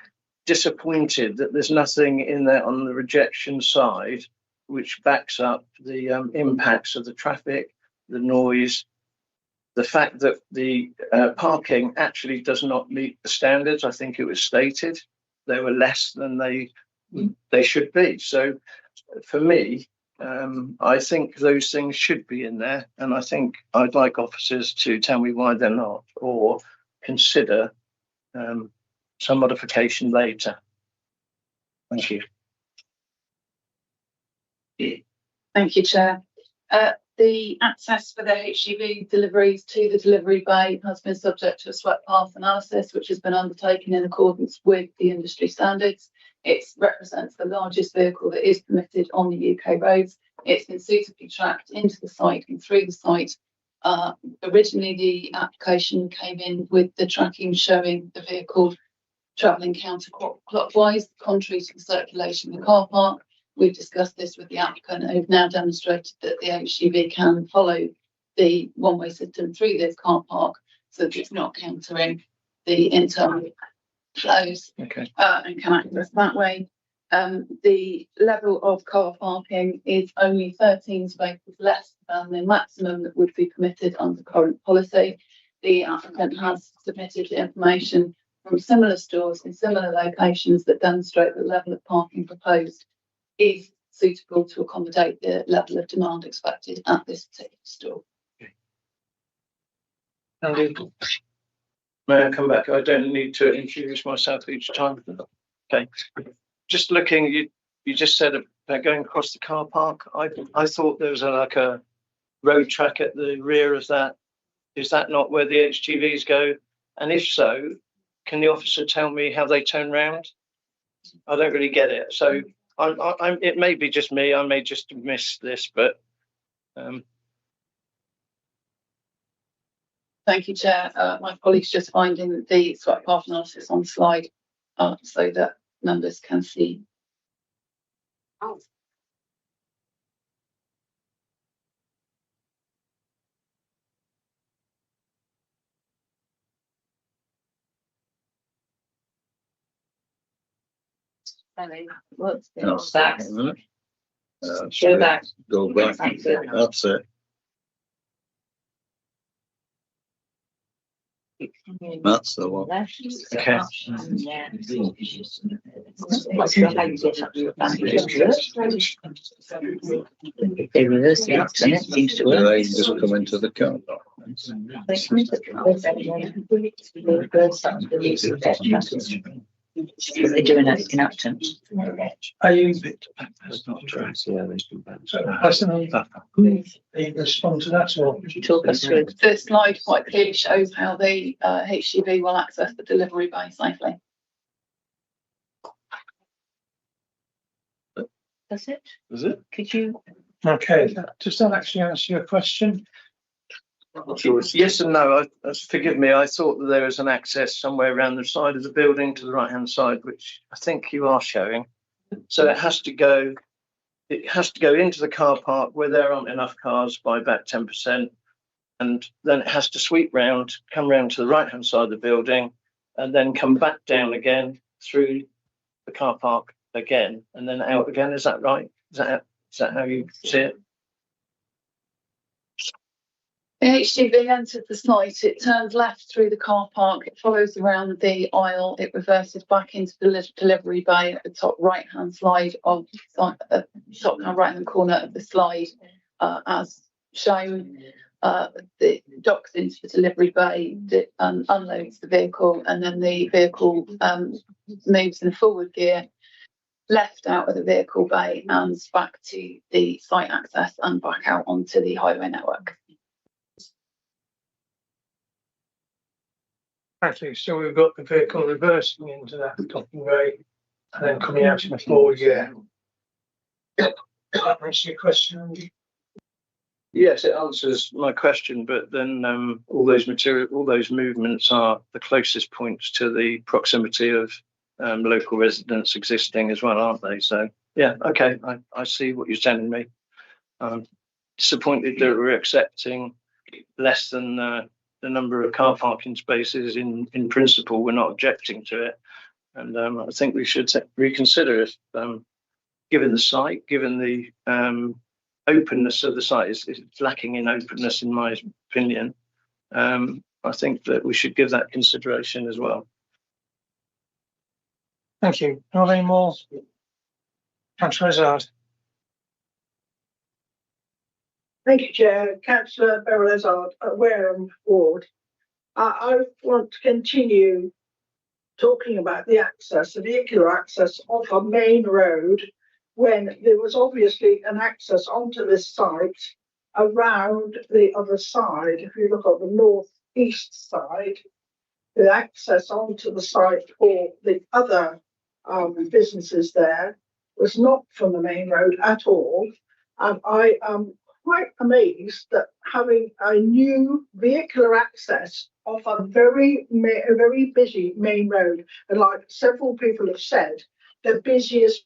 disappointed that there's nothing in there on the rejection side which backs up the impacts of the traffic, the noise, the fact that the parking actually does not meet the standards. I think it was stated they were less than they should be. So for me, I think those things should be in there, and I think I'd like officers to tell me why they're not, or consider some modification later. Thank you. Thank you, Chair. The access for the HGV deliveries to the delivery bay has been subject to a swept path analysis, which has been undertaken in accordance with the industry standards. It represents the largest vehicle that is permitted on the UK roads. It's been suitably tracked into the site and through the site. Originally, the application came in with the tracking showing the vehicle travelling counterclockwise, contrary to the circulation in the car park. We've discussed this with the applicant and have now demonstrated that the HGV can follow the one-way system through this car park so that it's not countering the internal flows and can access that way. The level of car parking is only 13 spaces less than the maximum that would be permitted under current policy. The applicant has submitted information from similar stores in similar locations that demonstrate the level of parking proposed is suitable to accommodate the level of demand expected at this particular store. Andy, may I come back? I don't need to introduce myself each time. Okay. Just looking, you just said about going across the car park. I thought there was like a road track at the rear of that. Is that not where the HGVs go? And if so, can the officer tell me how they turn round? I don't really get it. So it may be just me. I may just miss this, but. Thank you, Chair. My colleague's just finding the swept path analysis on slide so that members can see. Oh. What's No, back? Go back. Go back. That's it. That's the one. Okay. They reverse the action, it seems to work. They just come into the car. They're doing it in action. Are you That's not true. Yeah, they do respond to that or? Talk us through. The slide quite clearly shows how the HGV will access the delivery bay safely. That's it? Is it? Could you? Okay, does that actually answer your question? Yes and no. Forgive me. I thought that there was an access somewhere around the side of the building to the right-hand side, which I think you are showing. So it has to go. It has to go into the car park where there aren't enough cars by about 10%, and then it has to sweep round, come round to the right-hand side of the building, and then come back down again through the car park again, and then out again. Is that right? Is that how you see it? The HGV entered the site, it turns left through the car park, it follows around the aisle, it reverses back into the delivery bay at the top right-hand slide of top right-hand corner of the slide, as shown. The docks into the delivery bay, unloads the vehicle, and then the vehicle moves in forward gear, left out of the vehicle bay and back to the site access and back out onto the highway network. Actually, so we've got the vehicle reversing into that docking bay and then coming out in a forward gear. That answers your question, Andy? Yes, it answers my question, but then all those movements are the closest points to the proximity of local residents existing as well, aren't they? So yeah, okay, I see what you're telling me. disappointed that we're accepting less than the number of car parking spaces in principle. We're not objecting to it. And I think we should reconsider if, given the site, given the openness of the site, it's lacking in openness in my opinion. I think that we should give that consideration as well. Thank you. Are there any more? Councillor Hazard. Thank you, Chair. Councillor Beryl Hazard, Wareham Ward. I want to continue talking about the access, the vehicular access off a main road, when there was obviously an access onto this site around the other side. If you look at the northeast side, the access onto the site for the other businesses there was not from the main road at all. And I am quite amazed that having a new vehicular access off a very busy main road, and like several people have said, the busiest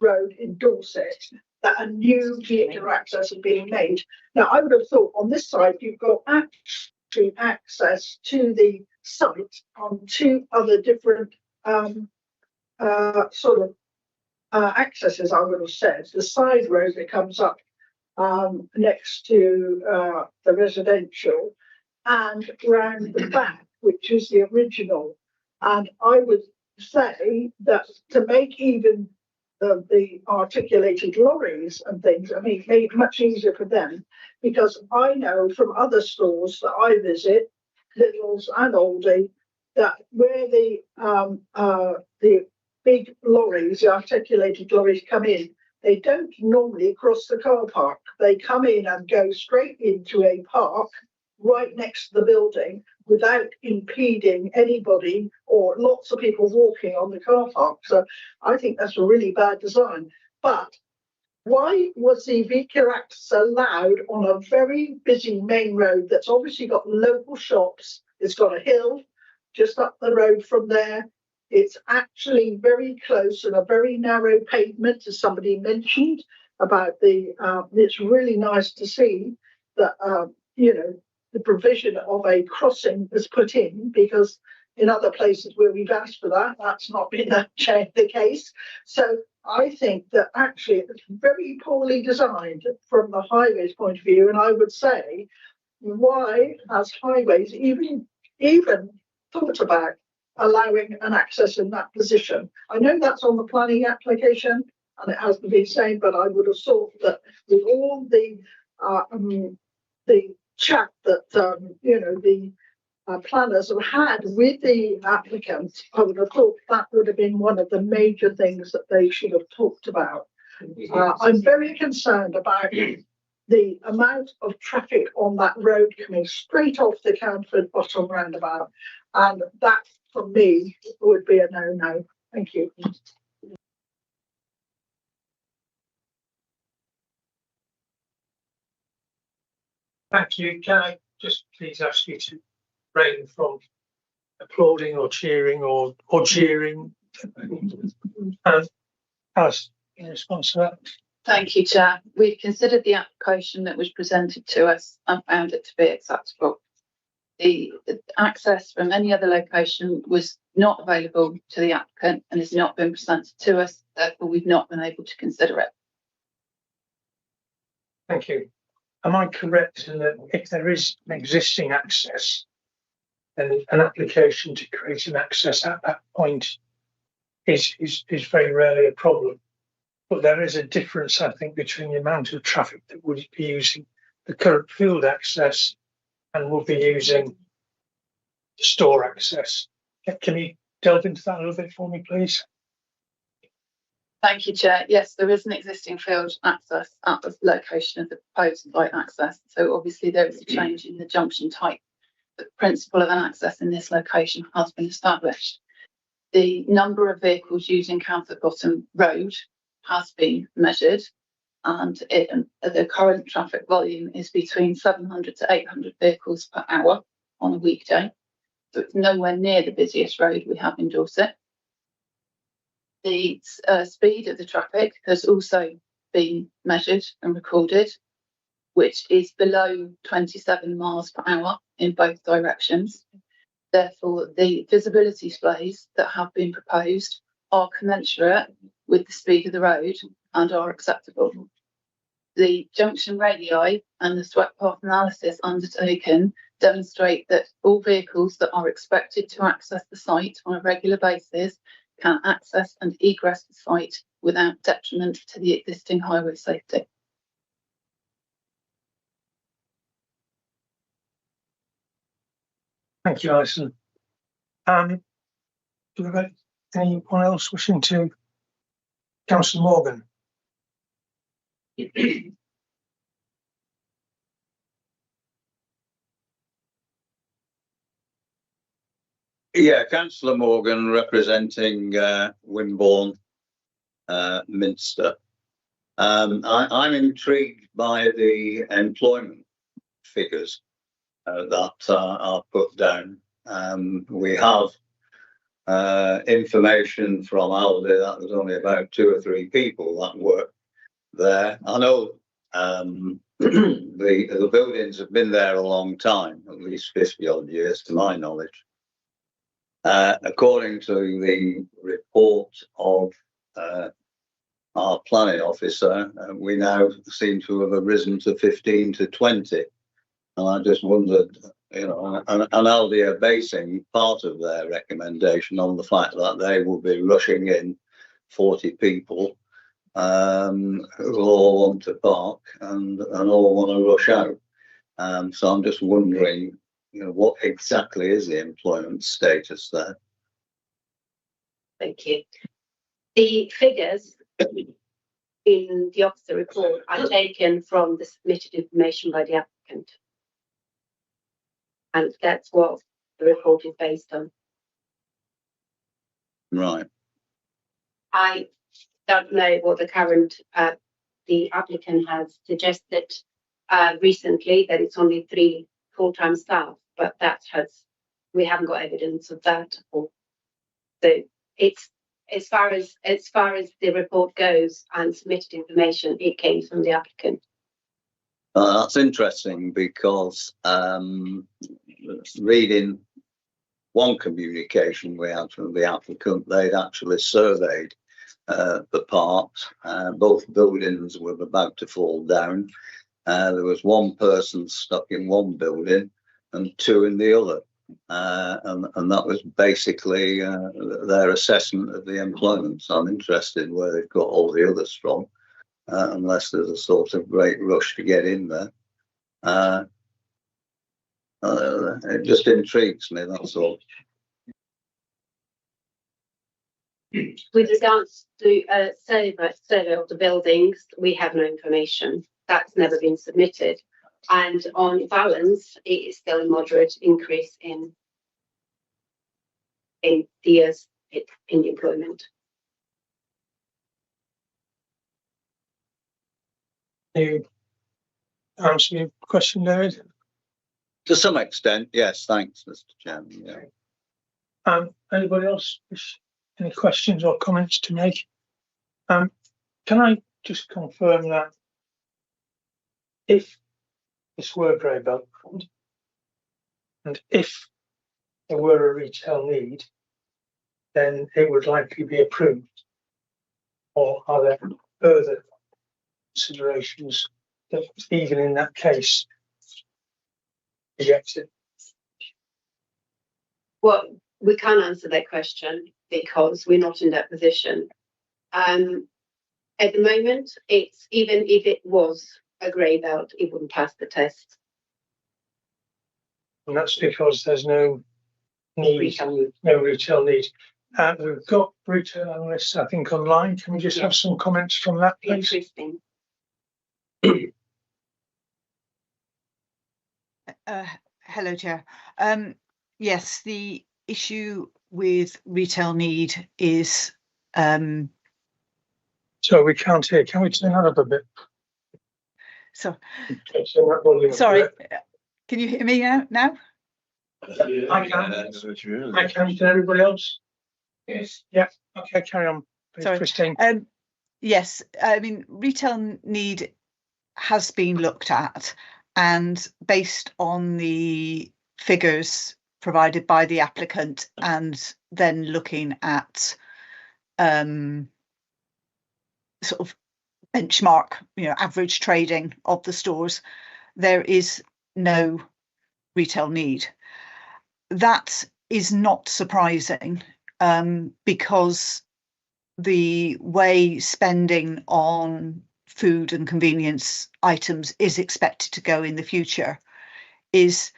road in Dorset, that a new vehicular access is being made. Now, I would have thought on this side you've got actually access to the site on two other different accesses. I would have said the side road that comes up next to the residential, and round the back, which is the original. And I would say that to make even the articulated lorries and things, I mean, made it much easier for them, because I know from other stores that I visit, Lidl's and Aldi, that where the big lorries, the articulated lorries come in, they don't normally cross the car park. They come in and go straight into a park right next to the building without impeding anybody or lots of people walking on the car park. So I think that's a really bad design. But why was the vehicular access allowed on a very busy main road that's obviously got local shops? It's got a hill just up the road from there. It's actually very close and a very narrow pavement, as somebody mentioned about the. It's really nice to see that the provision of a crossing is put in, because in other places where we've asked for that, that's not been the case. So I think that actually it's very poorly designed from the highways point of view, and I would say, why has highways even thought about allowing an access in that position? I know that's on the planning application and it has to be said, but I would have thought that with all the chat that the planners have had with the applicants, I would have thought that would have been one of the major things that they should have talked about. I'm very concerned about the amount of traffic on that road coming straight off the Canford Bottom roundabout, and that for me would be a no-no. Thank you. Thank you. Can I just please ask you to refrain from applauding or cheering or jeering? Alice, in response to that. Thank you, Chair. We've considered the application that was presented to us and found it to be acceptable. The access from any other location was not available to the applicant and has not been presented to us. Therefore, we've not been able to consider it. Thank you. Am I correct in that if there is an existing access, then an application to create an access at that point is very rarely a problem? But there is a difference, I think, between the amount of traffic that would be using the current field access and will be using store access. Can you delve into that a little bit for me, please? Thank you, Chair. Yes, there is an existing field access at the location of the proposed site access. So obviously there is a change in the junction type. The principle of an access in this location has been established. The number of vehicles using Canford Bottom Road has been measured, and the current traffic volume is between 700 to 800 vehicles per hour on a weekday. So it's nowhere near the busiest road we have in Dorset. The speed of the traffic has also been measured and recorded. which is below 27 miles per hour in both directions. Therefore, the visibility displays that have been proposed are commensurate with the speed of the road and are acceptable. The junction radii and the swept path analysis undertaken demonstrate that all vehicles that are expected to access the site on a regular basis can access and egress the site without detriment to the existing highway safety. Thank you, Alison. Do we have anyone else wishing to? Councillor Morgan. Yeah, Councillor Morgan representing Wimborne, Minster. I'm intrigued by the employment figures that are put down. We have information from Aldi that there's only about 2 or 3 people that work there. I know the buildings have been there a long time, at least 50 odd years to my knowledge. According to the report of our planning officer, we now seem to have risen to 15 to 20. And I just wondered, you know, and Aldi are basing part of their recommendation on the fact that they will be rushing in 40 people who all want to park and all want to rush out. So I'm just wondering, you know, what exactly is the employment status there? Thank you. The figures in the officer report are taken from the submitted information by the applicant. And that's what the report is based on. Right. I don't know what the current, the applicant has suggested recently that it's only 3 full-time staff, but we haven't got evidence of that. So it's as far as the report goes and submitted information, it came from the applicant. That's interesting because reading one communication we had from the applicant, they'd actually surveyed the part. Both buildings were about to fall down. There was 1 person stuck in one building and 2 in the other. And that was basically their assessment of the employment. So I'm interested where they've got all the others from, unless there's a sort of great rush to get in there. It just intrigues me, that's all. With regards to survey of the buildings, we have no information. That's never been submitted. And on balance, it is still a moderate increase in the years in employment. You answer your question, David? To some extent, yes. Thanks, Mr. Chairman. Yeah. Anybody else? Any questions or comments to make? Can I just confirm that if this were grey belt fund and if there were a retail need, then it would likely be approved? Or are there further considerations that even in that case rejected? Well, we can't answer that question because we're not in that position. At the moment, it's even if it was a grey belt, it wouldn't pass the test. And that's because there's no need, no retail need. We've got retail analysts, I think, online. Can we just have some comments from that, please? Interesting. Hello, Chair. Yes, the issue with retail need is. So we can't hear. Can we turn that up a bit? So, sorry. Can you hear me now? I can. I can. Can everybody else? Yes. Yeah. Okay. Carry on. Please, sorry, Christine. Yes, I mean retail need has been looked at, and based on the figures provided by the applicant and then looking at sort of benchmark, average trading of the stores, there is no retail need. That is not surprising because the way spending on food and convenience items is expected to go in the future is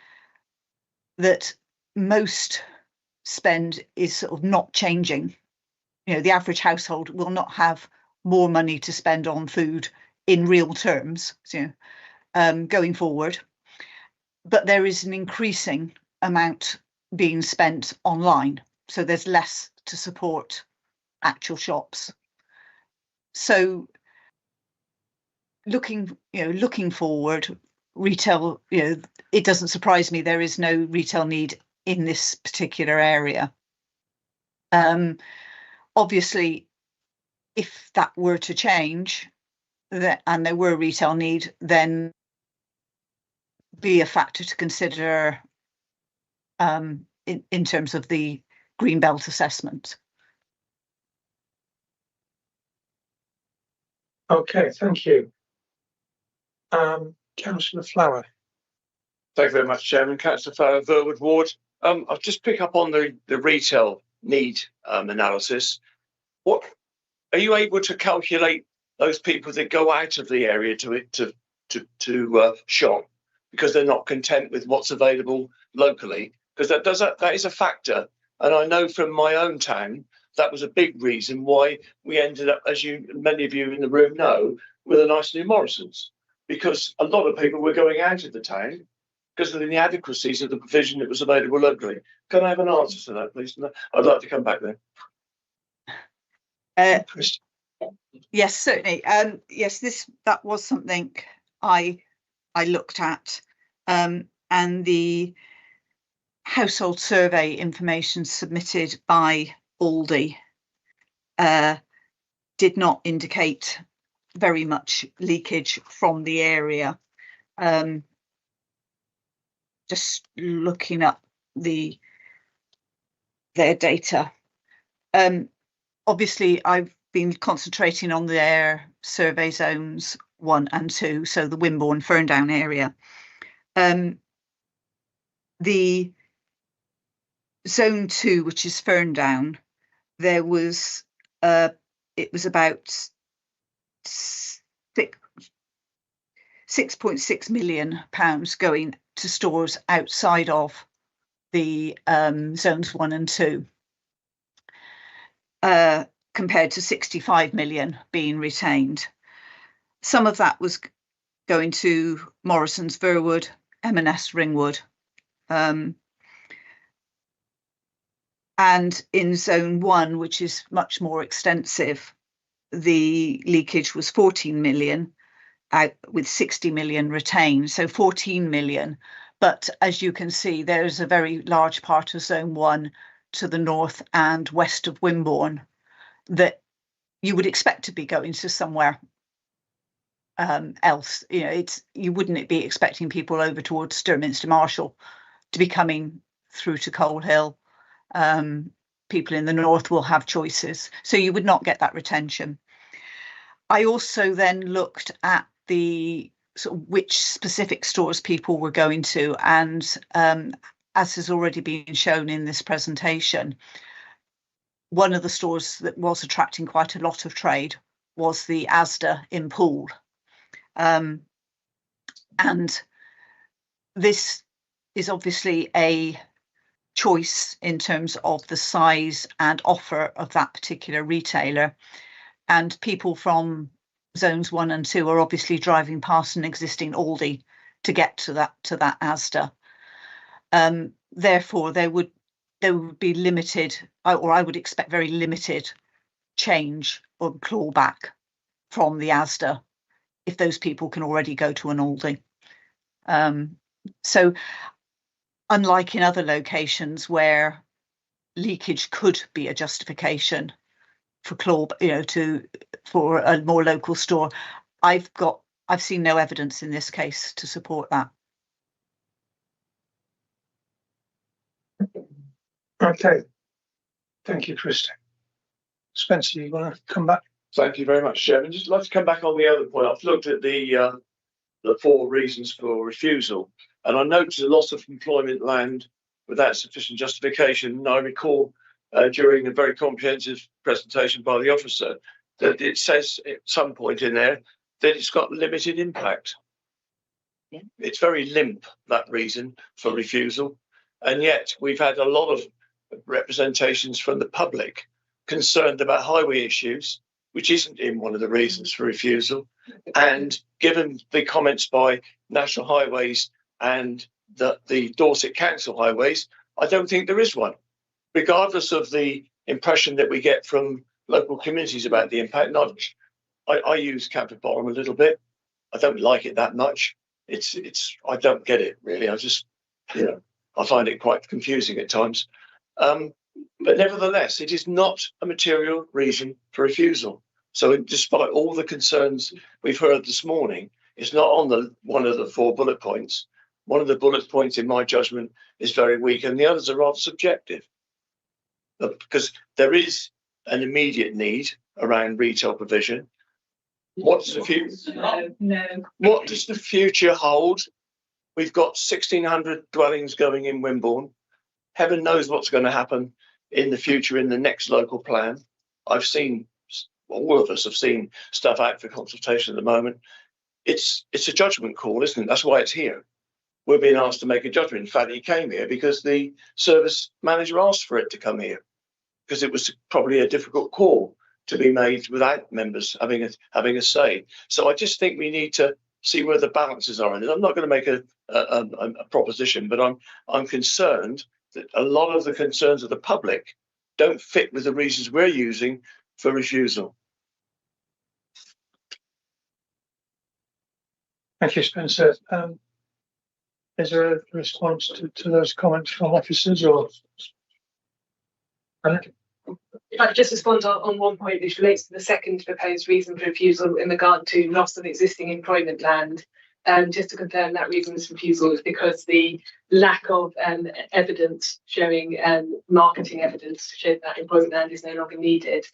that most spend is sort of not changing. The average household will not have more money to spend on food in real terms, going forward. But there is an increasing amount being spent online, so there's less to support actual shops. So looking forward, retail, it doesn't surprise me there is no retail need in this particular area. Obviously, if that were to change, and there were retail need, then be a factor to consider in terms of the green belt assessment. Okay, thank you. Councillor Flower. Thank you very much, Chairman. Councillor Flower, Verwood Ward. I'll just pick up on the retail need analysis. What are you able to calculate those people that go out of the area to shop because they're not content with what's available locally? Because that is a factor, and I know from my own town that was a big reason why we ended up, as many of you in the room know, with a nice new Morrison's, because a lot of people were going out of the town because of the inadequacies of the provision that was available locally. Can I have an answer to that, please? I'd like to come back there. Yes, certainly. Yes, that was something I looked at, and the household survey information submitted by Aldi did not indicate very much leakage from the area. Just looking up their data. Obviously, I've been concentrating on their survey zones 1 and 2, so the Wimborne Ferndown area. The zone 2, which is Ferndown, there was it was about £6.6 million going to stores outside of the zones 1 and 2, compared to 65 million being retained. Some of that was going to Morrison's Verwood, M&S Ringwood. And in zone 1, which is much more extensive, the leakage was 14 million out with 60 million retained, so 14 million. But as you can see, there's a very large part of zone 1 to the north and west of Wimborne that you would expect to be going to somewhere else. You wouldn't be expecting people over towards Sturminster Marshall to be coming through to Coal Hill. People in the north will have choices, so you would not get that retention. I also then looked at the sort of which specific stores people were going to, and as has already been shown in this presentation, one of the stores that was attracting quite a lot of trade was the Asda in Poole. And this is obviously a choice in terms of the size and offer of that particular retailer. And people from zones 1 and 2 are obviously driving past an existing Aldi to get to that Asda. Therefore, there would be limited, or I would expect very limited change or clawback from the Asda if those people can already go to an Aldi. So unlike in other locations where leakage could be a justification for for a more local store, I've got I've seen no evidence in this case to support that. Okay. Thank you, Christine. Spencer, you want to come back? Thank you very much, Chairman. Just like to come back on the other point. I've looked at the 4 reasons for refusal, and I noticed a loss of employment land without sufficient justification. And I recall during a very comprehensive presentation by the officer that it says at some point in there that it's got limited impact. Yeah. It's very limp, that reason for refusal. And yet we've had a lot of representations from the public concerned about highway issues, which isn't in one of the reasons for refusal. And given the comments by National Highways and the Dorset Council Highways, I don't think there is one, regardless of the impression that we get from local communities about the impact. I use Camford Bottom a little bit. I don't like it that much. I don't get it really. I find it quite confusing at times. But nevertheless, it is not a material reason for refusal. So despite all the concerns we've heard this morning, it's not on one of the 4 bullet points. One of the bullet points, in my judgment, is very weak, and the others are rather subjective. Because there is an immediate need around retail provision. What does the future? What does the future hold? We've got 1,600 dwellings going in Wimborne. Heaven knows what's going to happen in the future in the next local plan. All of us have seen stuff out for consultation at the moment. It's a judgment call, isn't it? That's why it's here. We're being asked to make a judgment. In fact, it came here because the service manager asked for it to come here, because it was probably a difficult call to be made without members having a say. So I just think we need to see where the balances are. And I'm not going to make a proposition, but I'm concerned that a lot of the concerns of the public don't fit with the reasons we're using for refusal. Thank you, Spencer. Is there a response to those comments from officers or? If I could just respond on one point which relates to the second proposed reason for refusal in regard to loss of existing employment land. Just to confirm, that reason for refusal is because the lack of evidence showing marketing evidence to show that employment land is no longer needed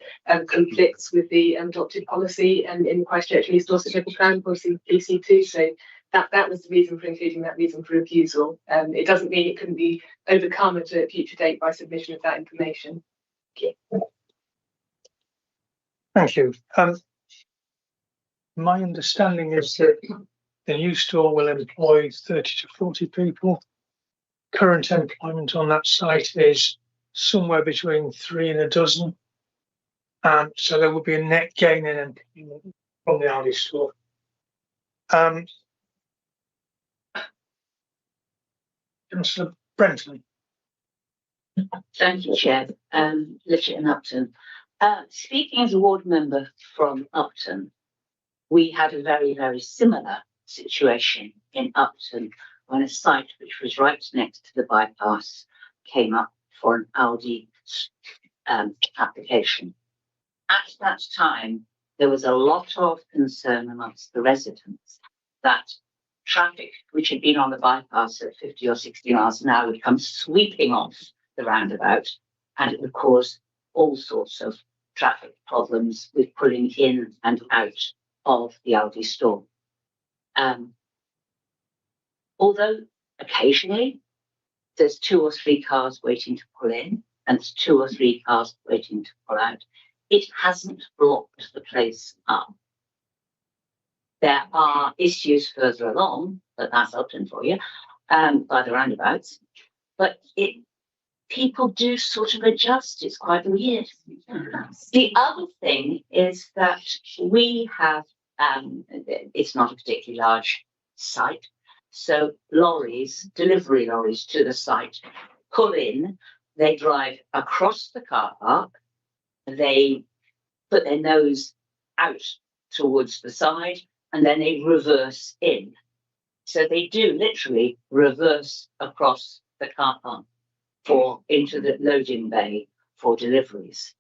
conflicts with the adopted policy and in Christchurch and East Dorset Local Plan Policy PC2. So that was the reason for including that reason for refusal. It doesn't mean it couldn't be overcome at a future date by submission of that information. Thank you. My understanding is that the new store will employ 30 to 40 people. Current employment on that site is somewhere between 3 and a dozen. So there will be a net gain in employment from the Aldi store. Councillor Brenton. Thank you, Chair. Lichett and Upton. Speaking as a ward member from Upton, we had a very, very similar situation in Upton when a site which was right next to the bypass came up for an Aldi application. At that time, there was a lot of concern amongst the residents that traffic which had been on the bypass at 50 or 60 miles an hour would come sweeping off the roundabout, and it would cause all sorts of traffic problems with pulling in and out of the Aldi store. Although occasionally there's 2 or 3 cars waiting to pull in and there's 2 or 3 cars waiting to pull out, it hasn't blocked the place up. There are issues further along, but that's Upton for you, by the roundabouts, but people do sort of adjust. It's quite weird. The other thing is that we have, it's not a particularly large site, so delivery lorries to the site, pull in, they drive across the car park, they put their nose out towards the side, and then they reverse in. So they do literally reverse across the car park into the loading bay for deliveries.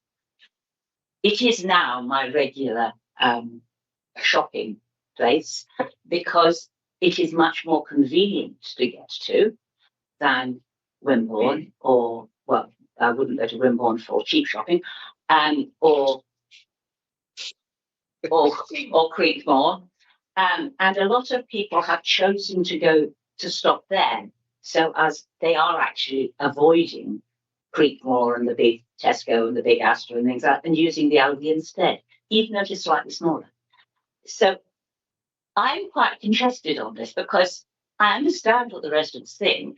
It is now my regular shopping place because it is much more convenient to get to than Wimborne or, well, I wouldn't go to Wimborne for cheap shopping, or Creekmore. And a lot of people have chosen to stop there. So as they are actually avoiding Creekmore and the big Tesco and the big Asda and things like that, and using the Aldi instead, even though it's slightly smaller. So I'm quite interested on this because I understand what the residents think,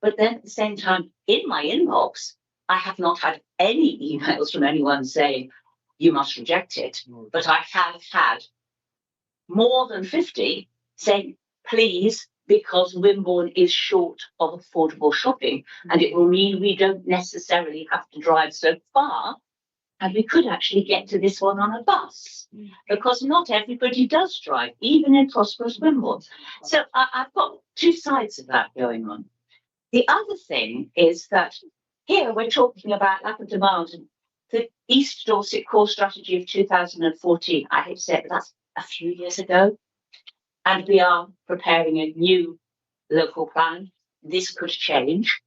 but then at the same time, in my inbox, I have not had any emails from anyone saying you must reject it, but I have had more than 50 saying please, because Wimborne is short of affordable shopping, and it will mean we don't necessarily have to drive so far, and we could actually get to this one on a bus, because not everybody does drive, even in prosperous Wimborne. So I've got two sides of that going on. The other thing is that here we're talking about lack of demand, and the East Dorset core strategy of 2014, I hate to say it, but that's a few years ago. And we are preparing a new local plan. This could change.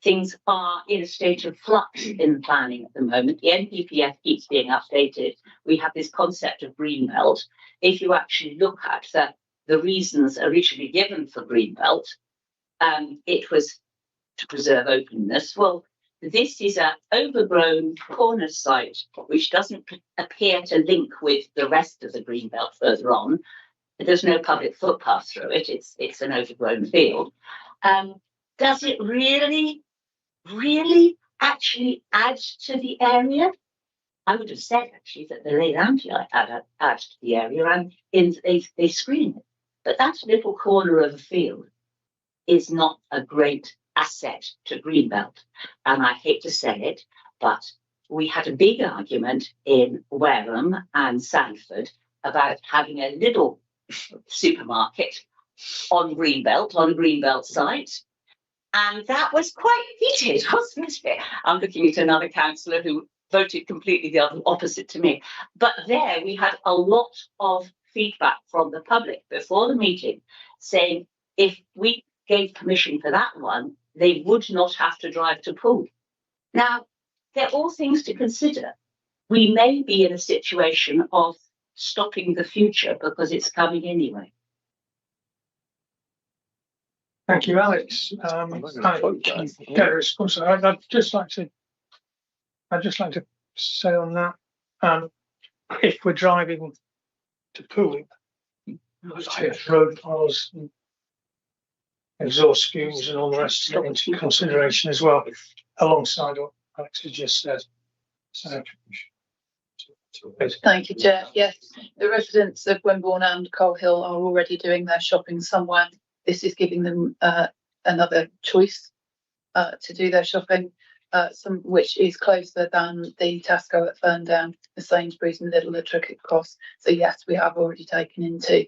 Things are in a state of flux in planning at the moment. The NPPF keeps being updated. We have this concept of greenbelt. If you actually look at the reasons originally given for greenbelt, it was to preserve openness. Well, this is an overgrown corner site which doesn't appear to link with the rest of the greenbelt further on. There's no public footpath through it. It's an overgrown field. Does it really actually add to the area? I would have said actually that the Ley add to the area, and they screen it. But that little corner of a field is not a great asset to Greenbelt. And I hate to say it, but we had a big argument in Wareham and Sandford about having a little supermarket on Greenbelt site. And that was quite heated, wasn't it? I'm looking at another councillor who voted completely the opposite to me. But there we had a lot of feedback from the public before the meeting saying if we gave permission for that one, they would not have to drive to Poole. Now, they're all things to consider. We may be in a situation of stopping the future because it's coming anyway. Thank you, Alex. Get a response. I'd just like to say on that, if we're driving to Poole, take road piles, and exhaust fumes, and all the rest of it into consideration as well, alongside what Alex has just said. So, thank you, Chair. Yes, the residents of Wimborne and Coal Hill are already doing their shopping somewhere. This is giving them another choice to do their shopping, some which is closer than the Tesco at Ferndown, the Sainsbury's and Lidl at Trickett Cross. So yes, we have already taken into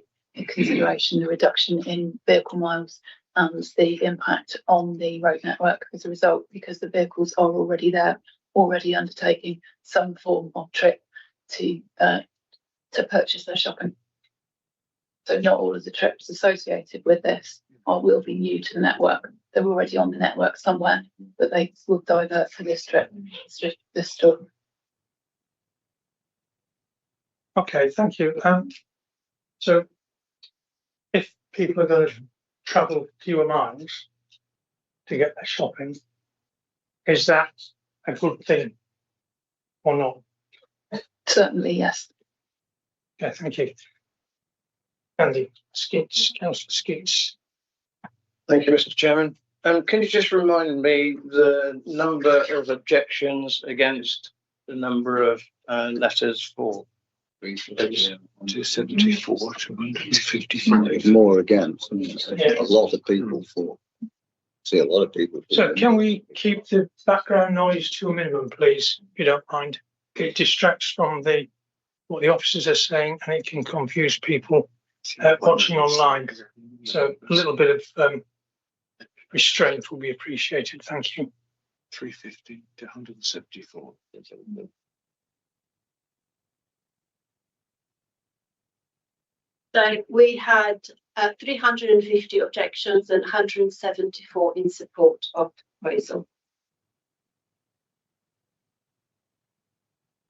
consideration the reduction in vehicle miles and the impact on the road network as a result, because the vehicles are already there, already undertaking some form of trip to purchase their shopping. So not all of the trips associated with this will be new to the network. They're already on the network somewhere, but they will divert for this trip, this store. okay, thank you. So if people are going to travel fewer miles to get their shopping, is that a good thing or not? Certainly, yes. Okay, thank you. Andy, Councillor Skeets. Thank you, Mr. Chairman. Can you just remind me the number of objections against the number of letters for? 274, 255. More against. A lot of people for. See a lot of people. So can we keep the background noise to a minimum, please, if you don't mind? It distracts from what the officers are saying, and it can confuse people watching online. So a little bit of restraint will be appreciated. Thank you. 350 to 174. So we had 350 objections and 174 in support of the proposal.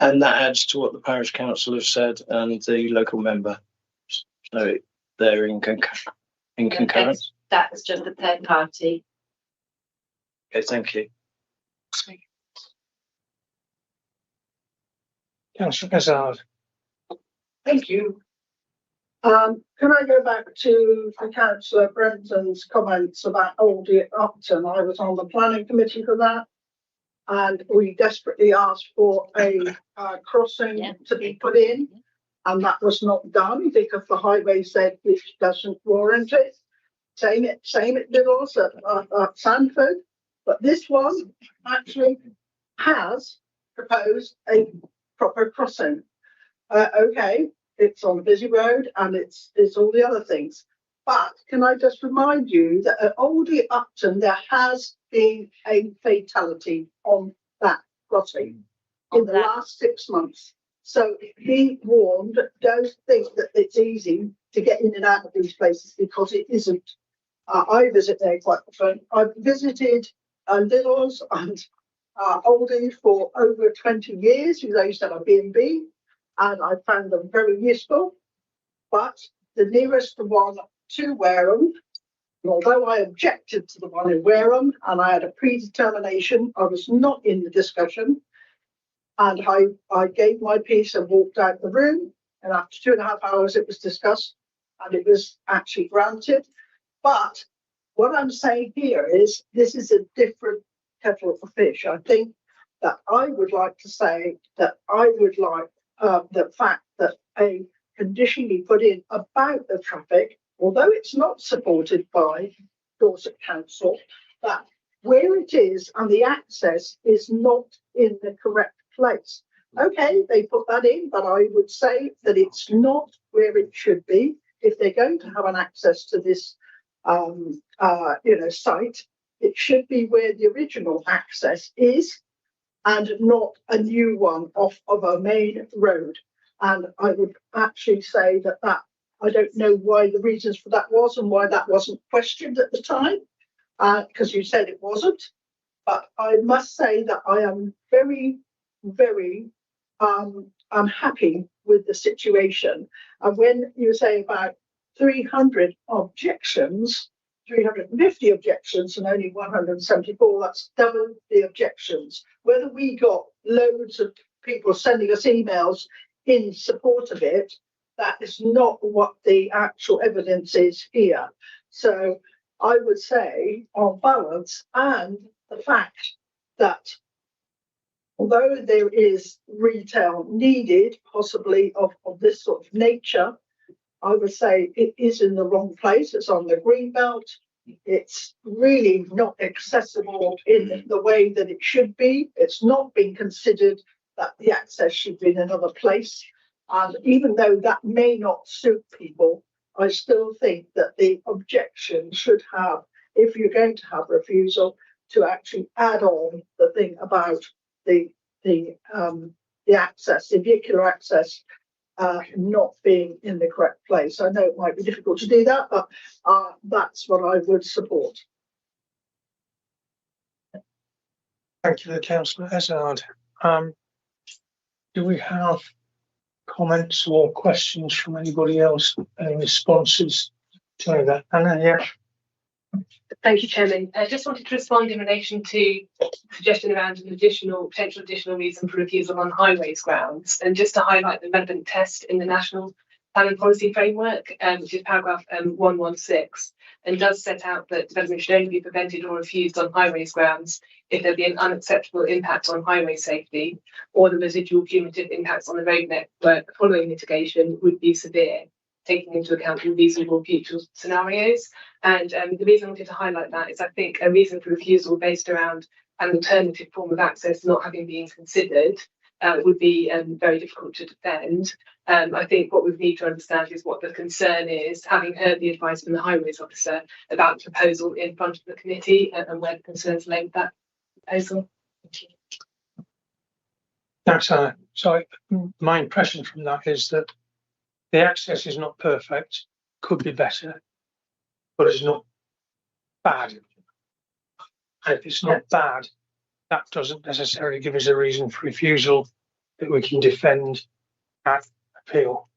And that adds to what the parish council have said and the local member. So they're in concurrence. That's just a third party. Okay, thank you. Councillor Hazard. Thank you. Can I go back to Councillor Brenton's comments about Oldie at Upton? I was on the planning committee for that, and we desperately asked for a crossing to be put in, and that was not done because the highway said it doesn't warrant it. Same at Littles at Sandford, but this one actually has proposed a proper crossing. Okay, it's on a busy road and it's all the other things. But can I just remind you that at Oldie Upton there has been a fatality on that crossing in the last 6 months. So be warned, don't think that it's easy to get in and out of these places because it isn't. I visit there quite often. I've visited Littles and Oldie for over 20 years because I used to have a B&B and I found them very useful. But the nearest one to Wareham, and although I objected to the one in Wareham and I had a predetermination, I was not in the discussion, and I gave my piece and walked out the room, and after 2.5 hours it was discussed and it was actually granted. But what I'm saying here is this is a different kettle of fish. I think that I would like to say that I would like the fact that a condition be put in about the traffic, although it's not supported by Dorset Council, that where it is and the access is not in the correct place. Okay, they put that in, but I would say that it's not where it should be. If they're going to have an access to this site, it should be where the original access is and not a new one off of a main road. And I would actually say that I don't know why the reasons for that was and why that wasn't questioned at the time, because you said it wasn't. But I must say that I am very, very unhappy with the situation. And when you say about 300 objections, 350 objections and only 174, that's double the objections. Whether we got loads of people sending us emails in support of it, that is not what the actual evidence is here. So I would say on balance, and the fact that although there is retail needed, possibly of this sort of nature, I would say it is in the wrong place. It's on the green belt. It's really not accessible in the way that it should be. It's not been considered that the access should be in another place. And even though that may not suit people, I still think that the objection should have, if you're going to have refusal, to actually add on the thing about the access, the vehicular access, not being in the correct place. I know it might be difficult to do that, but that's what I would support. Thank you, Councillor Hazard. Do we have comments or questions from anybody else? Any responses to that? Anna, yeah. Thank you, Chairman. I just wanted to respond in relation to suggestion around an potential additional reason for refusal on highways grounds, and just to highlight the relevant test in the National Planning Policy Framework, which is paragraph 116, and does set out that development should only be prevented or refused on highways grounds if there be an unacceptable impact on highway safety or the residual cumulative impacts on the road network following mitigation would be severe, taking into account reasonable future scenarios. And the reason I wanted to highlight that is I think a reason for refusal based around an alternative form of access not having been considered would be very difficult to defend. I think what we need to understand is what the concern is, having heard the advice from the highways officer about the proposal in front of the committee and where the concerns lay with that proposal. Thanks, Anna. So my impression from that is that The access is not perfect, could be better, but it's not bad. And if it's not bad, that doesn't necessarily give us a reason for refusal that we can defend at appeal.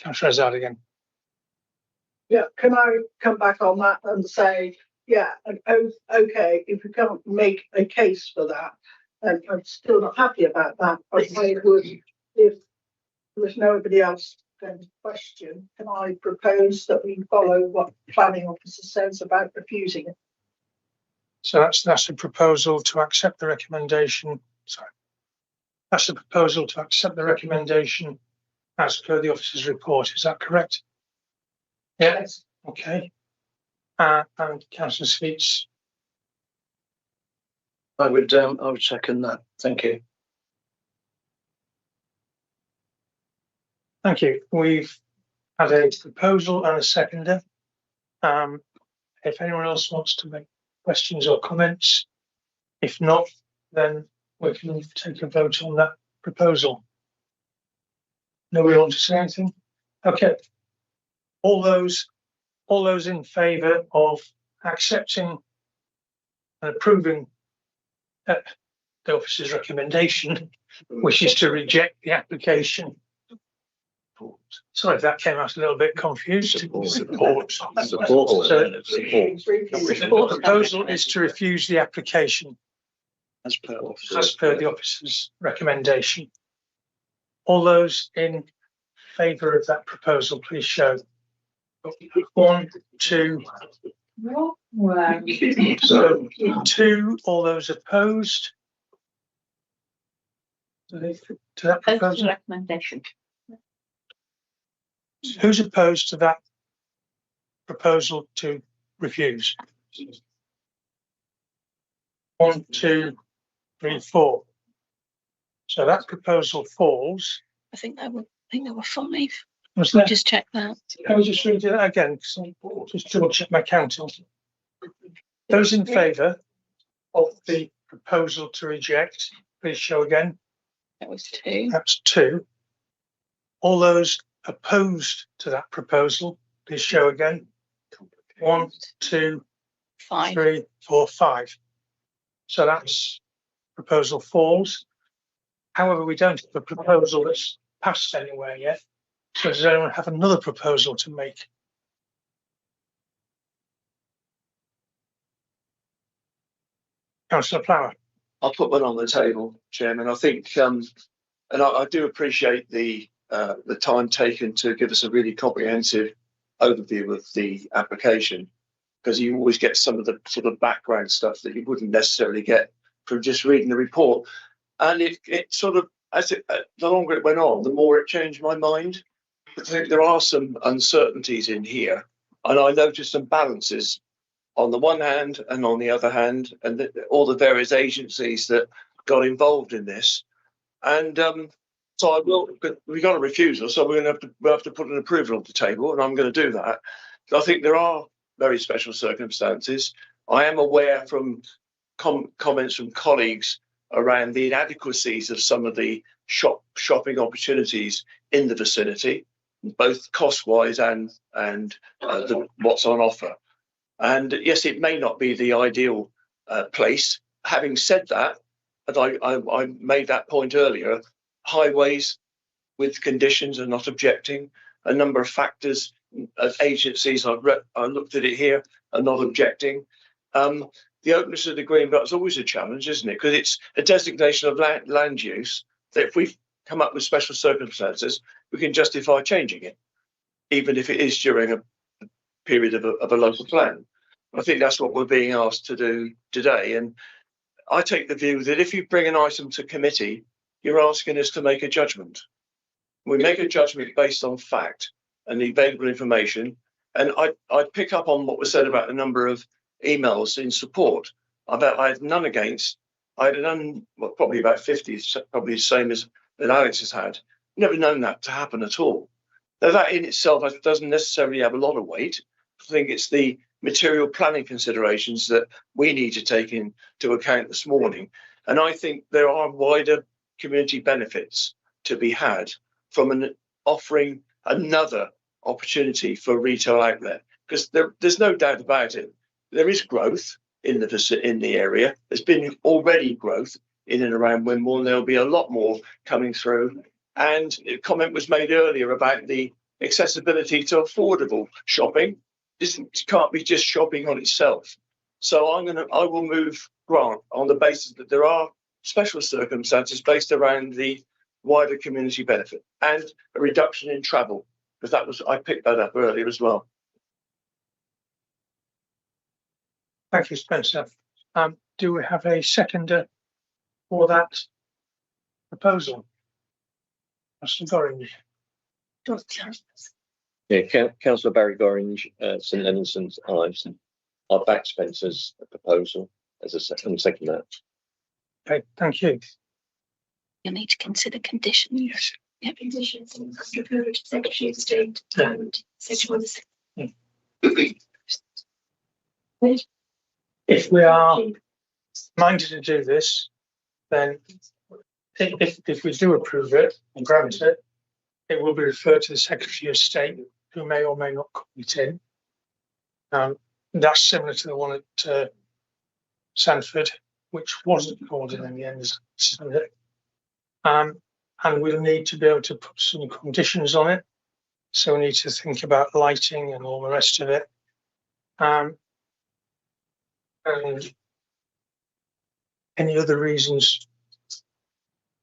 Councillor Azad again. Yeah, can I come back on that and say, yeah, okay, if you can't make a case for that, and I'm still not happy about that. I would, if there's nobody else going to question, can I propose that we follow what the planning officer says about refusing it? So that's a proposal to accept the recommendation. Sorry. That's a proposal to accept the recommendation as per the officer's report. Is that correct? Yes. Okay. And Councillor Speech. I would second that. Thank you. Thank you. We've had a proposal and a seconder. If anyone else wants to make questions or comments, if not, then we can take a vote on that proposal. Nobody wants to say anything? Okay. All those in favour of accepting and approving the officer's recommendation, which is to reject the application. Sorry if that came out a little bit confused. Support. The proposal is to refuse the application as per the officer's recommendation. All those in favour of that proposal, please show. 1, 2. So 2. All those opposed to that proposal. Recommendation. Who's opposed to that proposal to refuse? 1, 2, 3, 4. So that proposal falls. I think there were 5. Was there? Just check that. Can we just read that again? Just double check my counting. Those in favour of the proposal to reject, please show again. That was 2. That's 2. All those opposed to that proposal, please show again. 1, 2, 5. 3, 4, 5. So that's proposal falls. However, we don't have a proposal that's passed anywhere yet. So does anyone have another proposal to make? Councillor Flower. I'll put one on the table, Chairman. I think, and I do appreciate the time taken to give us a really comprehensive overview of the application, because you always get some of the sort of background stuff that you wouldn't necessarily get from just reading the report. And it sort of, the longer it went on, the more it changed my mind. I think there are some uncertainties in here, and I noticed some balances on the one hand and on the other hand, and all the various agencies that got involved in this. And so we got a refusal, so we'll have to put an approval on the table, and I'm going to do that. I think there are very special circumstances. I am aware from comments from colleagues around the inadequacies of some of the shopping opportunities in the vicinity, both cost-wise and what's on offer. And yes, it may not be the ideal place. Having said that, as I made that point earlier, highways with conditions are not objecting. A number of factors, agencies, I looked at it here, are not objecting. The openness of the green belt is always a challenge, isn't it? Because it's a designation of land use that if we come up with special circumstances, we can justify changing it, even if it is during a period of a local plan. I think that's what we're being asked to do today. And I take the view that if you bring an item to committee, you're asking us to make a judgment. We make a judgment based on fact and the available information. And I'd pick up on what was said about the number of emails in support. I had none against. I had none, well, probably about 50, probably the same as that Alex has had. Never known that to happen at all. Now, that in itself doesn't necessarily have a lot of weight. I think it's the material planning considerations that we need to take into account this morning. And I think there are wider community benefits to be had from offering another opportunity for retail outlet, because there's no doubt about it. There is growth in the area. There's been already growth in and around Wimborne. There'll be a lot more coming through. And a comment was made earlier about the accessibility to affordable shopping. This can't be just shopping on itself. So I will move grant on the basis that there are special circumstances based around the wider community benefit and a reduction in travel, because I picked that up earlier as well. Thank you, Spencer. Do we have a seconder for that proposal? Councillor Gorringe. Yeah, Councillor Barry Gorringe, St Leonard St Ives. I back Spencer's proposal as a second that. Okay, thank you. You'll need to consider conditions. Yes. Yeah, conditions and Secretary of State and Section 1. If we are minded to do this, then if we do approve it and grant it, it will be referred to the Secretary of State, who may or may not call it in. That's similar to the one at Sanford, which wasn't called in the end. And we'll need to be able to put some conditions on it. So we need to think about lighting and all the rest of it. And any other reasons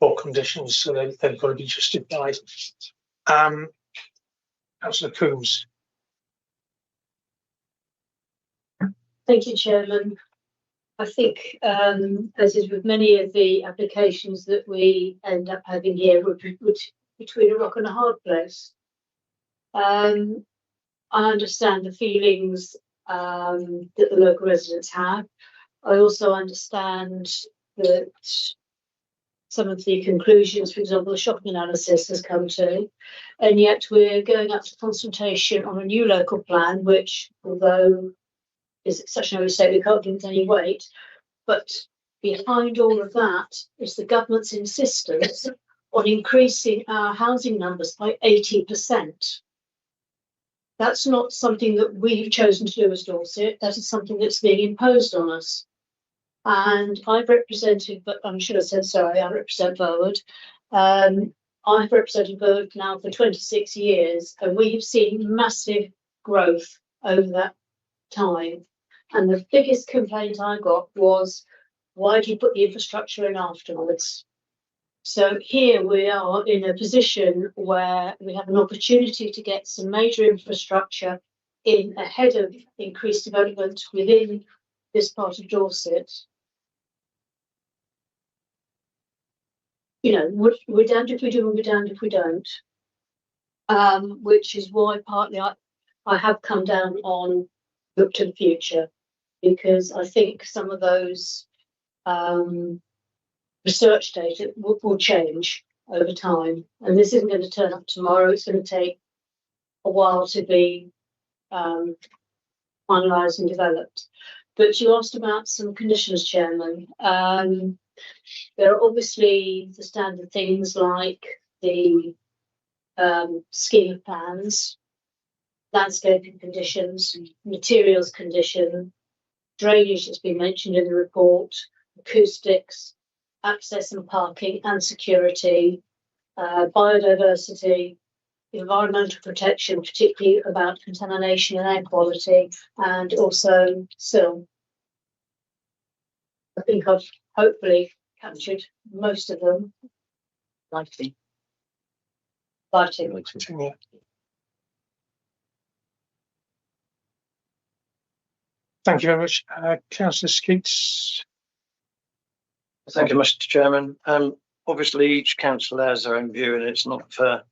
or conditions, so they've got to be justified. Councillor Coombs. Thank you, Chairman. I think, as is with many of the applications that we end up having here, we're between a rock and a hard place. I understand the feelings that the local residents have. I also understand that some of the conclusions, for example, the shopping analysis has come to, and yet we're going up to consultation on a new local plan, which, although is such an oversight, we can't give it any weight. But behind all of that is the government's insistence on increasing our housing numbers by 80%. That's not something that we've chosen to do as Dorset. That is something that's being imposed on us. And I've represented, but I should have said sorry, I represent Burwood. I've represented Burwood now for 26 years, and we have seen massive growth over that time. And the biggest complaint I got was, why do you put the infrastructure in afterwards? So here we are in a position where we have an opportunity to get some major infrastructure in ahead of increased development within this part of Dorset. You know, we're damned if we do and we're damned if we don't. Which is why partly I have come down on look to the future, because I think some of those research data will change over time, and this isn't going to turn up tomorrow. It's going to take a while to be finalised and developed. But you asked about some conditions, Chairman. There are obviously the standard things like the scheme of plans, landscaping conditions, materials condition, drainage that's been mentioned in the report, acoustics, access and parking and security, biodiversity, environmental protection, particularly about contamination and air quality, and also sill. I think I've hopefully captured most of them. Lighting. Yeah. Thank you very much. Councillor Skeets. Thank you, Mr. Chairman. Obviously, each council has their own view, and it's not for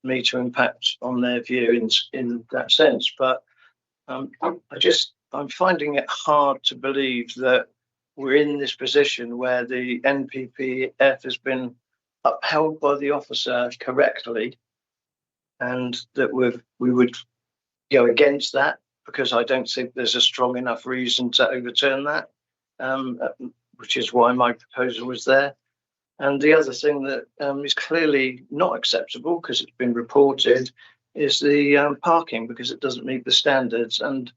me to impact on their view in that sense. But I'm finding it hard to believe that we're in this position where the NPPF has been upheld by the officer correctly, and that we would go against that, because I don't think there's a strong enough reason to overturn that, which is why my proposal was there. And the other thing that is clearly not acceptable, because it's been reported, is the parking, because it doesn't meet the standards. And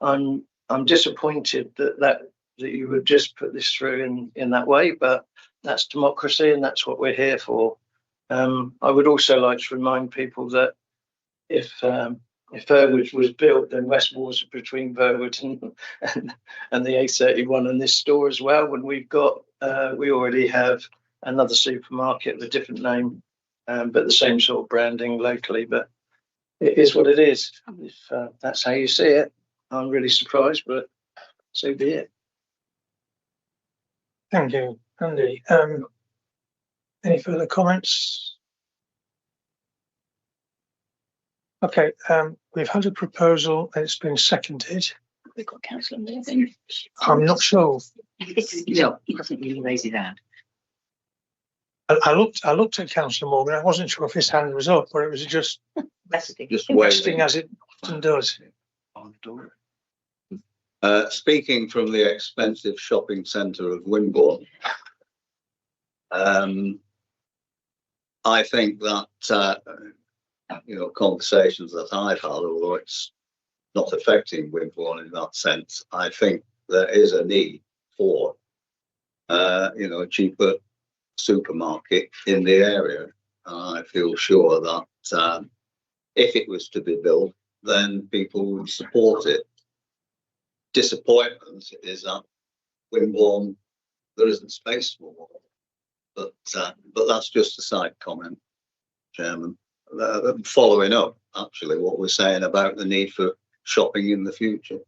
I'm disappointed that you would just put this through in that way, but that's democracy and that's what we're here for. I would also like to remind people that if Verwood was built, then West Moors between Verwood and the A31 and this store as well. When we already have another supermarket with a different name, but the same sort of branding locally. But it is what it is. If that's how you see it, I'm really surprised, but so be it. Thank you, Andy. Any further comments? Okay, we've had a proposal and it's been seconded. We've got Councillor Morgan. I'm not sure. No, he doesn't really raise his hand. I looked at Councillor Morgan. I wasn't sure if his hand was up or it was just resting as it often does. Speaking from the expensive shopping centre of Wimborne, I think that conversations that I've had, although it's not affecting Wimborne in that sense, I think there is a need for a cheaper supermarket in the area. I feel sure that if it was to be built, then people would support it. Disappointment is that Wimborne, there isn't space for one. But that's just a side comment, Chairman. Following up, actually, what we're saying about the need for shopping in the future.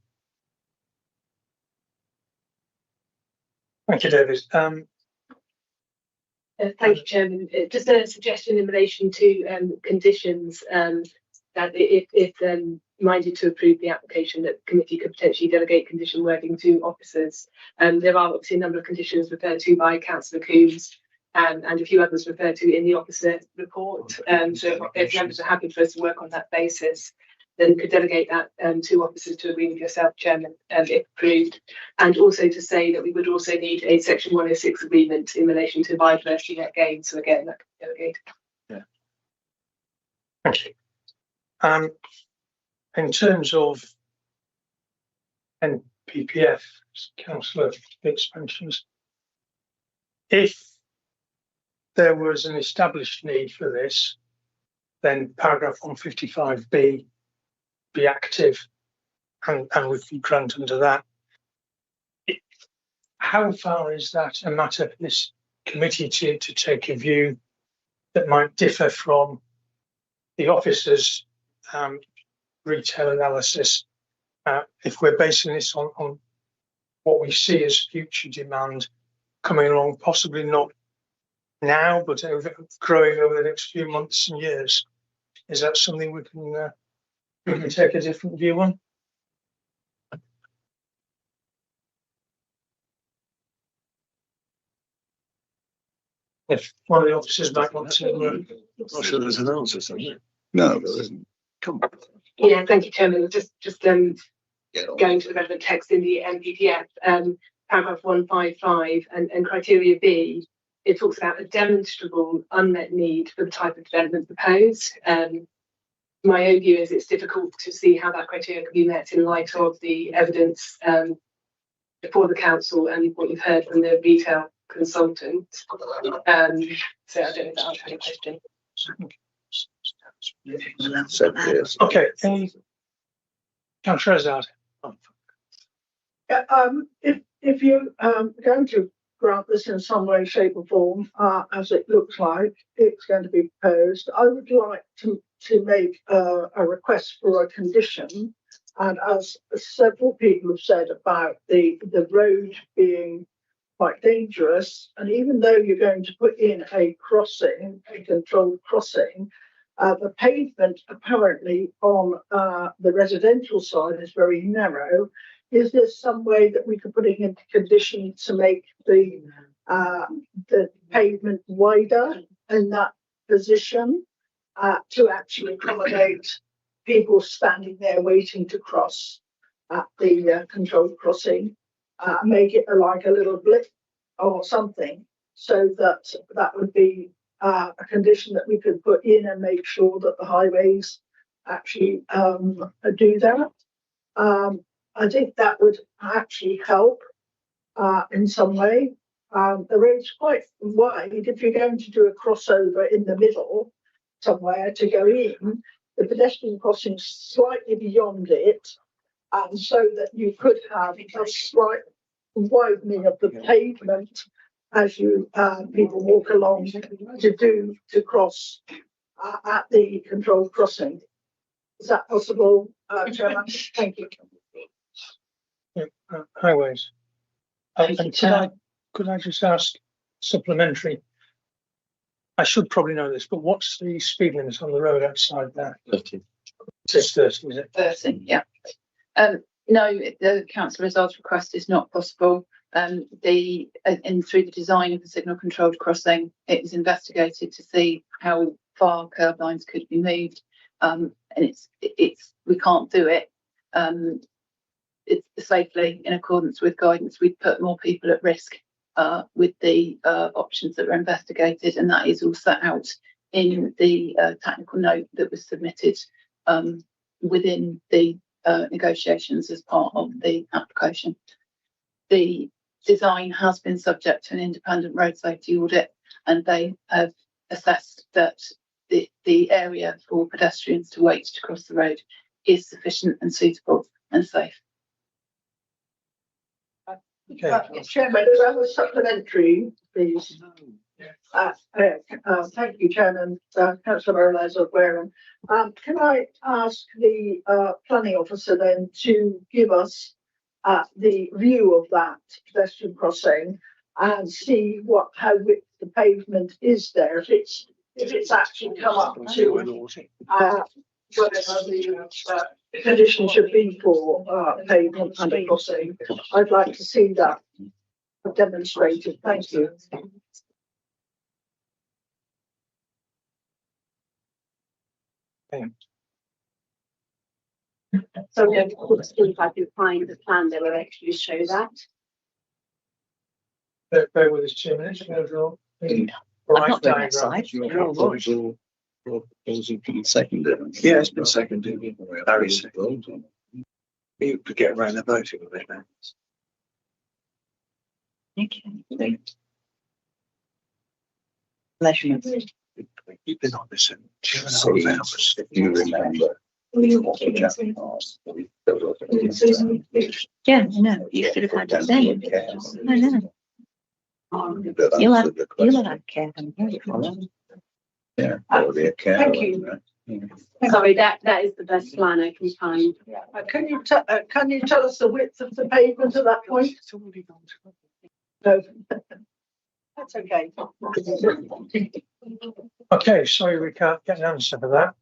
Thank you, David. Thank you, Chairman. Just a suggestion in relation to conditions, that if minded to approve the application, that the committee could potentially delegate condition wording to officers. There are obviously a number of conditions referred to by Councillor Coombs and a few others referred to in the officer report. So if members are happy for us to work on that basis, then could delegate that to officers to agree with yourself, Chairman, if approved. And also to say that we would also need a Section 106 agreement in relation to biodiversity net gain. So again, that could be delegated. Yeah. Thank you. In terms of NPPF, Councillor expansions, if there was an established need for this, then paragraph 155B be active and we could grant under that. How far is that a matter for this committee to take a view that might differ from the officers' retail analysis, if we're basing this on what we see as future demand coming along, possibly not now, but growing over the next few months and years? Is that something we can take a different view on? If one of the officers might want to, I'm not sure there's an answer, somewhere. No, there isn't. Come on. Yeah, thank you, Chairman. Just going to the relevant text in the NPPF, paragraph 155 and criteria B, it talks about a demonstrable unmet need for the type of development proposed. My own view is it's difficult to see how that criteria can be met in light of the evidence before the council and what you've heard from the retail consultant. So I don't know if that answers your question. Okay, any Councillor Azad. If you're going to grant this in some way, shape or form, as it looks like it's going to be proposed, I would like to make a request for a condition. And as several people have said about the road being quite dangerous, and even though you're going to put in a crossing, a controlled crossing, the pavement apparently on the residential side is very narrow. Is there some way that we could put it into condition to make the pavement wider in that position to actually accommodate people standing there waiting to cross at the controlled crossing? Make it like a little blip or something so that that would be a condition that we could put in and make sure that the highways actually do that. I think that would actually help in some way. The road's quite wide. If you're going to do a crossover in the middle somewhere to go in, the pedestrian crossing slightly beyond it, and so that you could have a slight widening of the pavement as you people walk along to cross at the controlled crossing. Is that possible, Chairman? Thank you. Yeah, highways. And could I just ask supplementary? I should probably know this, but what's the speed limit on the road outside there? 30. It's 30, is it? 30, yeah. No, the councillor's request is not possible. And through the design of the signal controlled crossing, it was investigated to see how far curb lines could be moved. And we can't do it. It's safely in accordance with guidance. We'd put more people at risk with the options that were investigated, and that is all set out in the technical note that was submitted within the negotiations as part of the application. The design has been subject to an independent road safety audit, and they have assessed that the area for pedestrians to wait to cross the road is sufficient and suitable and safe. Okay. Chairman, do I have a supplementary, please? Thank you, Chairman. Councillor Wareham. Can I ask the planning officer then to give us the view of that pedestrian crossing and see how width the pavement is there? If it's actually come up to whatever the condition should be for pavement and a crossing, I'd like to see that demonstrated. Thank you. So if I can find the plan that will actually show that. Bear with us 2 minutes. Not doing that side. Yeah, it's been seconded. Barry seconded. You could get around the voting with it now. Okay. Measurements. You've been on this in 2.5 hours. If you remember. Yeah, no, you should have had it then. I know. You'll have care. Yeah, that'll be a care. Thank you. Sorry, that is the best plan I can find. Can you tell us the width of the pavement at that point? No. That's okay. Okay, sorry we can't get an answer for that.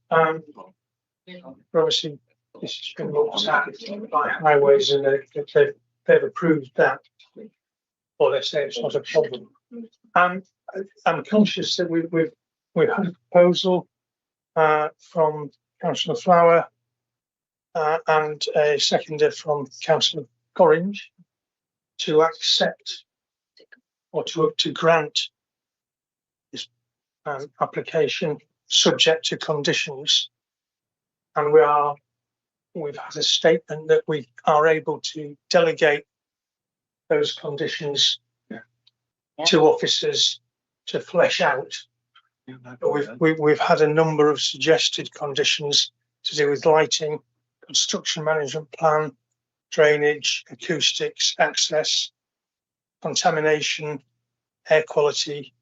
Obviously, this has been looked at by highways, and they've approved that, or they say it's not a problem. I'm conscious that we've had a proposal from Councillor Flower and a seconder from Councillor Gorringe to accept or to grant this application subject to conditions, and we've had a statement that we are able to delegate those conditions to officers to flesh out. We've had a number of suggested conditions to do with lighting, construction management plan, drainage, acoustics, access, contamination, air quality,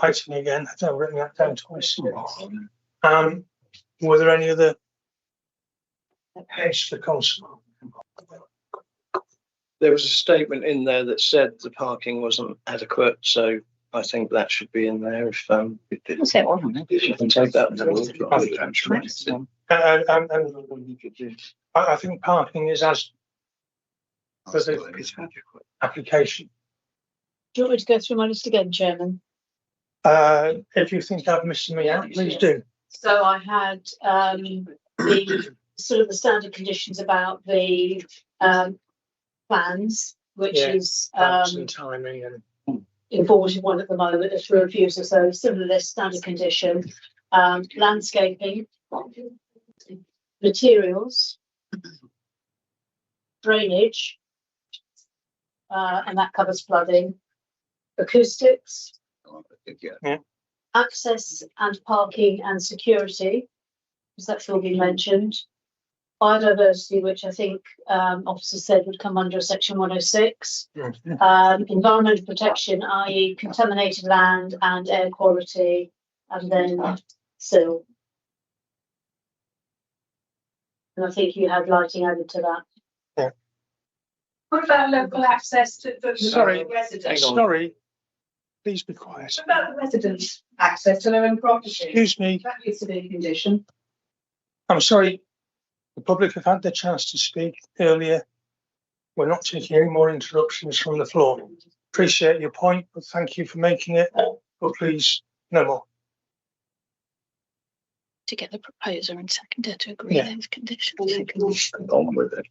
lighting again. I've written that down twice. Were there any other points for council? There was a statement in there that said the parking wasn't adequate, so I think that should be in there if you can take that. I think parking is as for the application. Do you want me to go through my list again, Chairman? If you think I've missed me out, please do. So I had the sort of the standard conditions about the plans, which is and timing and involved in one at the moment as for refusal. So similar list, standard condition, landscaping, materials, drainage, and that covers flooding, acoustics, access and parking and security, because that's all been mentioned. Biodiversity, which I think officer said would come under section 106. Environmental protection, i.e. contaminated land and air quality, and then sill. And I think you had lighting added to that. Yeah. What about local access to the residents? Sorry, please be quiet. What about the residents' access to their own property? Excuse me. That needs to be a condition. I'm sorry, the public have had their chance to speak earlier. We're not taking any more interruptions from the floor. Appreciate your point, but thank you for making it. But please, no more. To get the proposer and seconder to agree those conditions. On with it.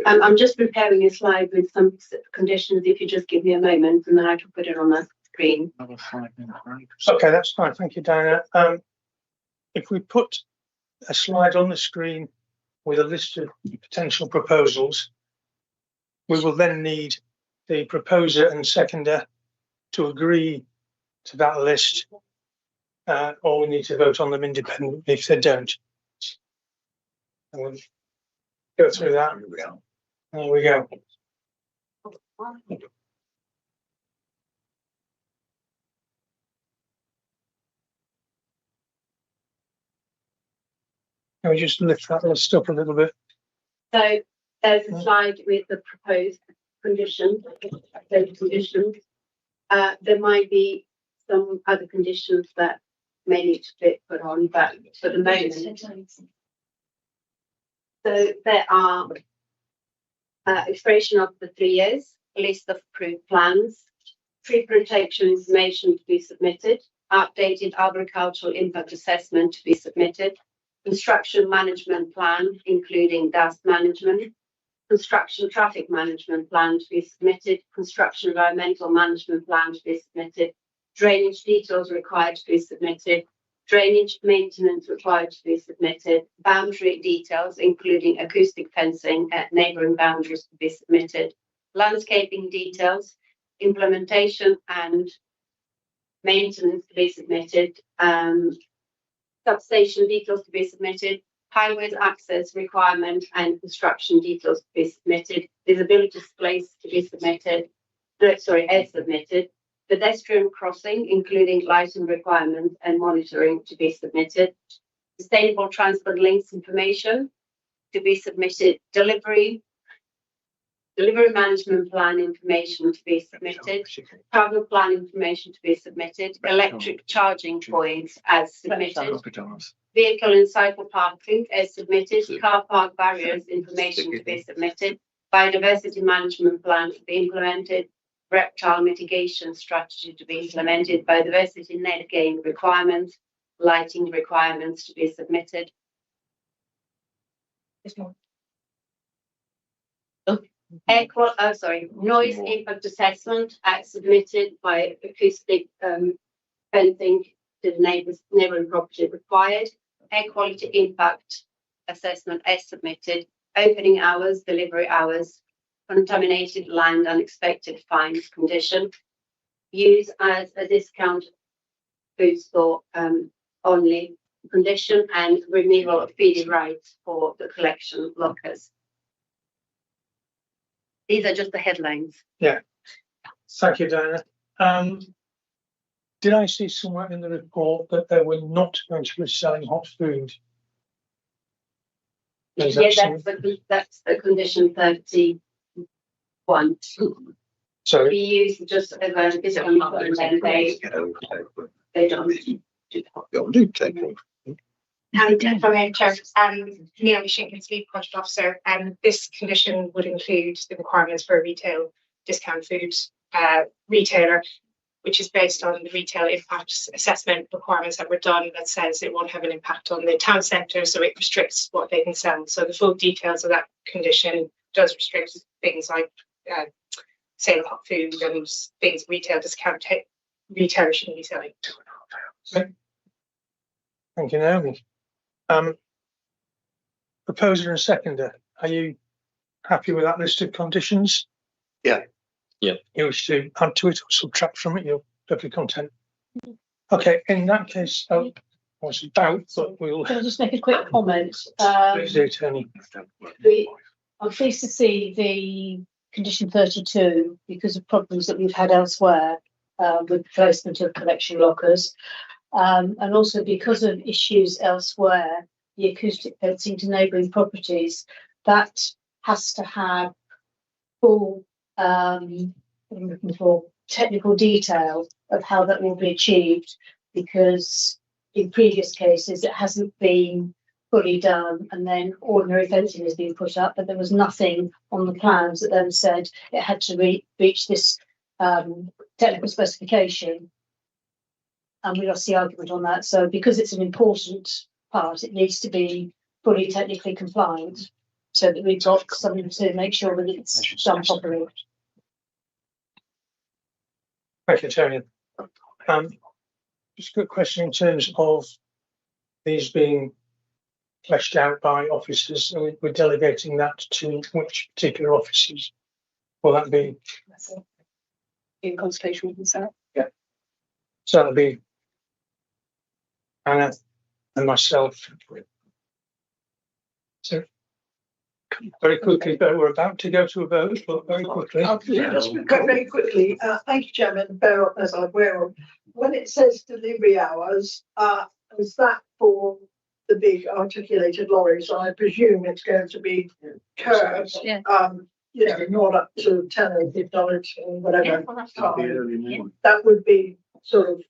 I'm just preparing a slide with some conditions. If you just give me a moment, and then I can put it on the screen. Okay, that's fine. Thank you, Diana. If we put a slide on the screen with a list of potential proposals, we will then need the proposer and seconder to agree to that list, or we need to vote on them independently if they don't. And we'll go through that. There we go. Can we just lift that list up a little bit? So there's a slide with the proposed conditions. There might be some other conditions that may need to be put on, but for the moment. So there are expiration of the 3 years, a list of approved plans, tree protection information to be submitted, updated agricultural impact assessment to be submitted, construction management plan, including dust management, construction traffic management plan to be submitted, construction environmental management plan to be submitted, drainage details required to be submitted, drainage maintenance required to be submitted, boundary details, including acoustic fencing at neighbouring boundaries to be submitted, landscaping details, implementation and maintenance to be submitted, substation details to be submitted, highways access requirement and construction details to be submitted, visibility displays to be submitted, as submitted, pedestrian crossing, including lighting requirements and monitoring to be submitted, sustainable transport links information to be submitted, delivery management plan information to be submitted, travel plan information to be submitted, electric charging points as submitted, vehicle and cycle parking as submitted, car park barriers information to be submitted, biodiversity management plan to be implemented, reptile mitigation strategy to be implemented, biodiversity net gain requirements, lighting requirements to be submitted. Noise impact assessment as submitted by acoustic fencing to the neighbouring property required. Air quality impact assessment as submitted. Opening hours, delivery hours, contaminated land, unexpected fines condition. Use as a discount food store only condition, and removal of feeding rights for the collection lockers. These are just the headlines. Yeah. Thank you, Diana. Did I see somewhere in the report that they were not going to be selling hot food? That's the condition 31. Sorry. We use just as a discount and then they don't do that. Neil Shinkin's lead project officer, and this condition would include the requirements for a retail discount food retailer, which is based on the retail impact assessment requirements that were done that says it won't have an impact on the town centre, so it restricts what they can sell. So the full details of that condition does restrict things like sale of hot food and things retail discount retailers shouldn't be selling. Thank you, Naomi. Proposer and seconder, are you happy with that list of conditions? Yeah. Yeah. You wish to add to it or subtract from it? You're perfectly content. Okay, in that case, I was about, but we'll. Can I just make a quick comment? Please do, Tony. I'm pleased to see the condition 32 because of problems that we've had elsewhere with placement of collection lockers. And also because of issues elsewhere, the acoustic fencing to neighbouring properties, that has to have full technical detail of how that will be achieved, because in previous cases it hasn't been fully done, and then ordinary fencing has been put up, but there was nothing on the plans that then said it had to reach this technical specification. And we lost the argument on that. So because it's an important part, it needs to be fully technically compliant, so that we've got something to make sure that it's done properly. Thank you, Tony. Just a quick question in terms of these being fleshed out by officers. We're delegating that to which particular officers? Will that be in consultation with himself? Yeah. So that'll be Anna and myself. So very quickly, but we're about to go to a vote, but very quickly. Just go very quickly. Thank you, Chairman. Bear up as I will. When it says delivery hours, is that for the big articulated lorries? I presume it's going to be curbed, you know, not up to 10 or 15 or whatever time. That would be sort of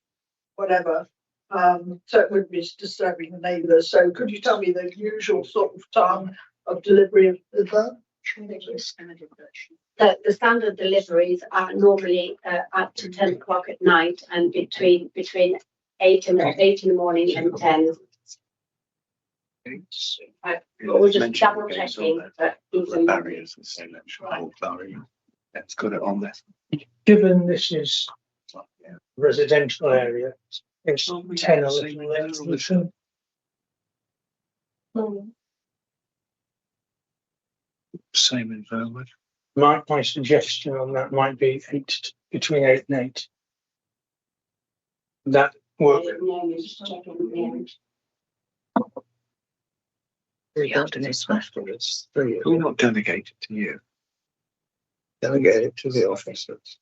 whatever. So it wouldn't be disturbing the neighbours. So could you tell me the usual sort of time of delivery of the van? The standard deliveries are normally up to 10 o'clock at night and between 8 in the morning and 10. We're just double checking that even barriers and so barrier. Let's put it on there. Given this is residential area, it's 10 a little less. Same in Verwood. My suggestion on that might be between 8 and 8. That work. We'll not delegate it to you. Delegate it to the officers.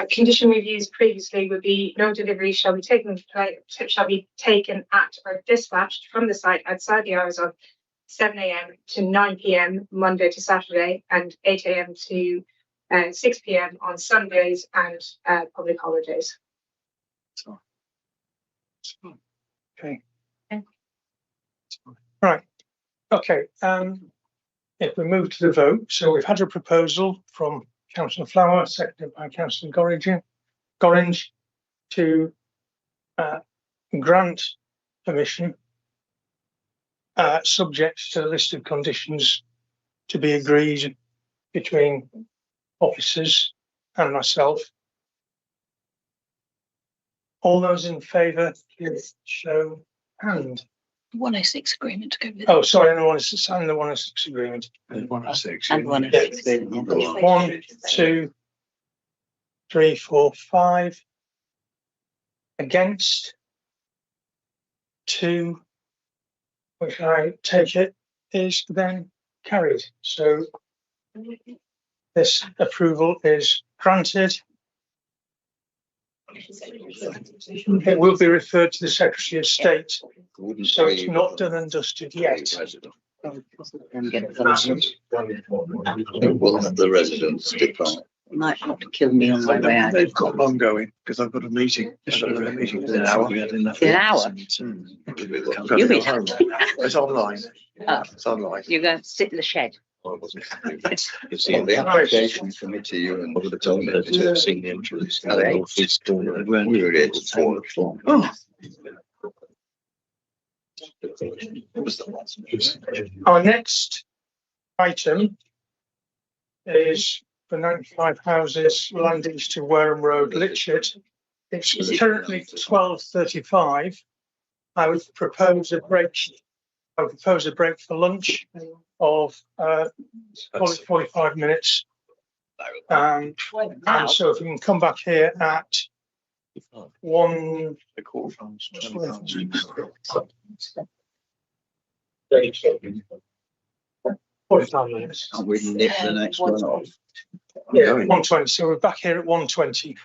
Condition we've used previously would be no delivery shall be taken at or dispatched from the site outside the hours of 7 a.m. to 9 p.m. Monday to Saturday and 8 a.m. to 6 p.m. on Sundays and public holidays. Okay. Right. Okay. If we move to the vote, so we've had a proposal from Councillor Flower, seconded by Councillor Gorringe, to grant permission subject to the list of conditions to be agreed between officers and myself. All those in favour, please show hand. 106 agreement to go with. Oh, sorry, the 106 agreement. And 106. And 106. Yeah. 1, 2, 3, 4, 5. Against 2, which I take it is then carried. So this approval is granted. It will be referred to the Secretary of State, so it's not done and dusted yet. Will the residents decline? Might not kill me on my way out. They've got long going because I've got a meeting. I've got a meeting in an hour. An hour? You'll be home. It's online. Oh. It's online. You're going to sit in the shed. You see, the application committee, you and the told me to have seen the entrance. We were here till 4 o'clock. Our next item is for 95 houses, land east to Wareham Road, Litchett. It's currently 12:35. I would propose a break. I would propose a break for lunch of 45 minutes. And so if we can come back here at 45 minutes. And we nip the next one off. Yeah, 1:20. So we're back here at 1:20.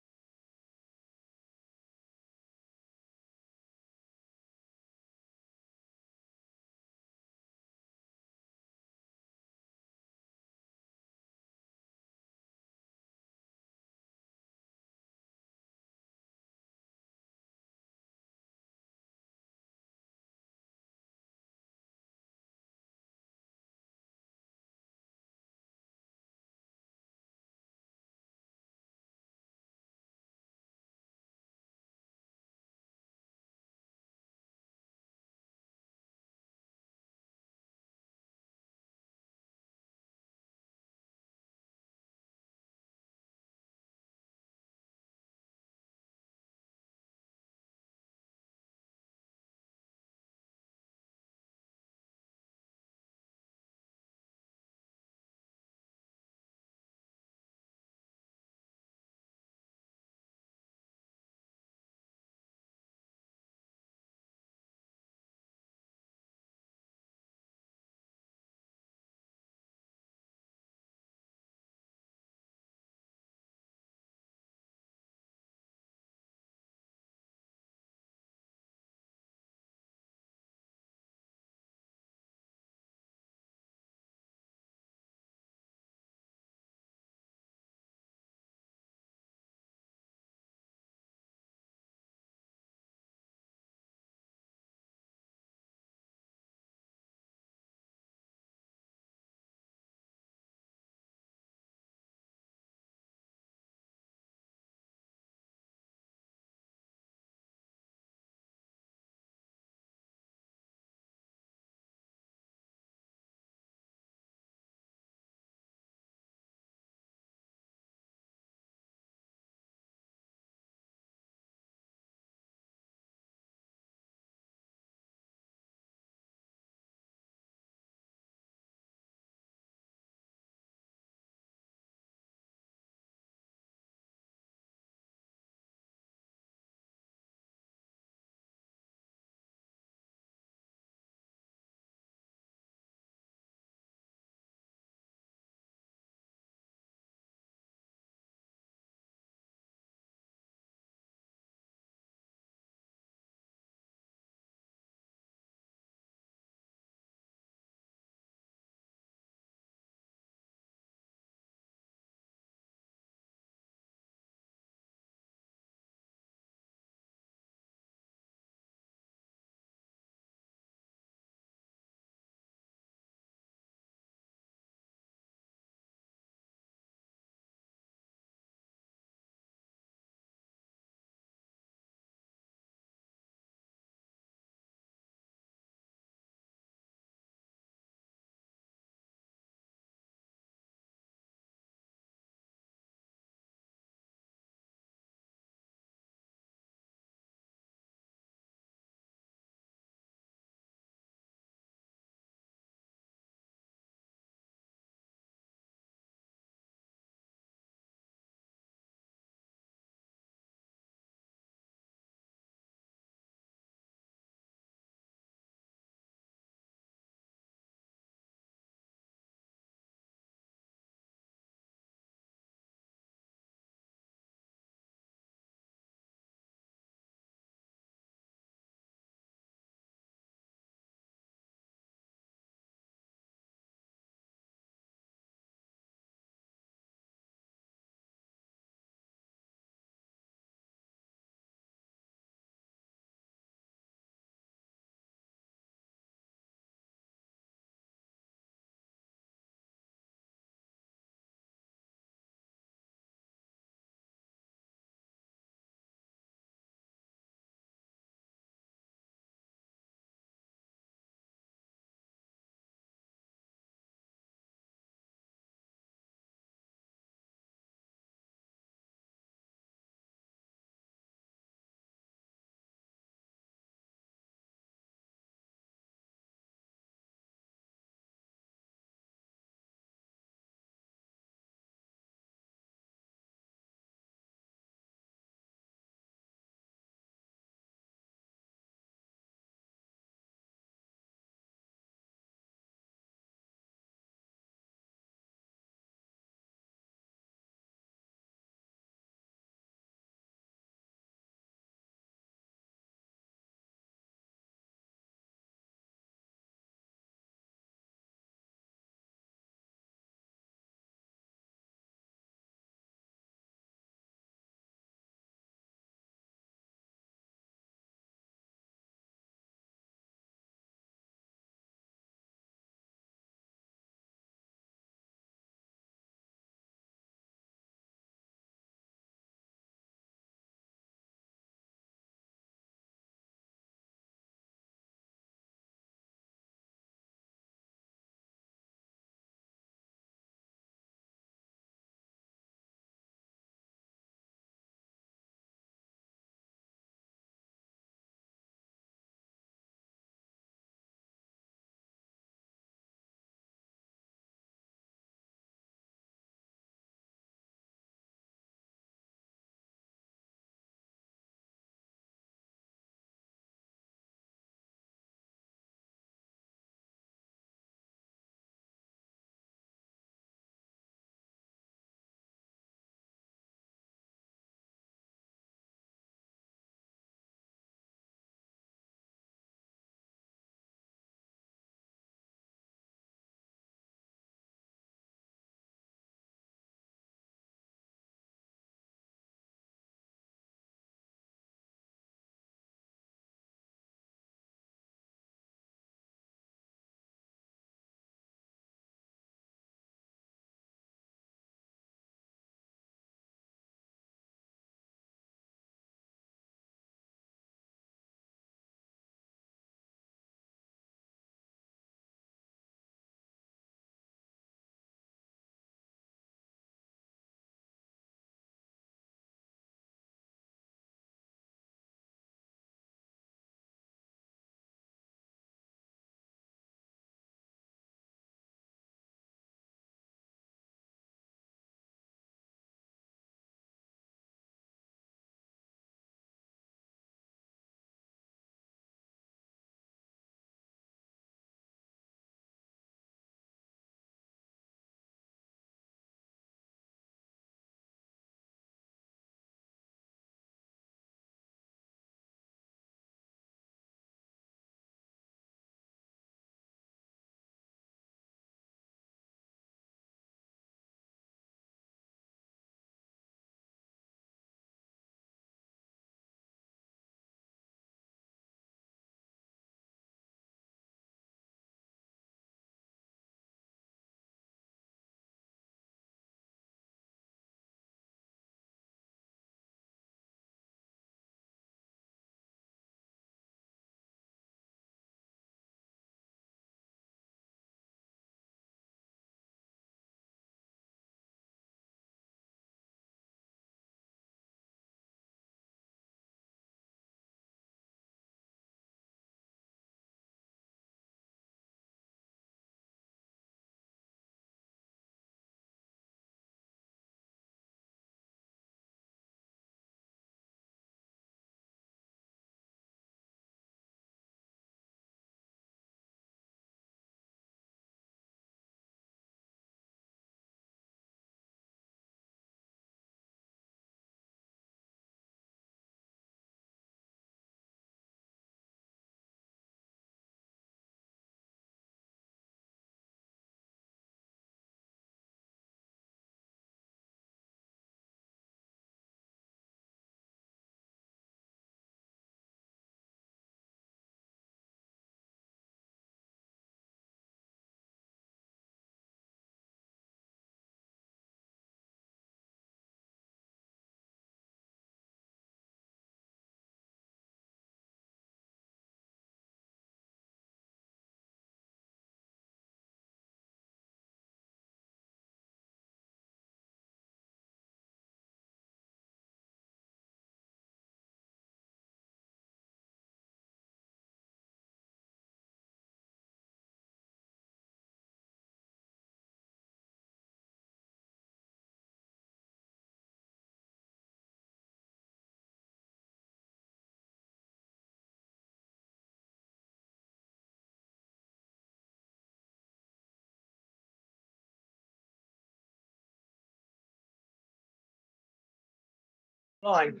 Fine.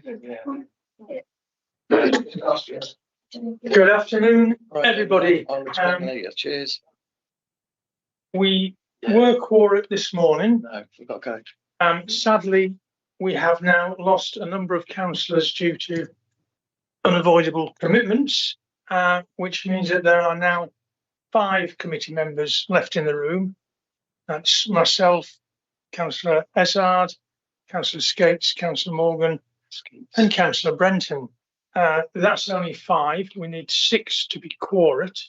Good afternoon, everybody. Cheers. We were quorate this morning. No, we've got to go. Sadly, we have now lost a number of councillors due to unavoidable commitments, which means that there are now 5 committee members left in the room. That's myself, Councillor Essard, Councillor Skates, Councillor Morgan, and Councillor Brenton. That's only 5. We need 6 to be quorate.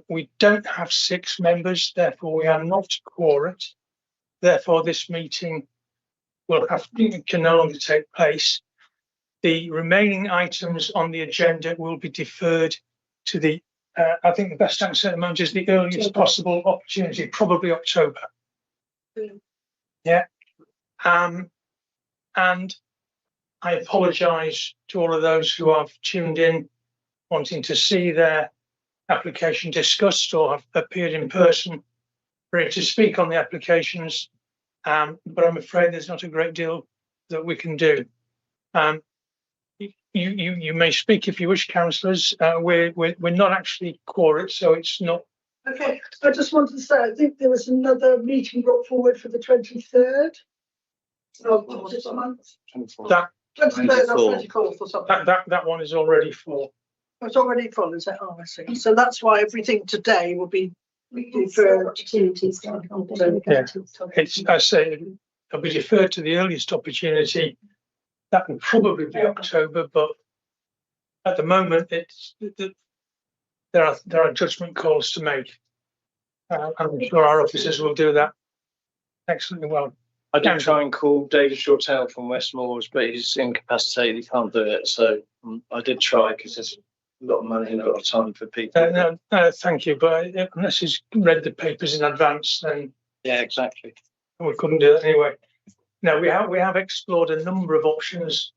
We don't have 6 members, therefore we are not quorate. Therefore, this meeting can no longer take place. The remaining items on the agenda will be deferred to the, I think the best answer at the moment is the earliest possible opportunity, probably October. Yeah. And I apologise to all of those who have tuned in wanting to see their application discussed or have appeared in person ready to speak on the applications, but I'm afraid there's not a great deal that we can do. You may speak if you wish, councillors. We're not actually quorate, so it's not. Okay, I just wanted to say, I think there was another meeting brought forward for the 23rd of this month. That 23rd or 24th or something. That one is already full. It's already full, is it? Oh, I see. So that's why everything today will be deferred. It's, I say, it'll be deferred to the earliest opportunity. That will probably be October, but at the moment, there are judgment calls to make. I'm sure our officers will do that excellently well. I did try and call David Shortell from Westmoors, but he's incapacitated. He can't do it. So I did try because there's a lot of money and a lot of time for people. No, thank you. But unless he's read the papers in advance, then yeah, exactly. We couldn't do it anyway. No, we have explored a number of options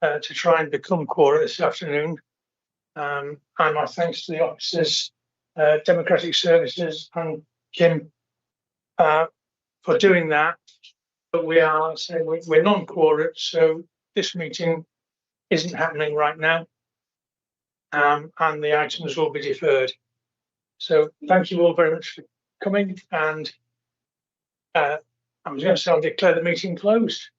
to try and become quorate this afternoon. And my thanks to the officers, Democratic Services and Kim for doing that. But we are saying we're non-quorate, so this meeting isn't happening right now. And the items will be deferred. So thank you all very much for coming, and I was going to say I'll declare the meeting closed.